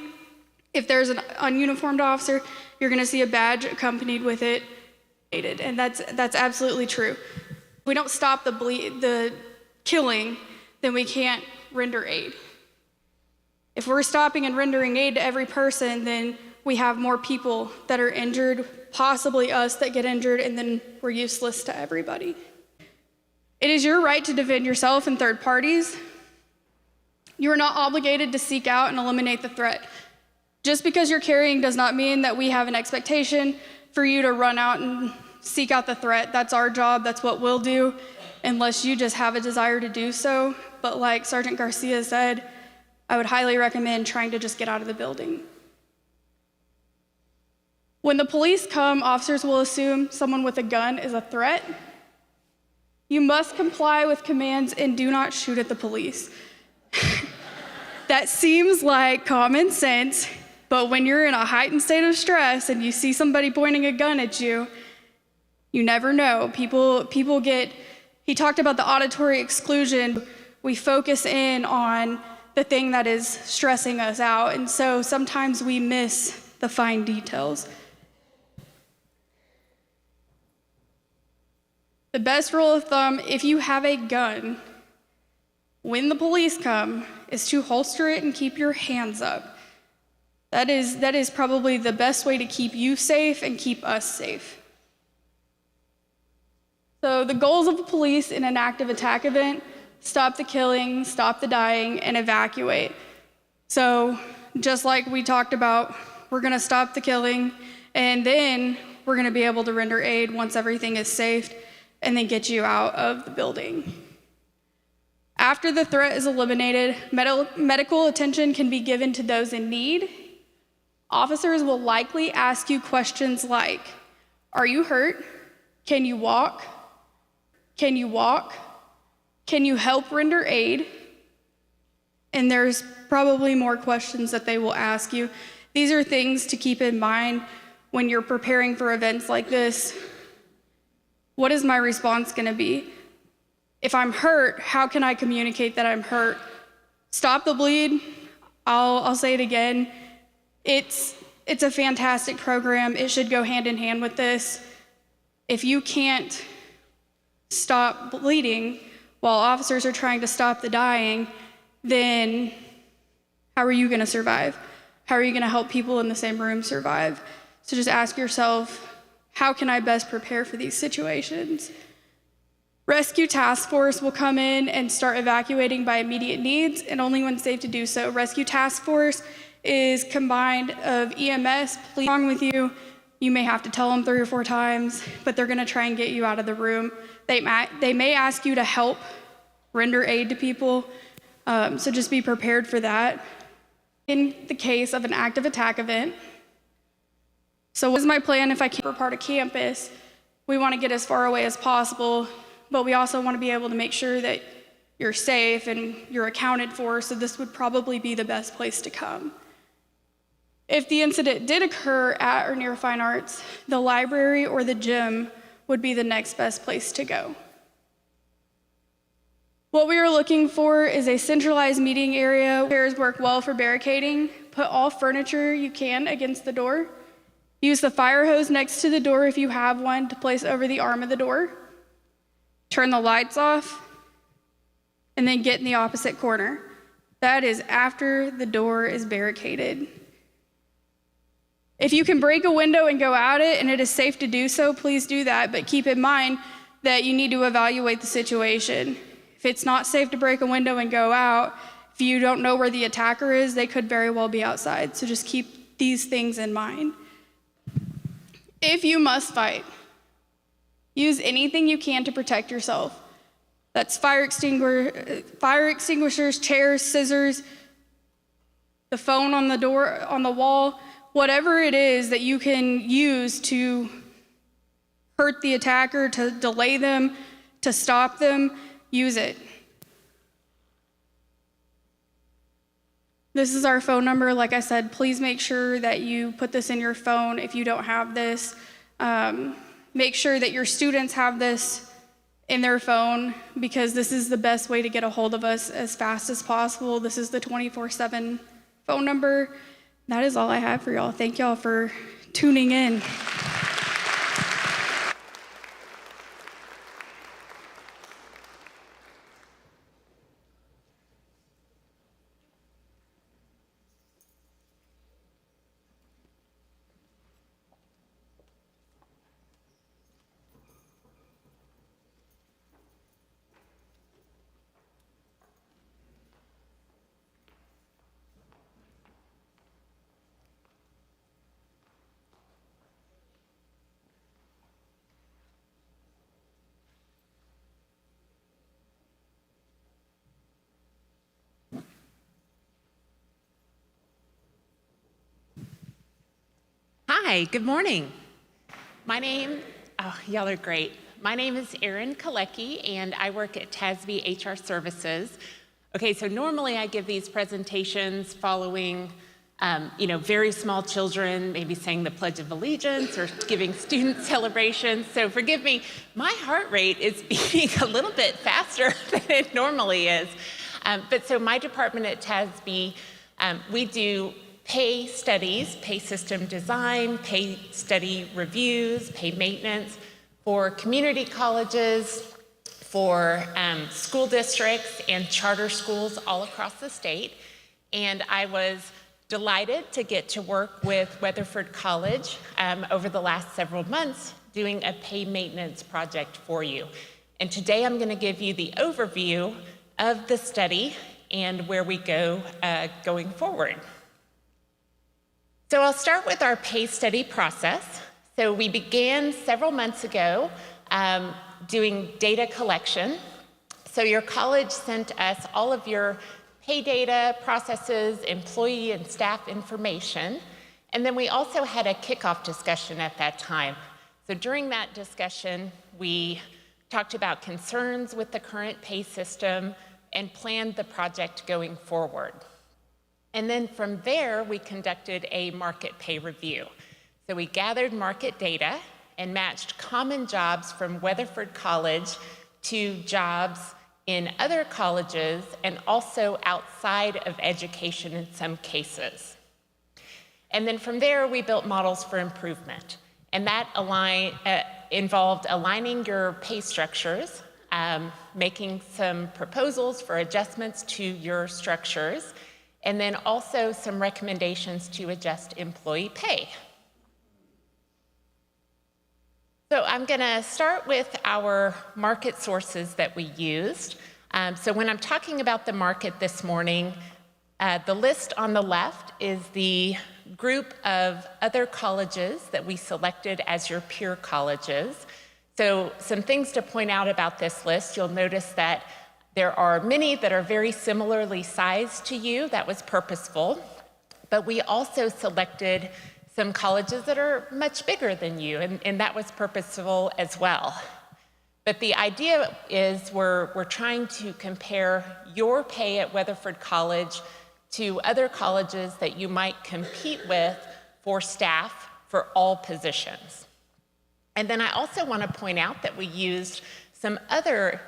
if there's an ununiformed officer, you're gonna see a badge accompanied with it, and that's absolutely true. If we don't stop the killing, then we can't render aid. If we're stopping and rendering aid to every person, then we have more people that are injured, possibly us that get injured, and then we're useless to everybody. It is your right to defend yourself and third parties. You are not obligated to seek out and eliminate the threat. Just because you're carrying does not mean that we have an expectation for you to run out and seek out the threat. That's our job, that's what we'll do, unless you just have a desire to do so. But like Sergeant Garcia said, I would highly recommend trying to just get out of the building. When the police come, officers will assume someone with a gun is a threat. You must comply with commands and do not shoot at the police. That seems like common sense, but when you're in a heightened state of stress and you see somebody pointing a gun at you, you never know. People get, he talked about the auditory exclusion. We focus in on the thing that is stressing us out, and so sometimes we miss the fine details. The best rule of thumb, if you have a gun, when the police come, is to holster it and keep your hands up. That is probably the best way to keep you safe and keep us safe. So the goals of the police in an active attack event: stop the killing, stop the dying, and evacuate. So just like we talked about, we're gonna stop the killing, and then we're gonna be able to render aid once everything is safe, and then get you out of the building. After the threat is eliminated, medical attention can be given to those in need. Officers will likely ask you questions like, are you hurt? Can you walk? Can you walk? Can you help render aid? And there's probably more questions that they will ask you. These are things to keep in mind when you're preparing for events like this. What is my response gonna be? If I'm hurt, how can I communicate that I'm hurt? Stop the bleed. I'll say it again. It's a fantastic program. It should go hand in hand with this. If you can't stop bleeding while officers are trying to stop the dying, then how are you gonna survive? How are you gonna help people in the same room survive? So just ask yourself, how can I best prepare for these situations? Rescue task force will come in and start evacuating by immediate needs, and only when safe to do so. Rescue task force is combined of EMS, police. What's wrong with you? You may have to tell them 3 or 4 times, but they're gonna try and get you out of the room. They may ask you to help render aid to people, so just be prepared for that. In the case of an active attack event, so what is my plan if I can't be part of campus? We wanna get as far away as possible, but we also wanna be able to make sure that you're safe and you're accounted for, so this would probably be the best place to come. If the incident did occur at or near Fine Arts, the library or the gym would be the next best place to go. What we are looking for is a centralized meeting area. Chairs work well for barricading. Put all furniture you can against the door. Use the fire hose next to the door if you have one to place over the arm of the door. Turn the lights off, and then get in the opposite corner. That is after the door is barricaded. If you can break a window and go out it and it is safe to do so, please do that, but keep in mind that you need to evaluate the situation. If it's not safe to break a window and go out, if you don't know where the attacker is, they could very well be outside, so just keep these things in mind. If you must fight, use anything you can to protect yourself. That's fire extinguishers, chairs, scissors, the phone on the door, on the wall, whatever it is that you can use to hurt the attacker, to delay them, to stop them, use it. This is our phone number. Like I said, please make sure that you put this in your phone if you don't have this. Make sure that your students have this in their phone, because this is the best way to get a hold of us as fast as possible. This is the 24/7 phone number. That is all I have for y'all. Thank y'all for tuning in. Hi, good morning. Y'all are great. My name is Erin Kalecki, and I work at TASB HR Services. Okay, so normally I give these presentations following, very small children, maybe saying the Pledge of Allegiance or giving student celebrations. So forgive me, my heart rate is beating a little bit faster than it normally is. But so my department at TASB, we do pay studies, pay system design, pay study reviews, pay maintenance for community colleges, for school districts and charter schools all across the state. And I was delighted to get to work with Weatherford College over the last several months doing a pay maintenance project for you. And today I'm going to give you the overview of the study and where we go going forward. So I'll start with our pay study process. So we began several months ago doing data collection. So your college sent us all of your pay data, processes, employee and staff information. And then we also had a kickoff discussion at that time. So during that discussion, we talked about concerns with the current pay system and planned the project going forward. And then from there, we conducted a market pay review. So we gathered market data and matched common jobs from Weatherford College to jobs in other colleges and also outside of education in some cases. And then from there, we built models for improvement. And that involved aligning your pay structures, making some proposals for adjustments to your structures, and then also some recommendations to adjust employee pay. So I'm going to start with our market sources that we used. So when I'm talking about the market this morning, the list on the left is the group of other colleges that we selected as your peer colleges. So some things to point out about this list, you'll notice that there are many that are very similarly sized to you. That was purposeful. But we also selected some colleges that are much bigger than you, and that was purposeful as well. But the idea is we're trying to compare your pay at Weatherford College to other colleges that you might compete with for staff for all positions. And then I also want to point out that we used some other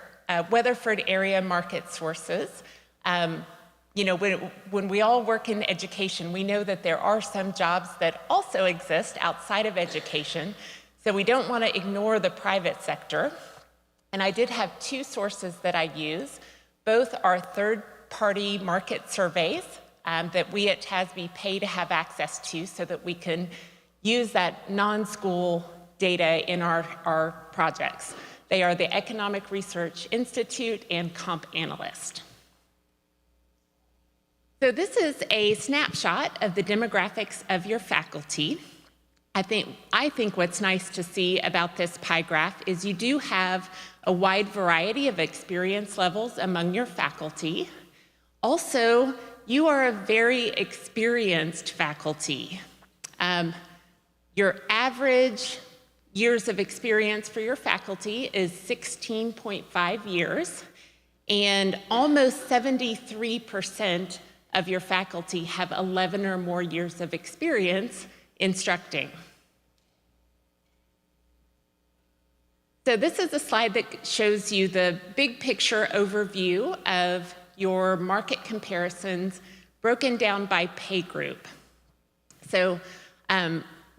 Weatherford area market sources. When we all work in education, we know that there are some jobs that also exist outside of education, so we don't want to ignore the private sector. And I did have two sources that I use. Both are third-party market surveys that we at TASB pay to have access to so that we can use that non-school data in our projects. They are the Economic Research Institute and Comp Analyst. So this is a snapshot of the demographics of your faculty. I think what's nice to see about this pie graph is you do have a wide variety of experience levels among your faculty. Also, you are a very experienced faculty. Your average years of experience for your faculty is 16.5 years, and almost 73% of your faculty have 11 or more years of experience instructing. So this is a slide that shows you the big picture overview of your market comparisons broken down by pay group. So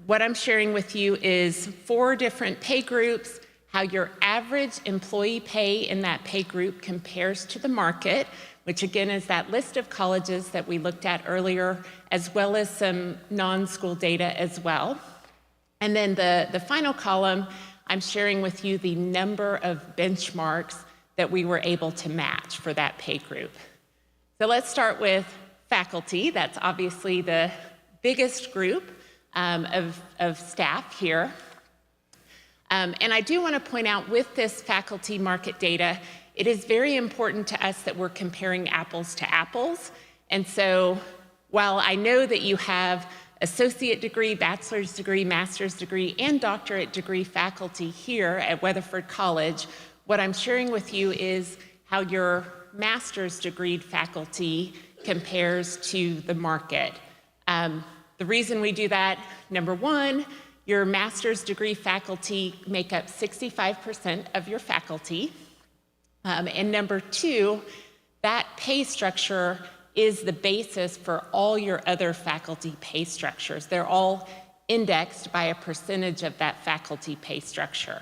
what I'm sharing with you is 4 different pay groups, how your average employee pay in that pay group compares to the market, which again is that list of colleges that we looked at earlier, as well as some non-school data as well. And then the final column, I'm sharing with you the number of benchmarks that we were able to match for that pay group. So let's start with faculty. That's obviously the biggest group of staff here. And I do want to point out with this faculty market data, it is very important to us that we're comparing apples to apples. And so while I know that you have associate degree, bachelor's degree, master's degree, and doctorate degree faculty here at Weatherford College. What I'm sharing with you is how your master's degree faculty compares to the market. The reason we do that, number one, your master's degree faculty make up 65% of your faculty. And number two, that pay structure is the basis for all your other faculty pay structures. They're all indexed by a percentage of that faculty pay structure.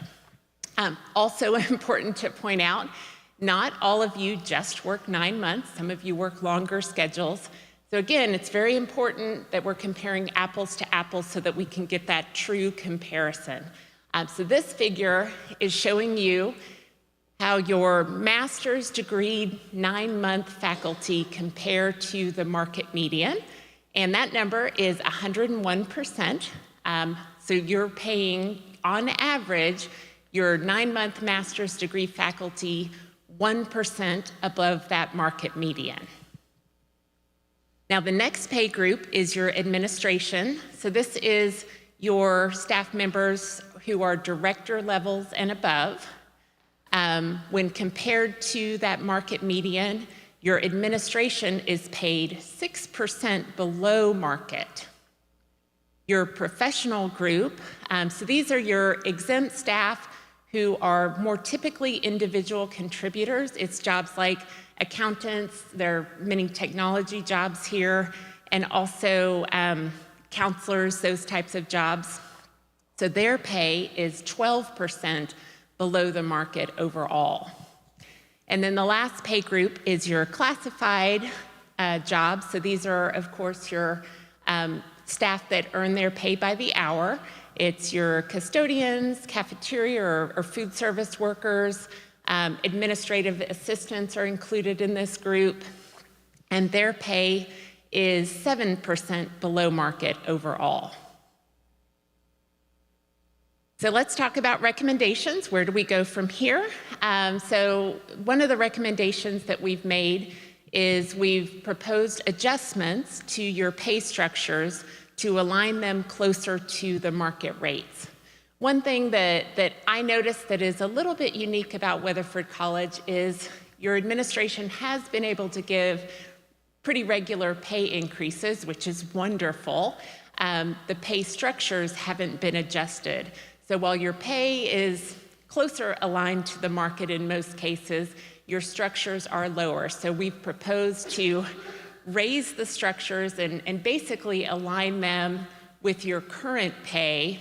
Also important to point out, not all of you just work 9 months. Some of you work longer schedules. So again, it's very important that we're comparing apples to apples so that we can get that true comparison. So this figure is showing you how your master's degree 9-month faculty compare to the market median. And that number is 101%. So you're paying, on average, your 9-month master's degree faculty 1% above that market median. Now, the next pay group is your administration. So this is your staff members who are director levels and above. When compared to that market median, your administration is paid 6% below market. Your professional group, so these are your exempt staff who are more typically individual contributors. It's jobs like accountants, there are many technology jobs here, and also counselors, those types of jobs. So their pay is 12% below the market overall. And then the last pay group is your classified jobs. So these are, of course, your staff that earn their pay by the hour. It's your custodians, cafeteria or food service workers, administrative assistants are included in this group, and their pay is 7% below market overall. So let's talk about recommendations. Where do we go from here? So one of the recommendations that we've made is we've proposed adjustments to your pay structures to align them closer to the market rates. One thing that I noticed that is a little bit unique about Weatherford College is your administration has been able to give pretty regular pay increases, which is wonderful. The pay structures haven't been adjusted. So while your pay is closer aligned to the market in most cases, your structures are lower. So we've proposed to raise the structures and basically align them with your current pay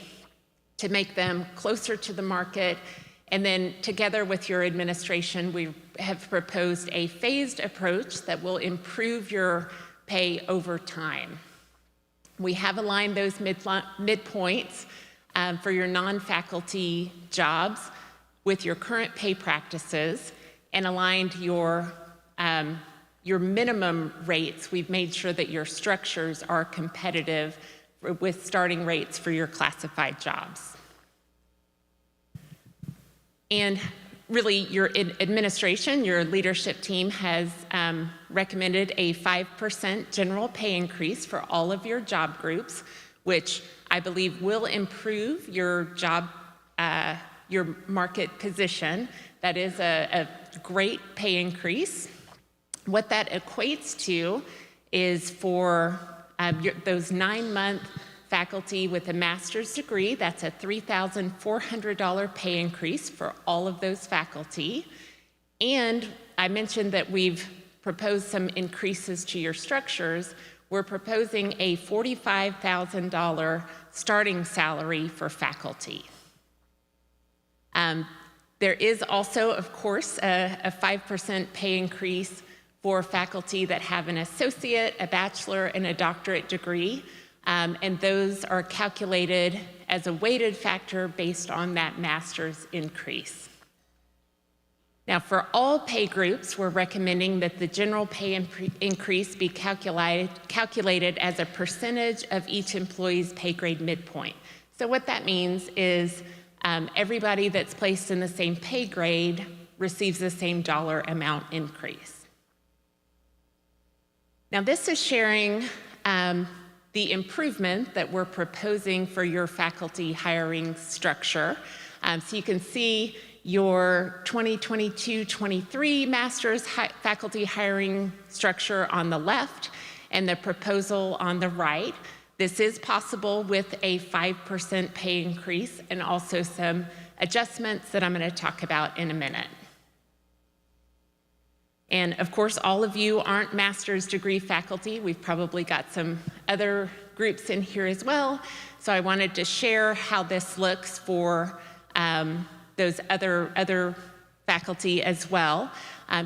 to make them closer to the market. And then together with your administration, we have proposed a phased approach that will improve your pay over time. We have aligned those midpoints for your non-faculty jobs with your current pay practices and aligned your minimum rates. We've made sure that your structures are competitive with starting rates for your classified jobs. And really, your administration, your leadership team has recommended a 5% general pay increase for all of your job groups, which I believe will improve your job, your market position. That is a great pay increase. What that equates to is for those 9-month faculty with a master's degree, that's a $3,400 pay increase for all of those faculty. And I mentioned that we've proposed some increases to your structures. We're proposing a $45,000 starting salary for faculty. There is also, of course, a 5% pay increase for faculty that have an associate, a bachelor, and a doctorate degree. And those are calculated as a weighted factor based on that master's increase. Now, for all pay groups, we're recommending that the general pay increase be calculated as a percentage of each employee's pay grade midpoint. So what that means is everybody that's placed in the same pay grade receives the same dollar amount increase. Now, this is sharing the improvement that we're proposing for your faculty hiring structure. So you can see your 2022-23 master's faculty hiring structure on the left and the proposal on the right. This is possible with a 5% pay increase and also some adjustments that I'm going to talk about in a minute. And of course, all of you aren't master's degree faculty. We've probably got some other groups in here as well. So I wanted to share how this looks for those other faculty as well.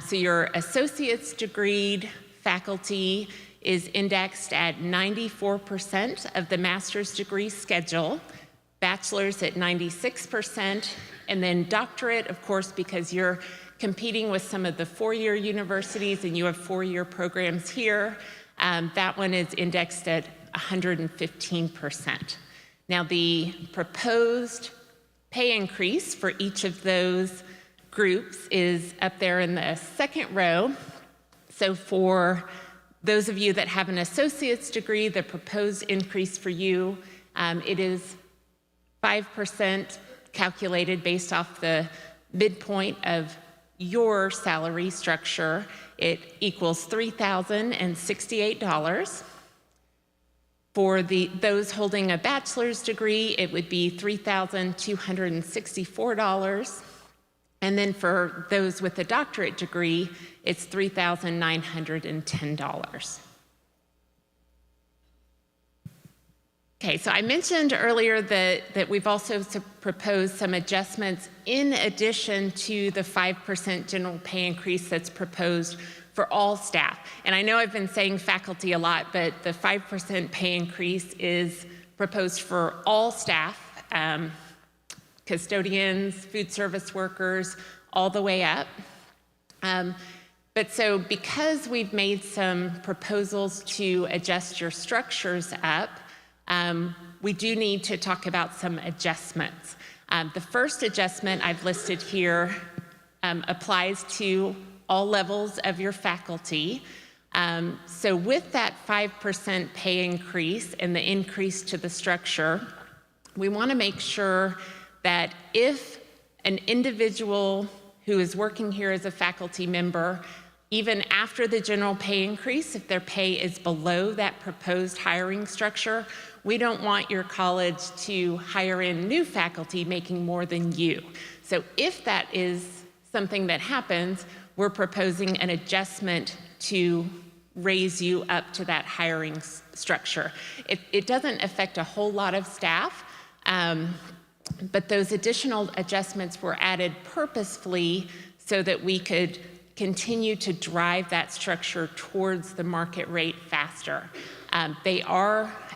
So your associate's degreed faculty is indexed at 94% of the master's degree schedule, bachelor's at 96%, and then doctorate, of course, because you're competing with some of the four-year universities and you have four-year programs here, that one is indexed at 115%. Now, the proposed pay increase for each of those groups is up there in the second row. So for those of you that have an associate's degree, the proposed increase for you, it is 5% calculated based off the midpoint of your salary structure. It equals $3,068. For those holding a bachelor's degree, it would be $3,264. And then for those with a doctorate degree, it's $3,910. Okay, so I mentioned earlier that we've also proposed some adjustments in addition to the 5% general pay increase that's proposed for all staff. And I know I've been saying faculty a lot, but the 5% pay increase is proposed for all staff, custodians, food service workers, all the way up. But so because we've made some proposals to adjust your structures up, we do need to talk about some adjustments. The first adjustment I've listed here applies to all levels of your faculty. So with that 5% pay increase and the increase to the structure, we want to make sure that if an individual who is working here as a faculty member, even after the general pay increase, if their pay is below that proposed hiring structure, we don't want your college to hire in new faculty making more than you. So if that is something that happens, we're proposing an adjustment to raise you up to that hiring structure. It doesn't affect a whole lot of staff, but those additional adjustments were added purposefully so that we could continue to drive that structure towards the market rate faster.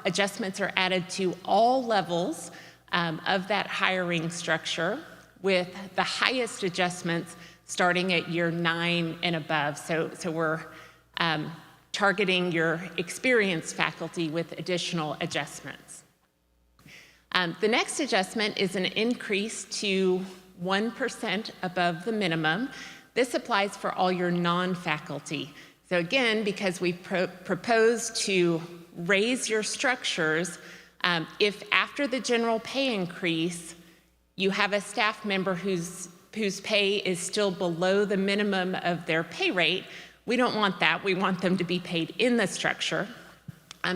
Adjustments are added to all levels of that hiring structure, with the highest adjustments starting at year 9 and above. So we're targeting your experienced faculty with additional adjustments. The next adjustment is an increase to 1% above the minimum. This applies for all your non-faculty. So again, because we propose to raise your structures, if after the general pay increase, you have a staff member whose pay is still below the minimum of their pay rate, we don't want that. We want them to be paid in the structure.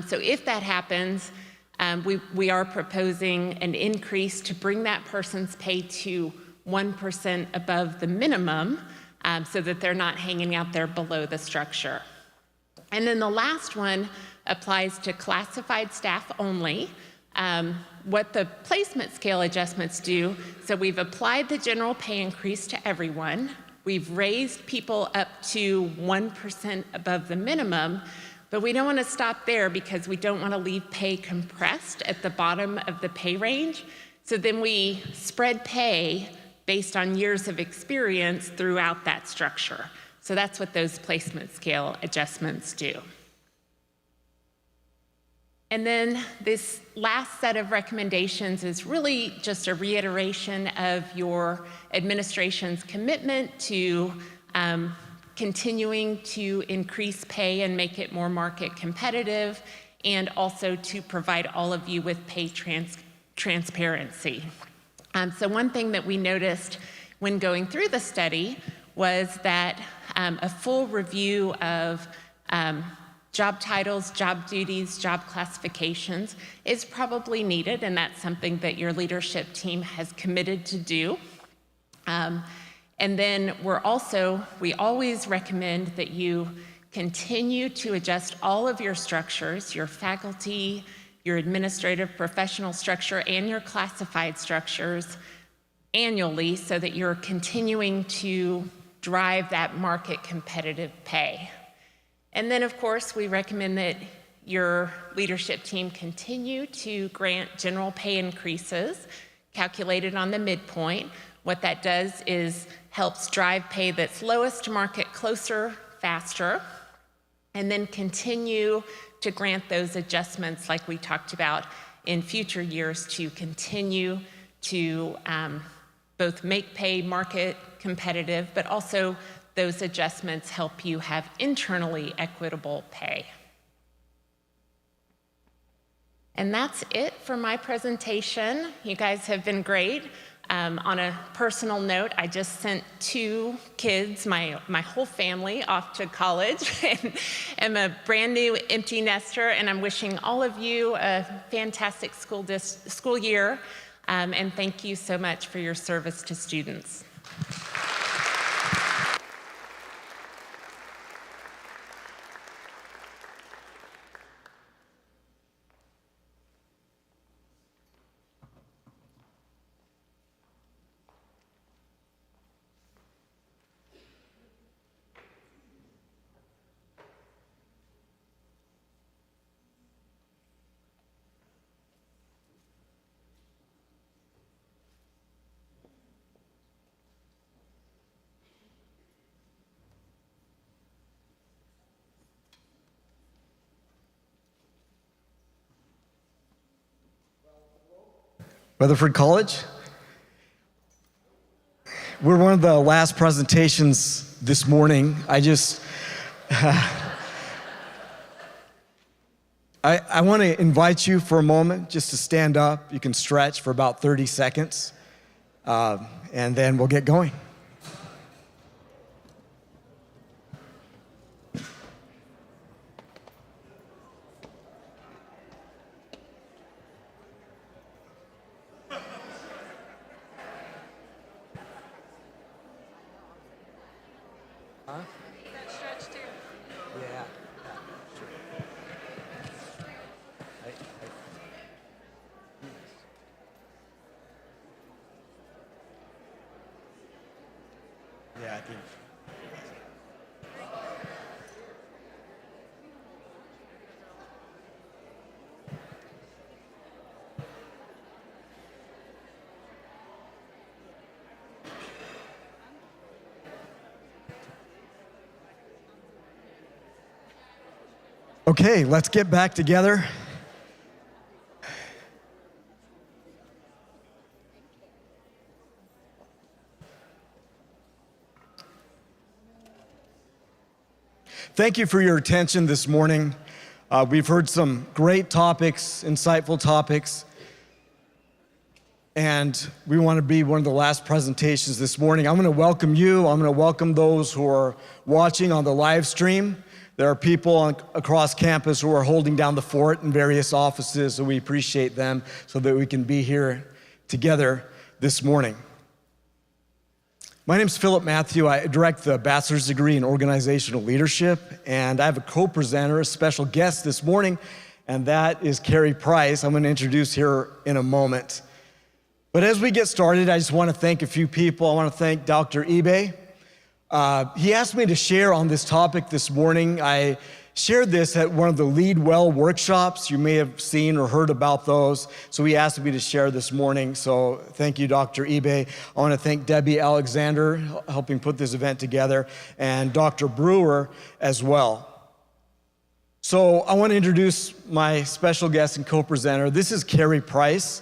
So if that happens, we are proposing an increase to bring that person's pay to 1% above the minimum, so that they're not hanging out there below the structure. And then the last one applies to classified staff only. What the placement scale adjustments do, so we've applied the general pay increase to everyone. We've raised people up to 1% above the minimum, but we don't want to stop there because we don't want to leave pay compressed at the bottom of the pay range. So then we spread pay based on years of experience throughout that structure. So that's what those placement scale adjustments do. And then this last set of recommendations is really just a reiteration of your administration's commitment to continuing to increase pay and make it more market competitive, and also to provide all of you with pay transparency. So one thing that we noticed when going through the study was that a full review of job titles, job duties, job classifications is probably needed, and that's something that your leadership team has committed to do. And then we always recommend that you continue to adjust all of your structures, your faculty, your administrative professional structure, and your classified structures annually so that you're continuing to drive that market competitive pay. And then, of course, we recommend that your leadership team continue to grant general pay increases calculated on the midpoint. What that does is helps drive pay that's lowest to market closer, faster, and then continue to grant those adjustments like we talked about in future years to continue to both make pay market competitive, but also those adjustments help you have internally equitable pay. And that's it for my presentation. You guys have been great. On a personal note, I just sent 2 kids, my whole family, off to college. I'm a brand new empty nester, and I'm wishing all of you a fantastic school year. And thank you so much for your service to students. Weatherford College. We're one of the last presentations this morning. I want to invite you for a moment just to stand up. You can stretch for about 30 seconds, and then we'll get going. Yeah, I think. Okay, let's get back together. Thank you for your attention this morning. We've heard some great topics, insightful topics, and we want to be one of the last presentations this morning. I'm going to welcome you. I'm going to welcome those who are watching on the live stream. There are people across campus who are holding down the fort in various offices, so we appreciate them so that we can be here together this morning. My name is Philip Matthew. I direct the bachelor's degree in organizational leadership, and I have a co-presenter, a special guest this morning, and that is Carrie Price. I'm going to introduce her in a moment. But as we get started, I just want to thank a few people. I want to thank Dr. Ibe. He asked me to share on this topic this morning. I shared this at one of the Lead Well workshops. You may have seen or heard about those. So he asked me to share this morning. So thank you, Dr. Ibe. I want to thank Debbie Alexander, helping put this event together, and Dr. Brewer as well. So I want to introduce my special guest and co-presenter. This is Carrie Price.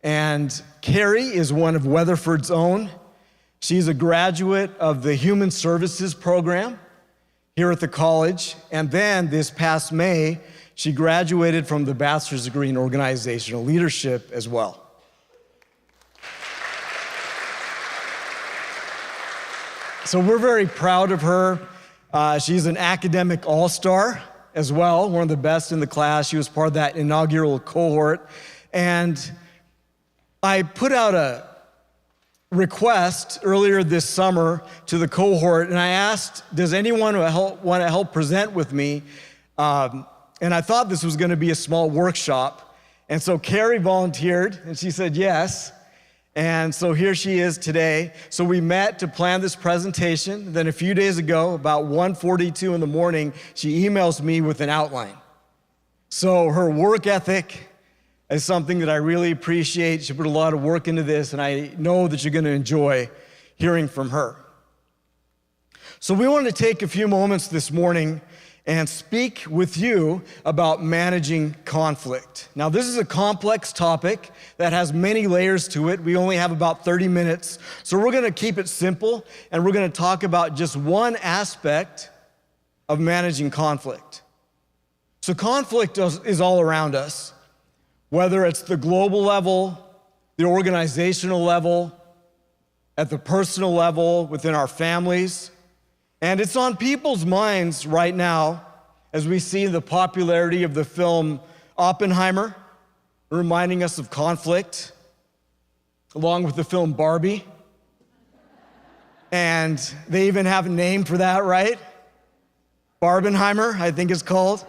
And Carrie is one of Weatherford's own. She's a graduate of the Human Services program here at the college. And then this past May, She graduated from the bachelor's degree in organizational leadership as well. So we're very proud of her. She's an academic all-star as well, one of the best in the class. She was part of that inaugural cohort. And I put out a request earlier this summer to the cohort, and I asked, does anyone want to help present with me? And I thought this was going to be a small workshop. And so Carrie volunteered, and she said yes. And so here she is today. So we met to plan this presentation. Then a few days ago, about 1:42 in the morning, she emails me with an outline. So her work ethic is something that I really appreciate. She put a lot of work into this, and I know that you're going to enjoy hearing from her. So we want to take a few moments this morning and speak with you about managing conflict. Now, this is a complex topic that has many layers to it. We only have about 30 minutes, so we're going to keep it simple, and we're going to talk about just one aspect of managing conflict. So conflict is all around us, whether it's the global level, the organizational level, at the personal level, within our families. And it's on people's minds right now as we see the popularity of the film Oppenheimer, reminding us of conflict, along with the film Barbie. And they even have a name for that, right? Barbenheimer, I think it's called.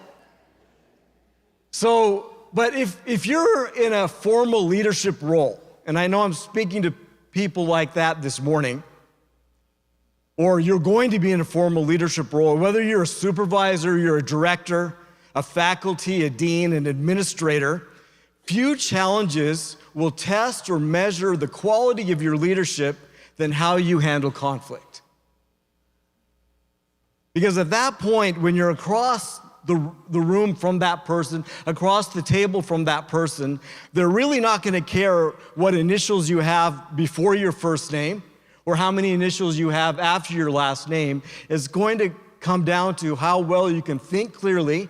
So, but if you're in a formal leadership role, and I know I'm speaking to people like that this morning, or you're going to be in a formal leadership role, whether you're a supervisor, you're a director, a faculty, a dean, an administrator, few challenges will test or measure the quality of your leadership than how you handle conflict. Because at that point, when you're across the room from that person, across the table from that person, they're really not going to care what initials you have before your first name or how many initials you have after your last name. It's going to come down to how well you can think clearly,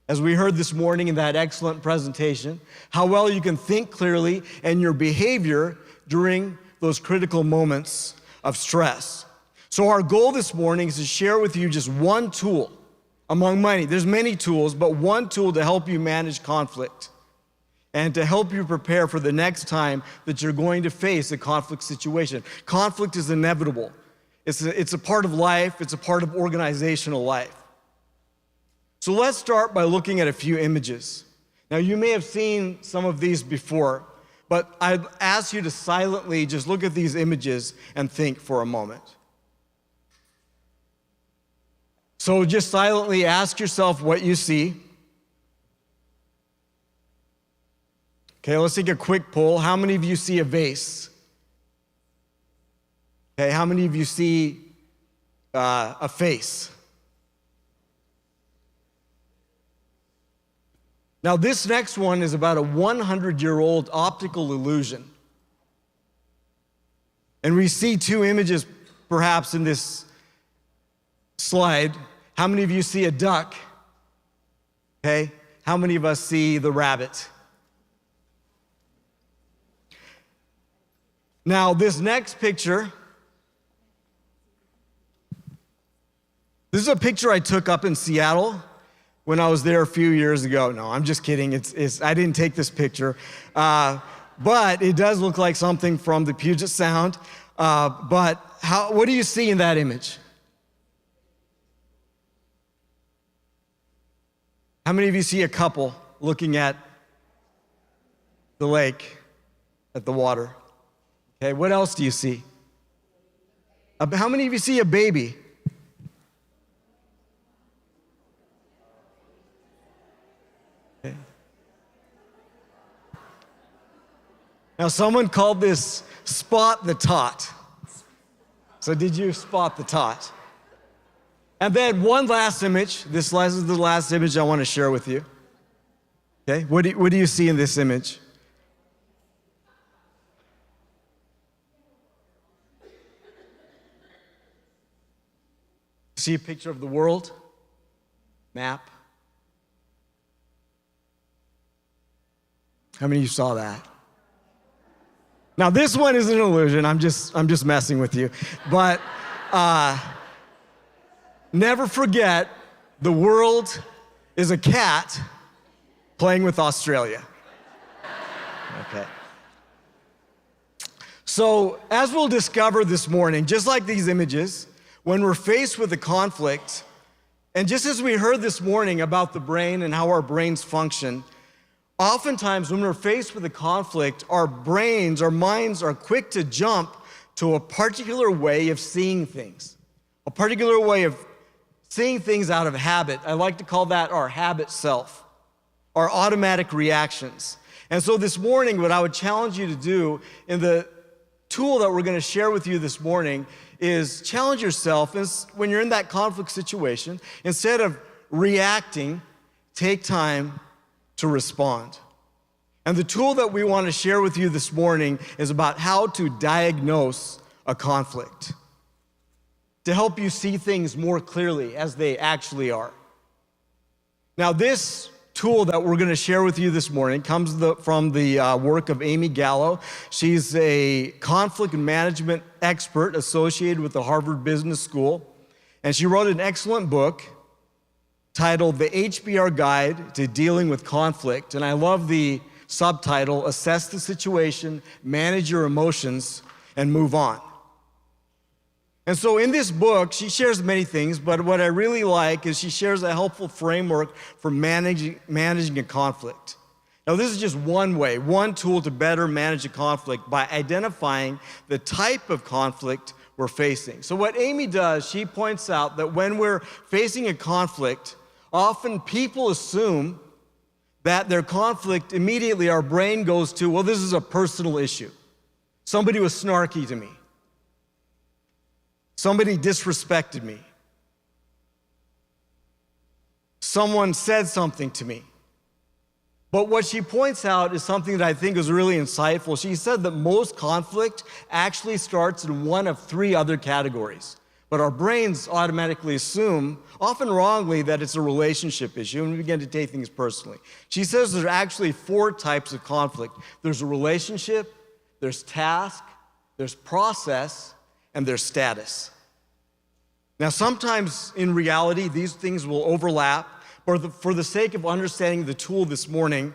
as we heard this morning in that excellent presentation, how well you can think clearly and your behavior during those critical moments of stress. So our goal this morning is to share with you just one tool among many. There's many tools, but one tool to help you manage conflict and to help you prepare for the next time that you're going to face a conflict situation. Conflict is inevitable. It's a part of life. It's a part of organizational life. So let's start by looking at a few images. Now, you may have seen some of these before, but I'd ask you to silently just look at these images and think for a moment. So just silently ask yourself what you see. Okay, let's take a quick poll. How many of you see a vase? Okay, how many of you see a face? Now, this next one is about a 100-year-old optical illusion. And we see two images perhaps in this slide. How many of you see a duck? Okay, how many of us see the rabbit? Now, this next picture, this is a picture I took up in Seattle when I was there a few years ago. No, I'm just kidding. I didn't take this picture. But it does look like something from the Puget Sound. But what do you see in that image? How many of you see a couple looking at the lake, at the water? Okay, what else do you see? How many of you see a baby? Okay. Now, someone called this spot the tot. So did you spot the tot? And then one last image. This is the last image I want to share with you. Okay, what do you see in this image? See a picture of the world? Map? How many of you saw that? Now this one is an illusion. I'm just messing with you. But never forget, the world is a cat playing with Australia. Okay. So as we'll discover this morning, just like these images, when we're faced with a conflict, and just as we heard this morning about the brain and how our brains function, oftentimes when we're faced with a conflict, our brains, our minds are quick to jump to a particular way of seeing things, a particular way of seeing things out of habit. I like to call that our habit self, our automatic reactions. And so this morning, what I would challenge you to do in the tool that we're going to share with you this morning is challenge yourself when you're in that conflict situation, instead of reacting, take time to respond. And the tool that we want to share with you this morning is about how to diagnose a conflict, to help you see things more clearly as they actually are. Now, this tool that we're going to share with you this morning comes from the work of Amy Gallo. She's a conflict management expert associated with the Harvard Business School, and she wrote an excellent book titled The HBR Guide to Dealing with Conflict. And I love the subtitle, Assess the Situation, Manage Your Emotions, and Move On. And so in this book, she shares many things, but what I really like is she shares a helpful framework for managing a conflict. Now, this is just one way, one tool to better manage a conflict by identifying the type of conflict we're facing. So what Amy does, she points out that when we're facing a conflict, often people assume that their conflict, immediately our brain goes to, well, this is a personal issue. Somebody was snarky to me. Somebody disrespected me. Someone said something to me. But what she points out is something that I think is really insightful. She said that most conflict actually starts in one of three other categories. But our brains automatically assume, often wrongly, that it's a relationship issue, and we begin to take things personally. She says there are actually 4 types of conflict. There's a relationship, there's task, there's process, and there's status. Now, sometimes in reality, these things will overlap, but for the sake of understanding the tool this morning,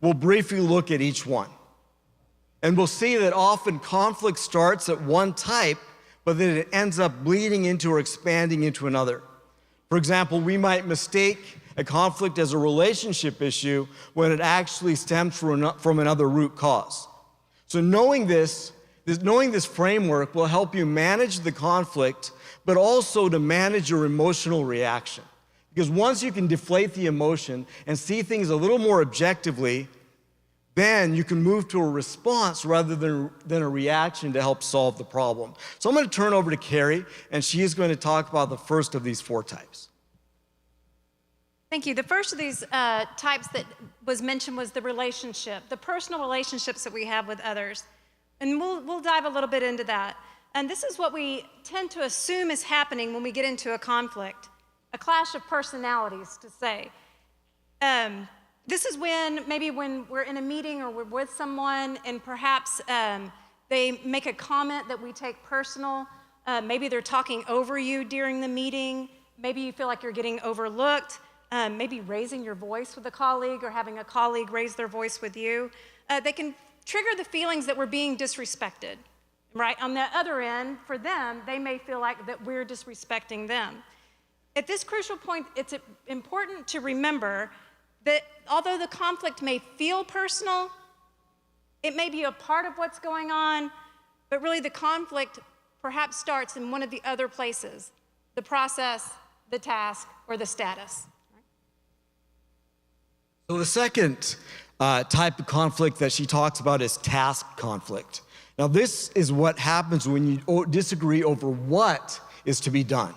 we'll briefly look at each one. And we'll see that often conflict starts at one type, but then it ends up bleeding into or expanding into another. For example, we might mistake a conflict as a relationship issue when it actually stems from another root cause. So knowing this framework will help you manage the conflict, but also to manage your emotional reaction. Because once you can deflate the emotion and see things a little more objectively, then you can move to a response rather than a reaction to help solve the problem. So I'm going to turn over to Carrie, and she is going to talk about the first of these 4 types. Thank you. The first of these types that was mentioned was the relationship, the personal relationships that we have with others. And we'll dive a little bit into that. And this is what we tend to assume is happening when we get into a conflict, a clash of personalities, to say. This is when we're in a meeting or we're with someone and perhaps they make a comment that we take personal. Maybe they're talking over you during the meeting. Maybe you feel like you're getting overlooked. Maybe raising your voice with a colleague or having a colleague raise their voice with you. They can trigger the feelings that we're being disrespected, right? On the other end, for them, they may feel like that we're disrespecting them. At this crucial point, it's important to remember that although the conflict may feel personal, it may be a part of what's going on, but really the conflict perhaps starts in one of the other places, the process, the task, or the status. So the second type of conflict that she talks about is task conflict. Now, this is what happens when you disagree over what is to be done.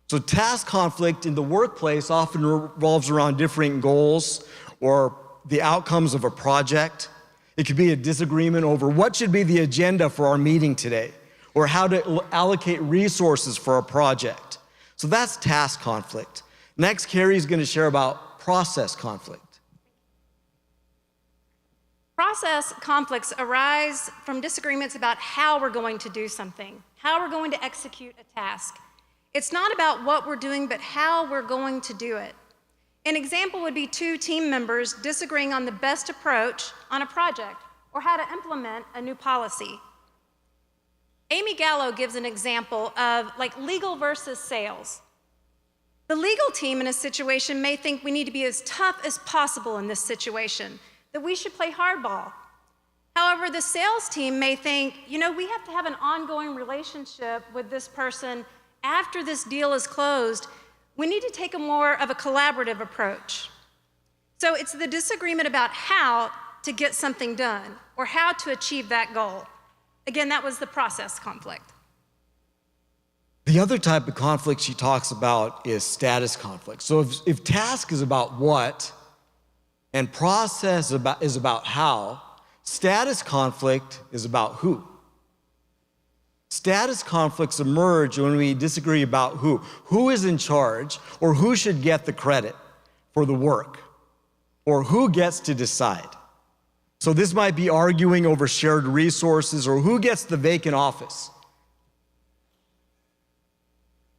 So task conflict in the workplace often revolves around different goals or the outcomes of a project. It could be a disagreement over what should be the agenda for our meeting today, or how to allocate resources for a project. So that's task conflict. Next, Carrie's going to share about process conflict. process conflicts arise from disagreements about how we're going to do something, how we're going to execute a task. It's not about what we're doing, but how we're going to do it. An example would be two team members disagreeing on the best approach on a project or how to implement a new policy. Amy Gallo gives an example of like legal versus sales. The legal team in a situation may think we need to be as tough as possible in this situation, that we should play hardball. However, the sales team may think, you know, we have to have an ongoing relationship with this person after this deal is closed. We need to take a more of a collaborative approach. So it's the disagreement about how to get something done or how to achieve that goal. Again, that was the process conflict. The other type of conflict she talks about is status conflict. So if task is about what and process is about how, status conflict is about who. Status conflicts emerge when we disagree about who. Who is in charge, or who should get the credit for the work, or who gets to decide. So this might be arguing over shared resources, or who gets the vacant office,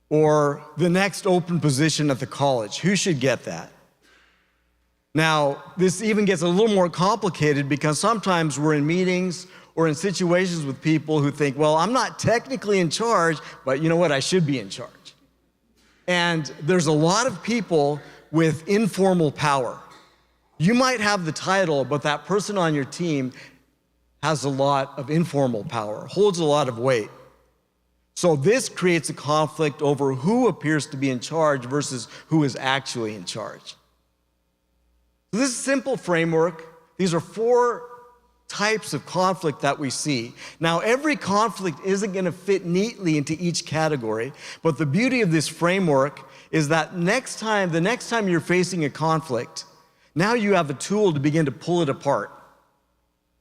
or the next open position at the college. Who should get that? Now, this even gets a little more complicated because sometimes we're in meetings or in situations with people who think, well, I'm not technically in charge, but you know what, I should be in charge. And there's a lot of people with informal power. You might have the title, but that person on your team has a lot of informal power, holds a lot of weight. So this creates a conflict over who appears to be in charge versus who is actually in charge. So this simple framework, these are 4 types of conflict that we see. Now, every conflict isn't going to fit neatly into each category, but the beauty of this framework is that the next time you're facing a conflict, now you have a tool to begin to pull it apart.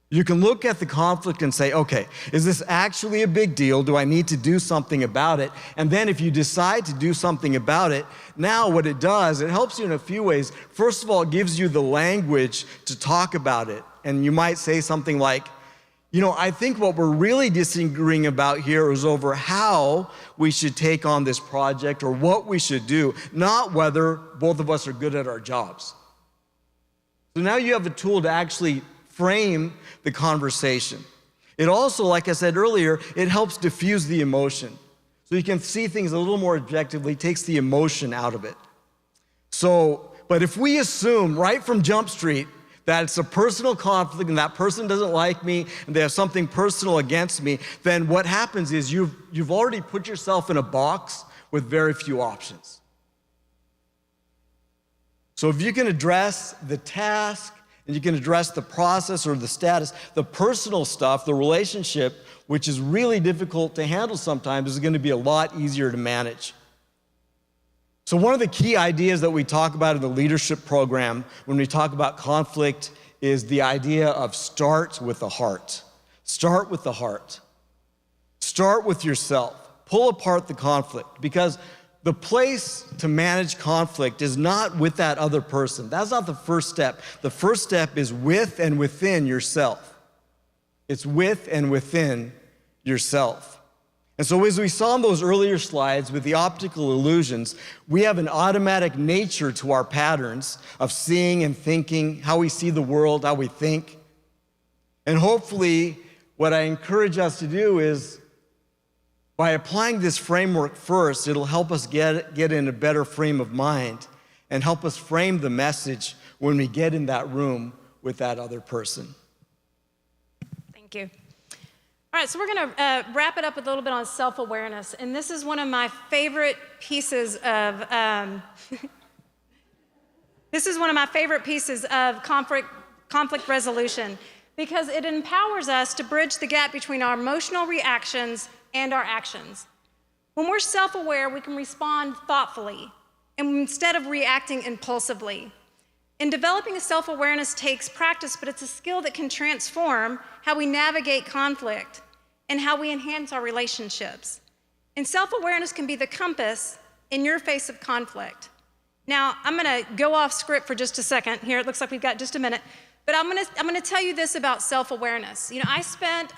You can look at the conflict and say, okay, is this actually a big deal? Do I need to do something about it? And then if you decide to do something about it, now what it does, it helps you in a few ways. First of all, it gives you the language to talk about it. And you might say something like, you know, I think what we're really disagreeing about here is over how we should take on this project or what we should do, not whether both of us are good at our jobs. So now you have a tool to actually frame the conversation. It also, like I said earlier, it helps diffuse the emotion. So you can see things a little more objectively, takes the emotion out of it. So, but if we assume right from Jump Street that it's a personal conflict and that person doesn't like me and they have something personal against me, then what happens is you've already put yourself in a box with very few options. So if you can address the task, and you can address the process or the status, the personal stuff, the relationship, which is really difficult to handle sometimes, is going to be a lot easier to manage. So one of the key ideas that we talk about in the leadership program when we talk about conflict is the idea of start with the heart. Start with the heart. Start with yourself. Pull apart the conflict, because the place to manage conflict is not with that other person. That's not the first step. The first step is with and within yourself. It's with and within yourself. And so as we saw in those earlier slides with the optical illusions, we have an automatic nature to our patterns of seeing and thinking, how we see the world, how we think. And hopefully, what I encourage us to do is, by applying this framework first, it'll help us get in a better frame of mind and help us frame the message when we get in that room with that other person. Thank you. All right, so we're going to wrap it up with a little bit on self-awareness, and this is one of my favorite pieces of conflict resolution, because it empowers us to bridge the gap between our emotional reactions and our actions. When we're self-aware, we can respond thoughtfully and instead of reacting impulsively. And developing a self-awareness takes practice, but it's a skill that can transform how we navigate conflict and how we enhance our relationships. And self-awareness can be the compass in your face of conflict. Now, I'm gonna go off script for just a second here. It looks like we've got just a minute. But I'm gonna tell you this about self-awareness. You know, I spent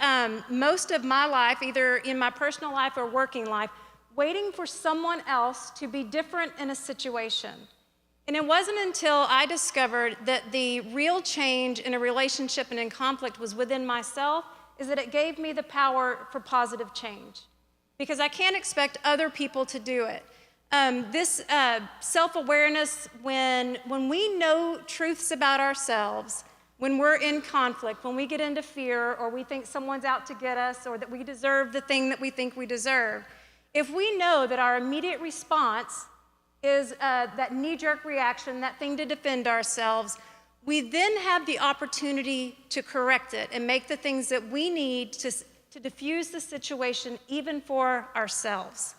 most of my life, either in my personal life or working life, waiting for someone else to be different in a situation. And it wasn't until I discovered that the real change in a relationship and in conflict was within myself, is that it gave me the power for positive change. Because I can't expect other people to do it. This self-awareness, when we know truths about ourselves, when we're in conflict, when we get into fear, or we think someone's out to get us, or that we deserve the thing that we think we deserve, if we know that our immediate response is that knee-jerk reaction, that thing to defend ourselves, we then have the opportunity to correct it and make the things that we need to diffuse the situation, even for ourselves.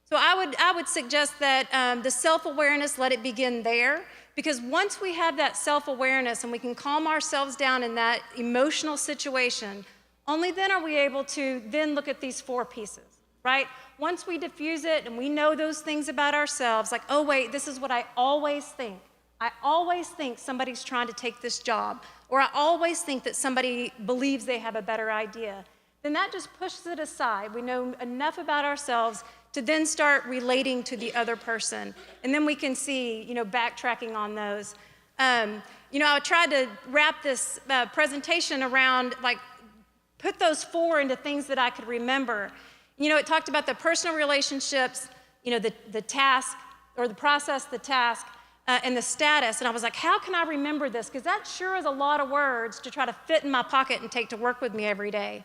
So I would suggest that the self-awareness, let it begin there, because once we have that self-awareness and we can calm ourselves down in that emotional situation, only then are we able to then look at these 4 pieces, right? Once we diffuse it and we know those things about ourselves, like, oh wait, this is what I always think. I always think somebody's trying to take this job, or I always think that somebody believes they have a better idea. Then that just pushes it aside. We know enough about ourselves to then start relating to the other person. And then we can see, you know, backtracking on those. You know, I tried to wrap this presentation around, like, put those 4 into things that I could remember. You know, it talked about the personal relationships, you know, the task, or the process, the task, and the status. And I was like, how can I remember this? Because that sure is a lot of words to try to fit in my pocket and take to work with me every day.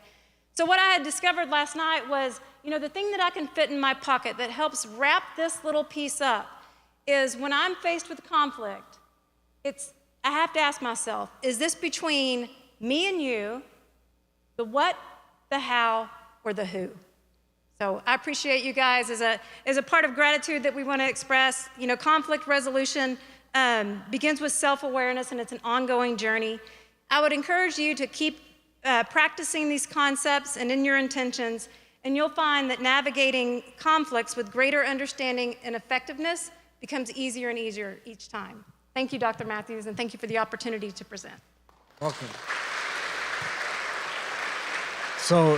So what I had discovered last night was, you know, the thing that I can fit in my pocket that helps wrap this little piece up is when I'm faced with conflict, I have to ask myself, is this between me and you, the what, the how, or the who? So I appreciate you guys as a part of gratitude that we want to express. You know, conflict resolution begins with self-awareness, and it's an ongoing journey. I would encourage you to keep practicing these concepts and in your intentions, and you'll find that navigating conflicts with greater understanding and effectiveness becomes easier and easier each time. Thank you, Dr. Matthews, and thank you for the opportunity to present. Welcome. So,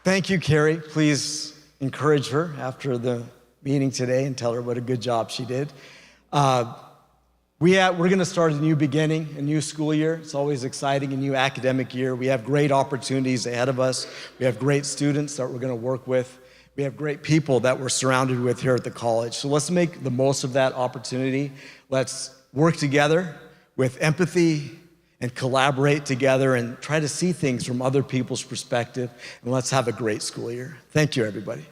thank you, Carrie. Please encourage her after the meeting today and tell her what a good job she did. We're going to start a new beginning, a new school year. It's always exciting, a new academic year. We have great opportunities ahead of us. We have great students that we're going to work with. We have great people that we're surrounded with here at the college. So let's make the most of that opportunity. Let's work together with empathy and collaborate together and try to see things from other people's perspective. And let's have a great school year. Thank you, everybody.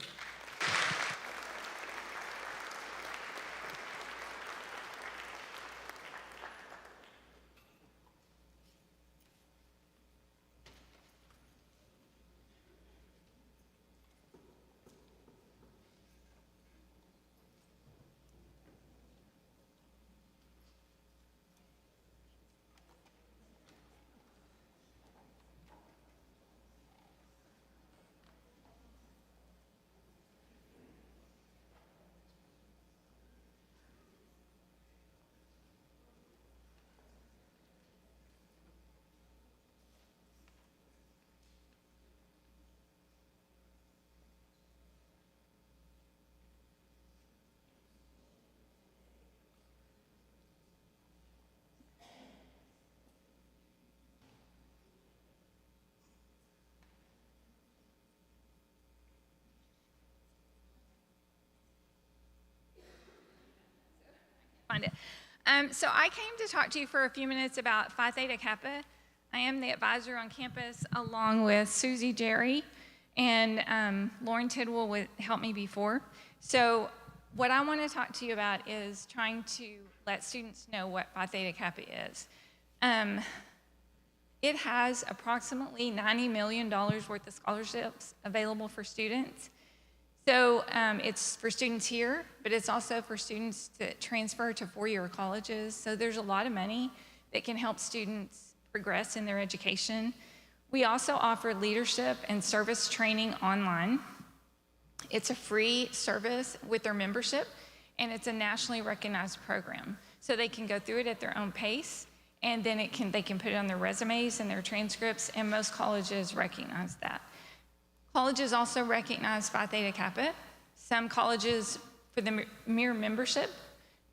Find it. So I came to talk to you for a few minutes about Phi Theta Kappa. I am the advisor on campus along with Susie Jerry, and Lauren Tidwell helped me before. So what I want to talk to you about is trying to let students know what Phi Theta Kappa is. It has approximately $90 million worth of scholarships available for students. So it's for students here, but it's also for students that transfer to four-year colleges. So there's a lot of money that can help students progress in their education. We also offer leadership and service training online. It's a free service with their membership, and it's a nationally recognized program. So they can go through it at their own pace, and then they can put it on their resumes and their transcripts, and most colleges recognize that. Colleges also recognize Phi Theta Kappa. Some colleges, for the mere membership,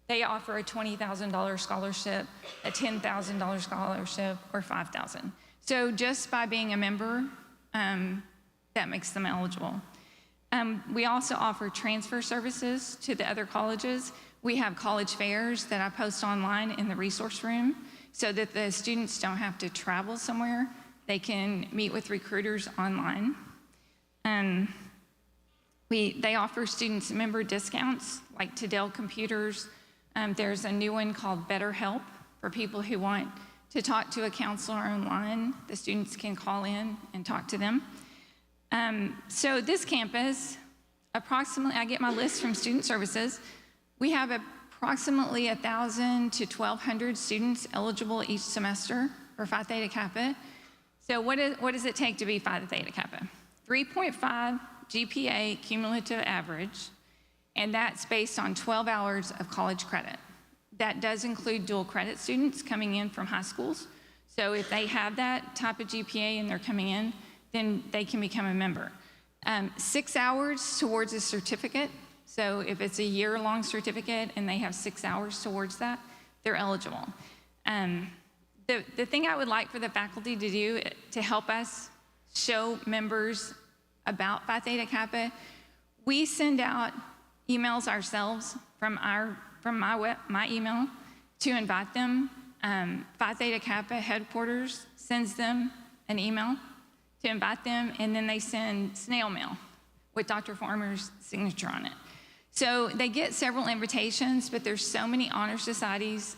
they offer a $20,000 scholarship, a $10,000 scholarship, or $5,000. So just by being a member, that makes them eligible. We also offer transfer services to the other colleges. We have college fairs that I post online in the resource room so that the students don't have to travel somewhere. They can meet with recruiters online. They offer students member discounts like to Dell Computers. There's a new one called BetterHelp for people who want to talk to a counselor online. The students can call in and talk to them. So this campus, approximately, I get my list from Student Services. We have approximately 1,000 to 1,200 students eligible each semester for Phi Theta Kappa. So what does it take to be Phi Theta Kappa? 3.5 GPA cumulative average, and that's based on 12 hours of college credit. That does include dual credit students coming in from high schools. So if they have that type of GPA and they're coming in, then they can become a member. 6 hours towards a certificate. So if it's a year-long certificate and they have 6 hours towards that, they're eligible. The thing I would like for the faculty to do to help us show members about Phi Theta Kappa, we send out emails ourselves from my email to invite them. Phi Theta Kappa headquarters sends them an email to invite them, and then they send snail mail with Dr. Farmer's signature on it. So they get several invitations, but there's so many honor societies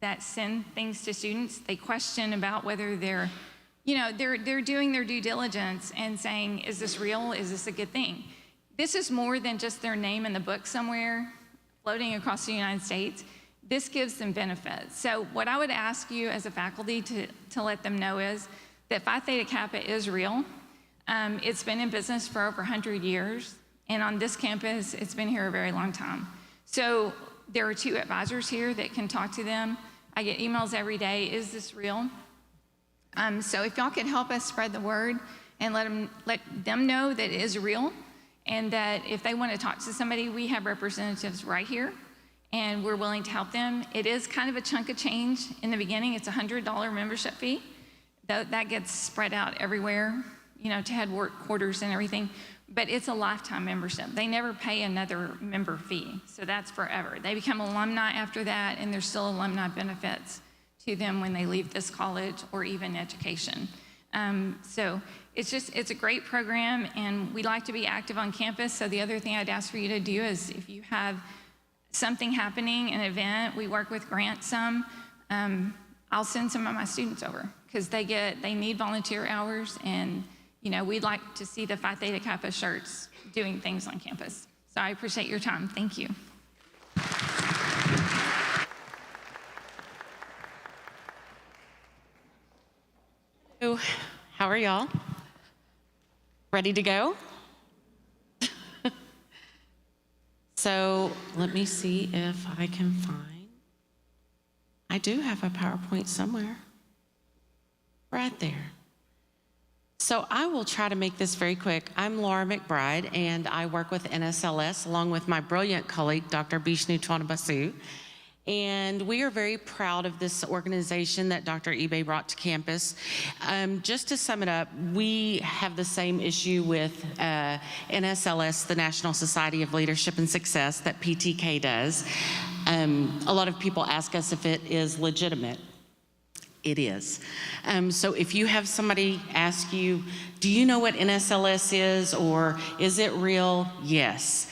that send things to students. They question about whether they're doing their due diligence and saying, is this real? Is this a good thing? This is more than just their name in the book somewhere floating across the United States. This gives them benefits. So what I would ask you as a faculty to let them know is that Phi Theta Kappa is real. It's been in business for over 100 years, and on this campus, it's been here a very long time. So there are 2 advisors here that can talk to them. I get emails every day, is this real? So if y'all could help us spread the word and let them know that it is real, and that if they want to talk to somebody, we have representatives right here, and we're willing to help them. It is kind of a chunk of change in the beginning. It's a $100 membership fee. That gets spread out everywhere, to headquarters and everything, but it's a lifetime membership. They never pay another member fee, so that's forever. They become alumni after that, and there's still alumni benefits to them when they leave this college or even education. So it's a great program, and we like to be active on campus. So the other thing I'd ask for you to do is if you have something happening, an event, we work with grants some, I'll send some of my students over because they need volunteer hours, and we'd like to see the Phi Theta Kappa shirts doing things on campus. So I appreciate your time. Thank you. How are y'all? Ready to go? So let me see if I can find, I do have a PowerPoint somewhere, right there. So I will try to make this very quick. I'm Laura McBride, and I work with NSLS along with my brilliant colleague, Dr. Bishnu Twanabasu. And we are very proud of this organization that Dr. Ibe brought to campus. Just to sum it up, we have the same issue with NSLS, the National Society of Leadership and Success, that PTK does. A lot of people ask us if it is legitimate. It is. So if you have somebody ask you, do you know what NSLS is, or is it real? Yes.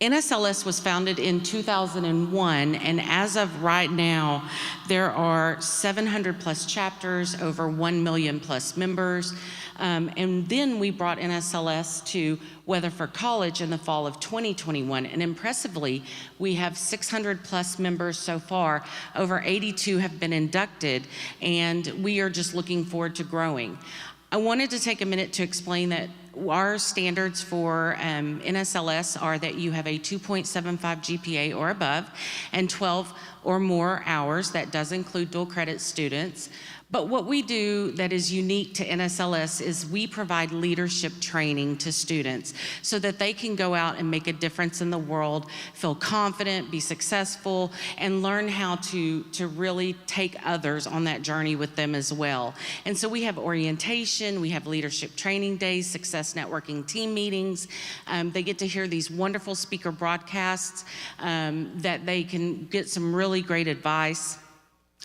NSLS was founded in 2001, and as of right now, there are 700 plus chapters, over 1 million plus members. And then we brought NSLS to Weatherford College in the fall of 2021, and impressively, we have 600 plus members so far. Over 82 have been inducted, and we are just looking forward to growing. I wanted to take a minute to explain that our standards for NSLS are that you have a 2.75 GPA or above and 12 or more hours. That does include dual credit students. But what we do that is unique to NSLS is we provide leadership training to students so that they can go out and make a difference in the world, feel confident, be successful, and learn how to really take others on that journey with them as well. And so we have orientation, we have leadership training days, success networking team meetings. They get to hear these wonderful speaker broadcasts that they can get some really great advice.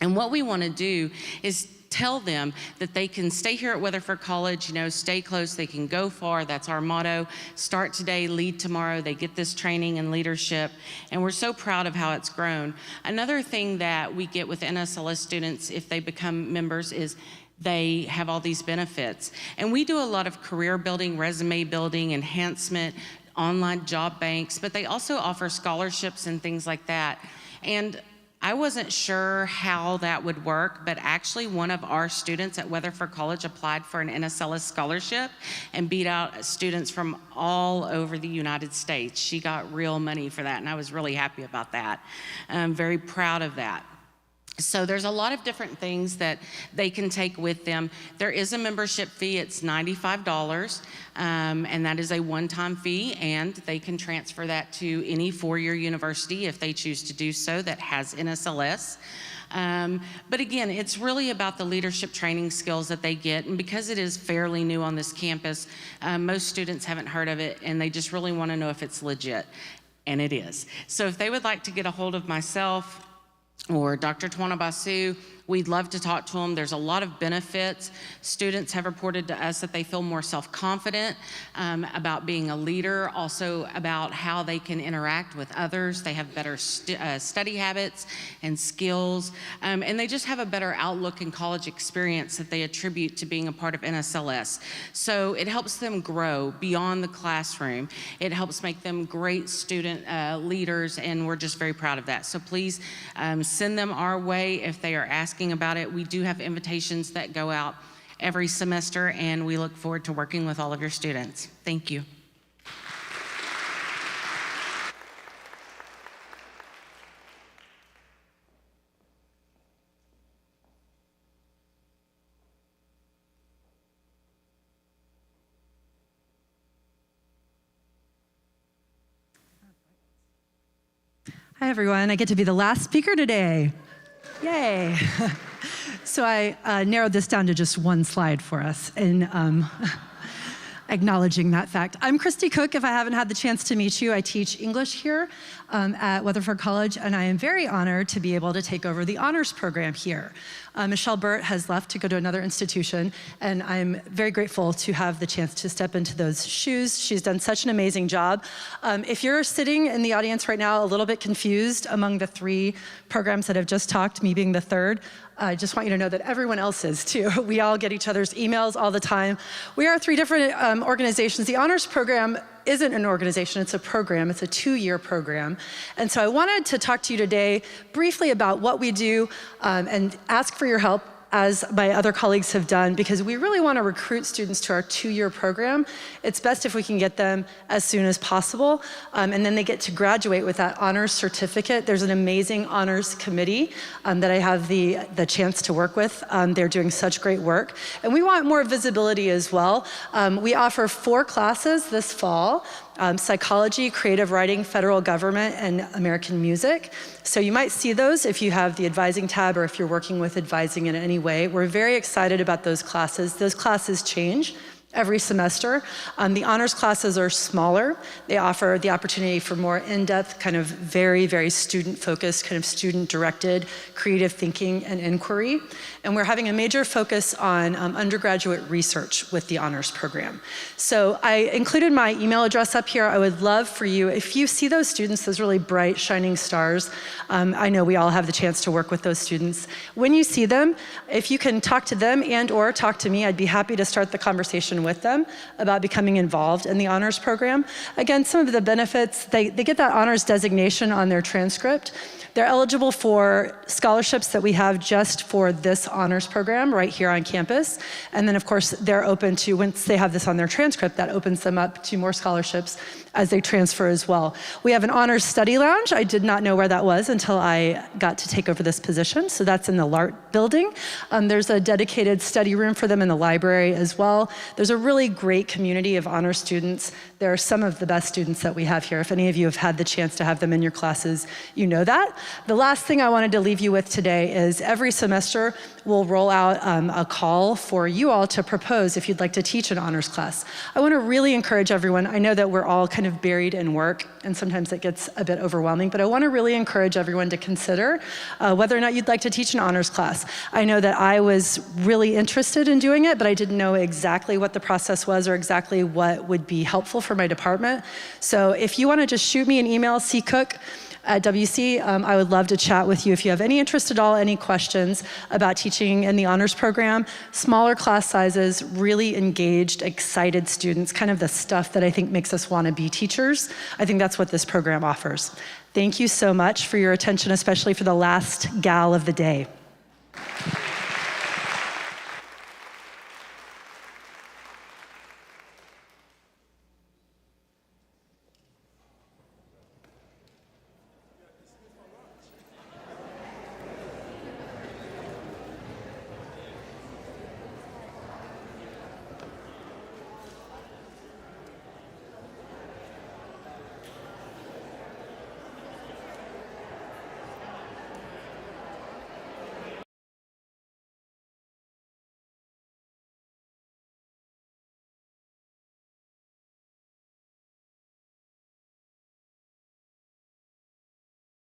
And what we want to do is tell them that they can stay here at Weatherford College, stay close, they can go far. That's our motto. Start today, lead tomorrow. They get this training and leadership, and we're so proud of how it's grown. Another thing that we get with NSLS students if they become members is they have all these benefits. And we do a lot of career building, resume building, enhancement, online job banks, but they also offer scholarships and things like that. And I wasn't sure how that would work, but actually one of our students at Weatherford College applied for an NSLS scholarship and beat out students from all over the United States. She got real money for that, and I was really happy about that. I'm very proud of that. So there's a lot of different things that they can take with them. There is a membership fee. It's $95, and that is a one-time fee, and they can transfer that to any four-year university if they choose to do so that has NSLS. But again, it's really about the leadership training skills that they get, and because it is fairly new on this campus, most students haven't heard of it, and they just really want to know if it's legit, and it is. So if they would like to get a hold of myself or Dr. Tawana Basu, we'd love to talk to them. There's a lot of benefits. Students have reported to us that they feel more self-confident about being a leader, also about how they can interact with others. They have better study habits and skills, and they just have a better outlook and college experience that they attribute to being a part of NSLS. So it helps them grow beyond the classroom. It helps make them great student leaders, and we're just very proud of that. So please send them our way if they are asking about it. We do have invitations that go out every semester, and we look forward to working with all of your students. Thank you. Hi, everyone. I get to be the last speaker today. Yay. So I narrowed this down to just one slide for us in acknowledging that fact. I'm Christy Cook. If I haven't had the chance to meet you, I teach English here at Weatherford College, and I am very honored to be able to take over the honors program here. Michelle Burt has left to go to another institution, and I'm very grateful to have the chance to step into those shoes. She's done such an amazing job. If you're sitting in the audience right now a little bit confused among the three programs that have just talked, me being the third, I just want you to know that everyone else is too. We all get each other's emails all the time. We are three different organizations. The honors program isn't an organization, it's a program. It's a 2-year program. And so I wanted to talk to you today briefly about what we do and ask for your help, as my other colleagues have done, because we really want to recruit students to our 2-year program. It's best if we can get them as soon as possible, and then they get to graduate with that honors certificate. There's an amazing honors committee that I have the chance to work with. They're doing such great work, and we want more visibility as well. We offer 4 classes this fall. Psychology, creative writing, federal government, and American music. So you might see those if you have the advising tab or if you're working with advising in any way. We're very excited about those classes. Those classes change every semester. The honors classes are smaller. They offer the opportunity for more in-depth, kind of very, very student-focused, kind of student-directed creative thinking and inquiry. And we're having a major focus on undergraduate research with the honors program. So I included my email address up here. I would love for you, if you see those students, those really bright, shining stars, I know we all have the chance to work with those students. When you see them, if you can talk to them and or talk to me, I'd be happy to start the conversation with them about becoming involved in the honors program. Again, some of the benefits, they get that honors designation on their transcript, They're eligible for scholarships that we have just for this honors program right here on campus. And then of course, they're open to, once they have this on their transcript, that opens them up to more scholarships as they transfer as well. We have an honors study lounge. I did not know where that was until I got to take over this position. So that's in the LART building. There's a dedicated study room for them in the library as well. There's a really great community of honors students. They're some of the best students that we have here. If any of you have had the chance to have them in your classes, you know that. The last thing I wanted to leave you with today is every semester we'll roll out a call for you all to propose if you'd like to teach an honors class. I want to really encourage everyone. I know that we're all kind of buried in work and sometimes it gets a bit overwhelming, but I want to really encourage everyone to consider whether or not you'd like to teach an honors class. I know that I was really interested in doing it, but I didn't know exactly what the process was or exactly what would be helpful for my department. So if you want to just shoot me an email, ccook@WC. I would love to chat with you if you have any interest at all, any questions about teaching in the honors program. Smaller class sizes, really engaged, excited students, kind of the stuff that I think makes us want to be teachers. I think that's what this program offers. Thank you so much for your attention, especially for the last gal of the day.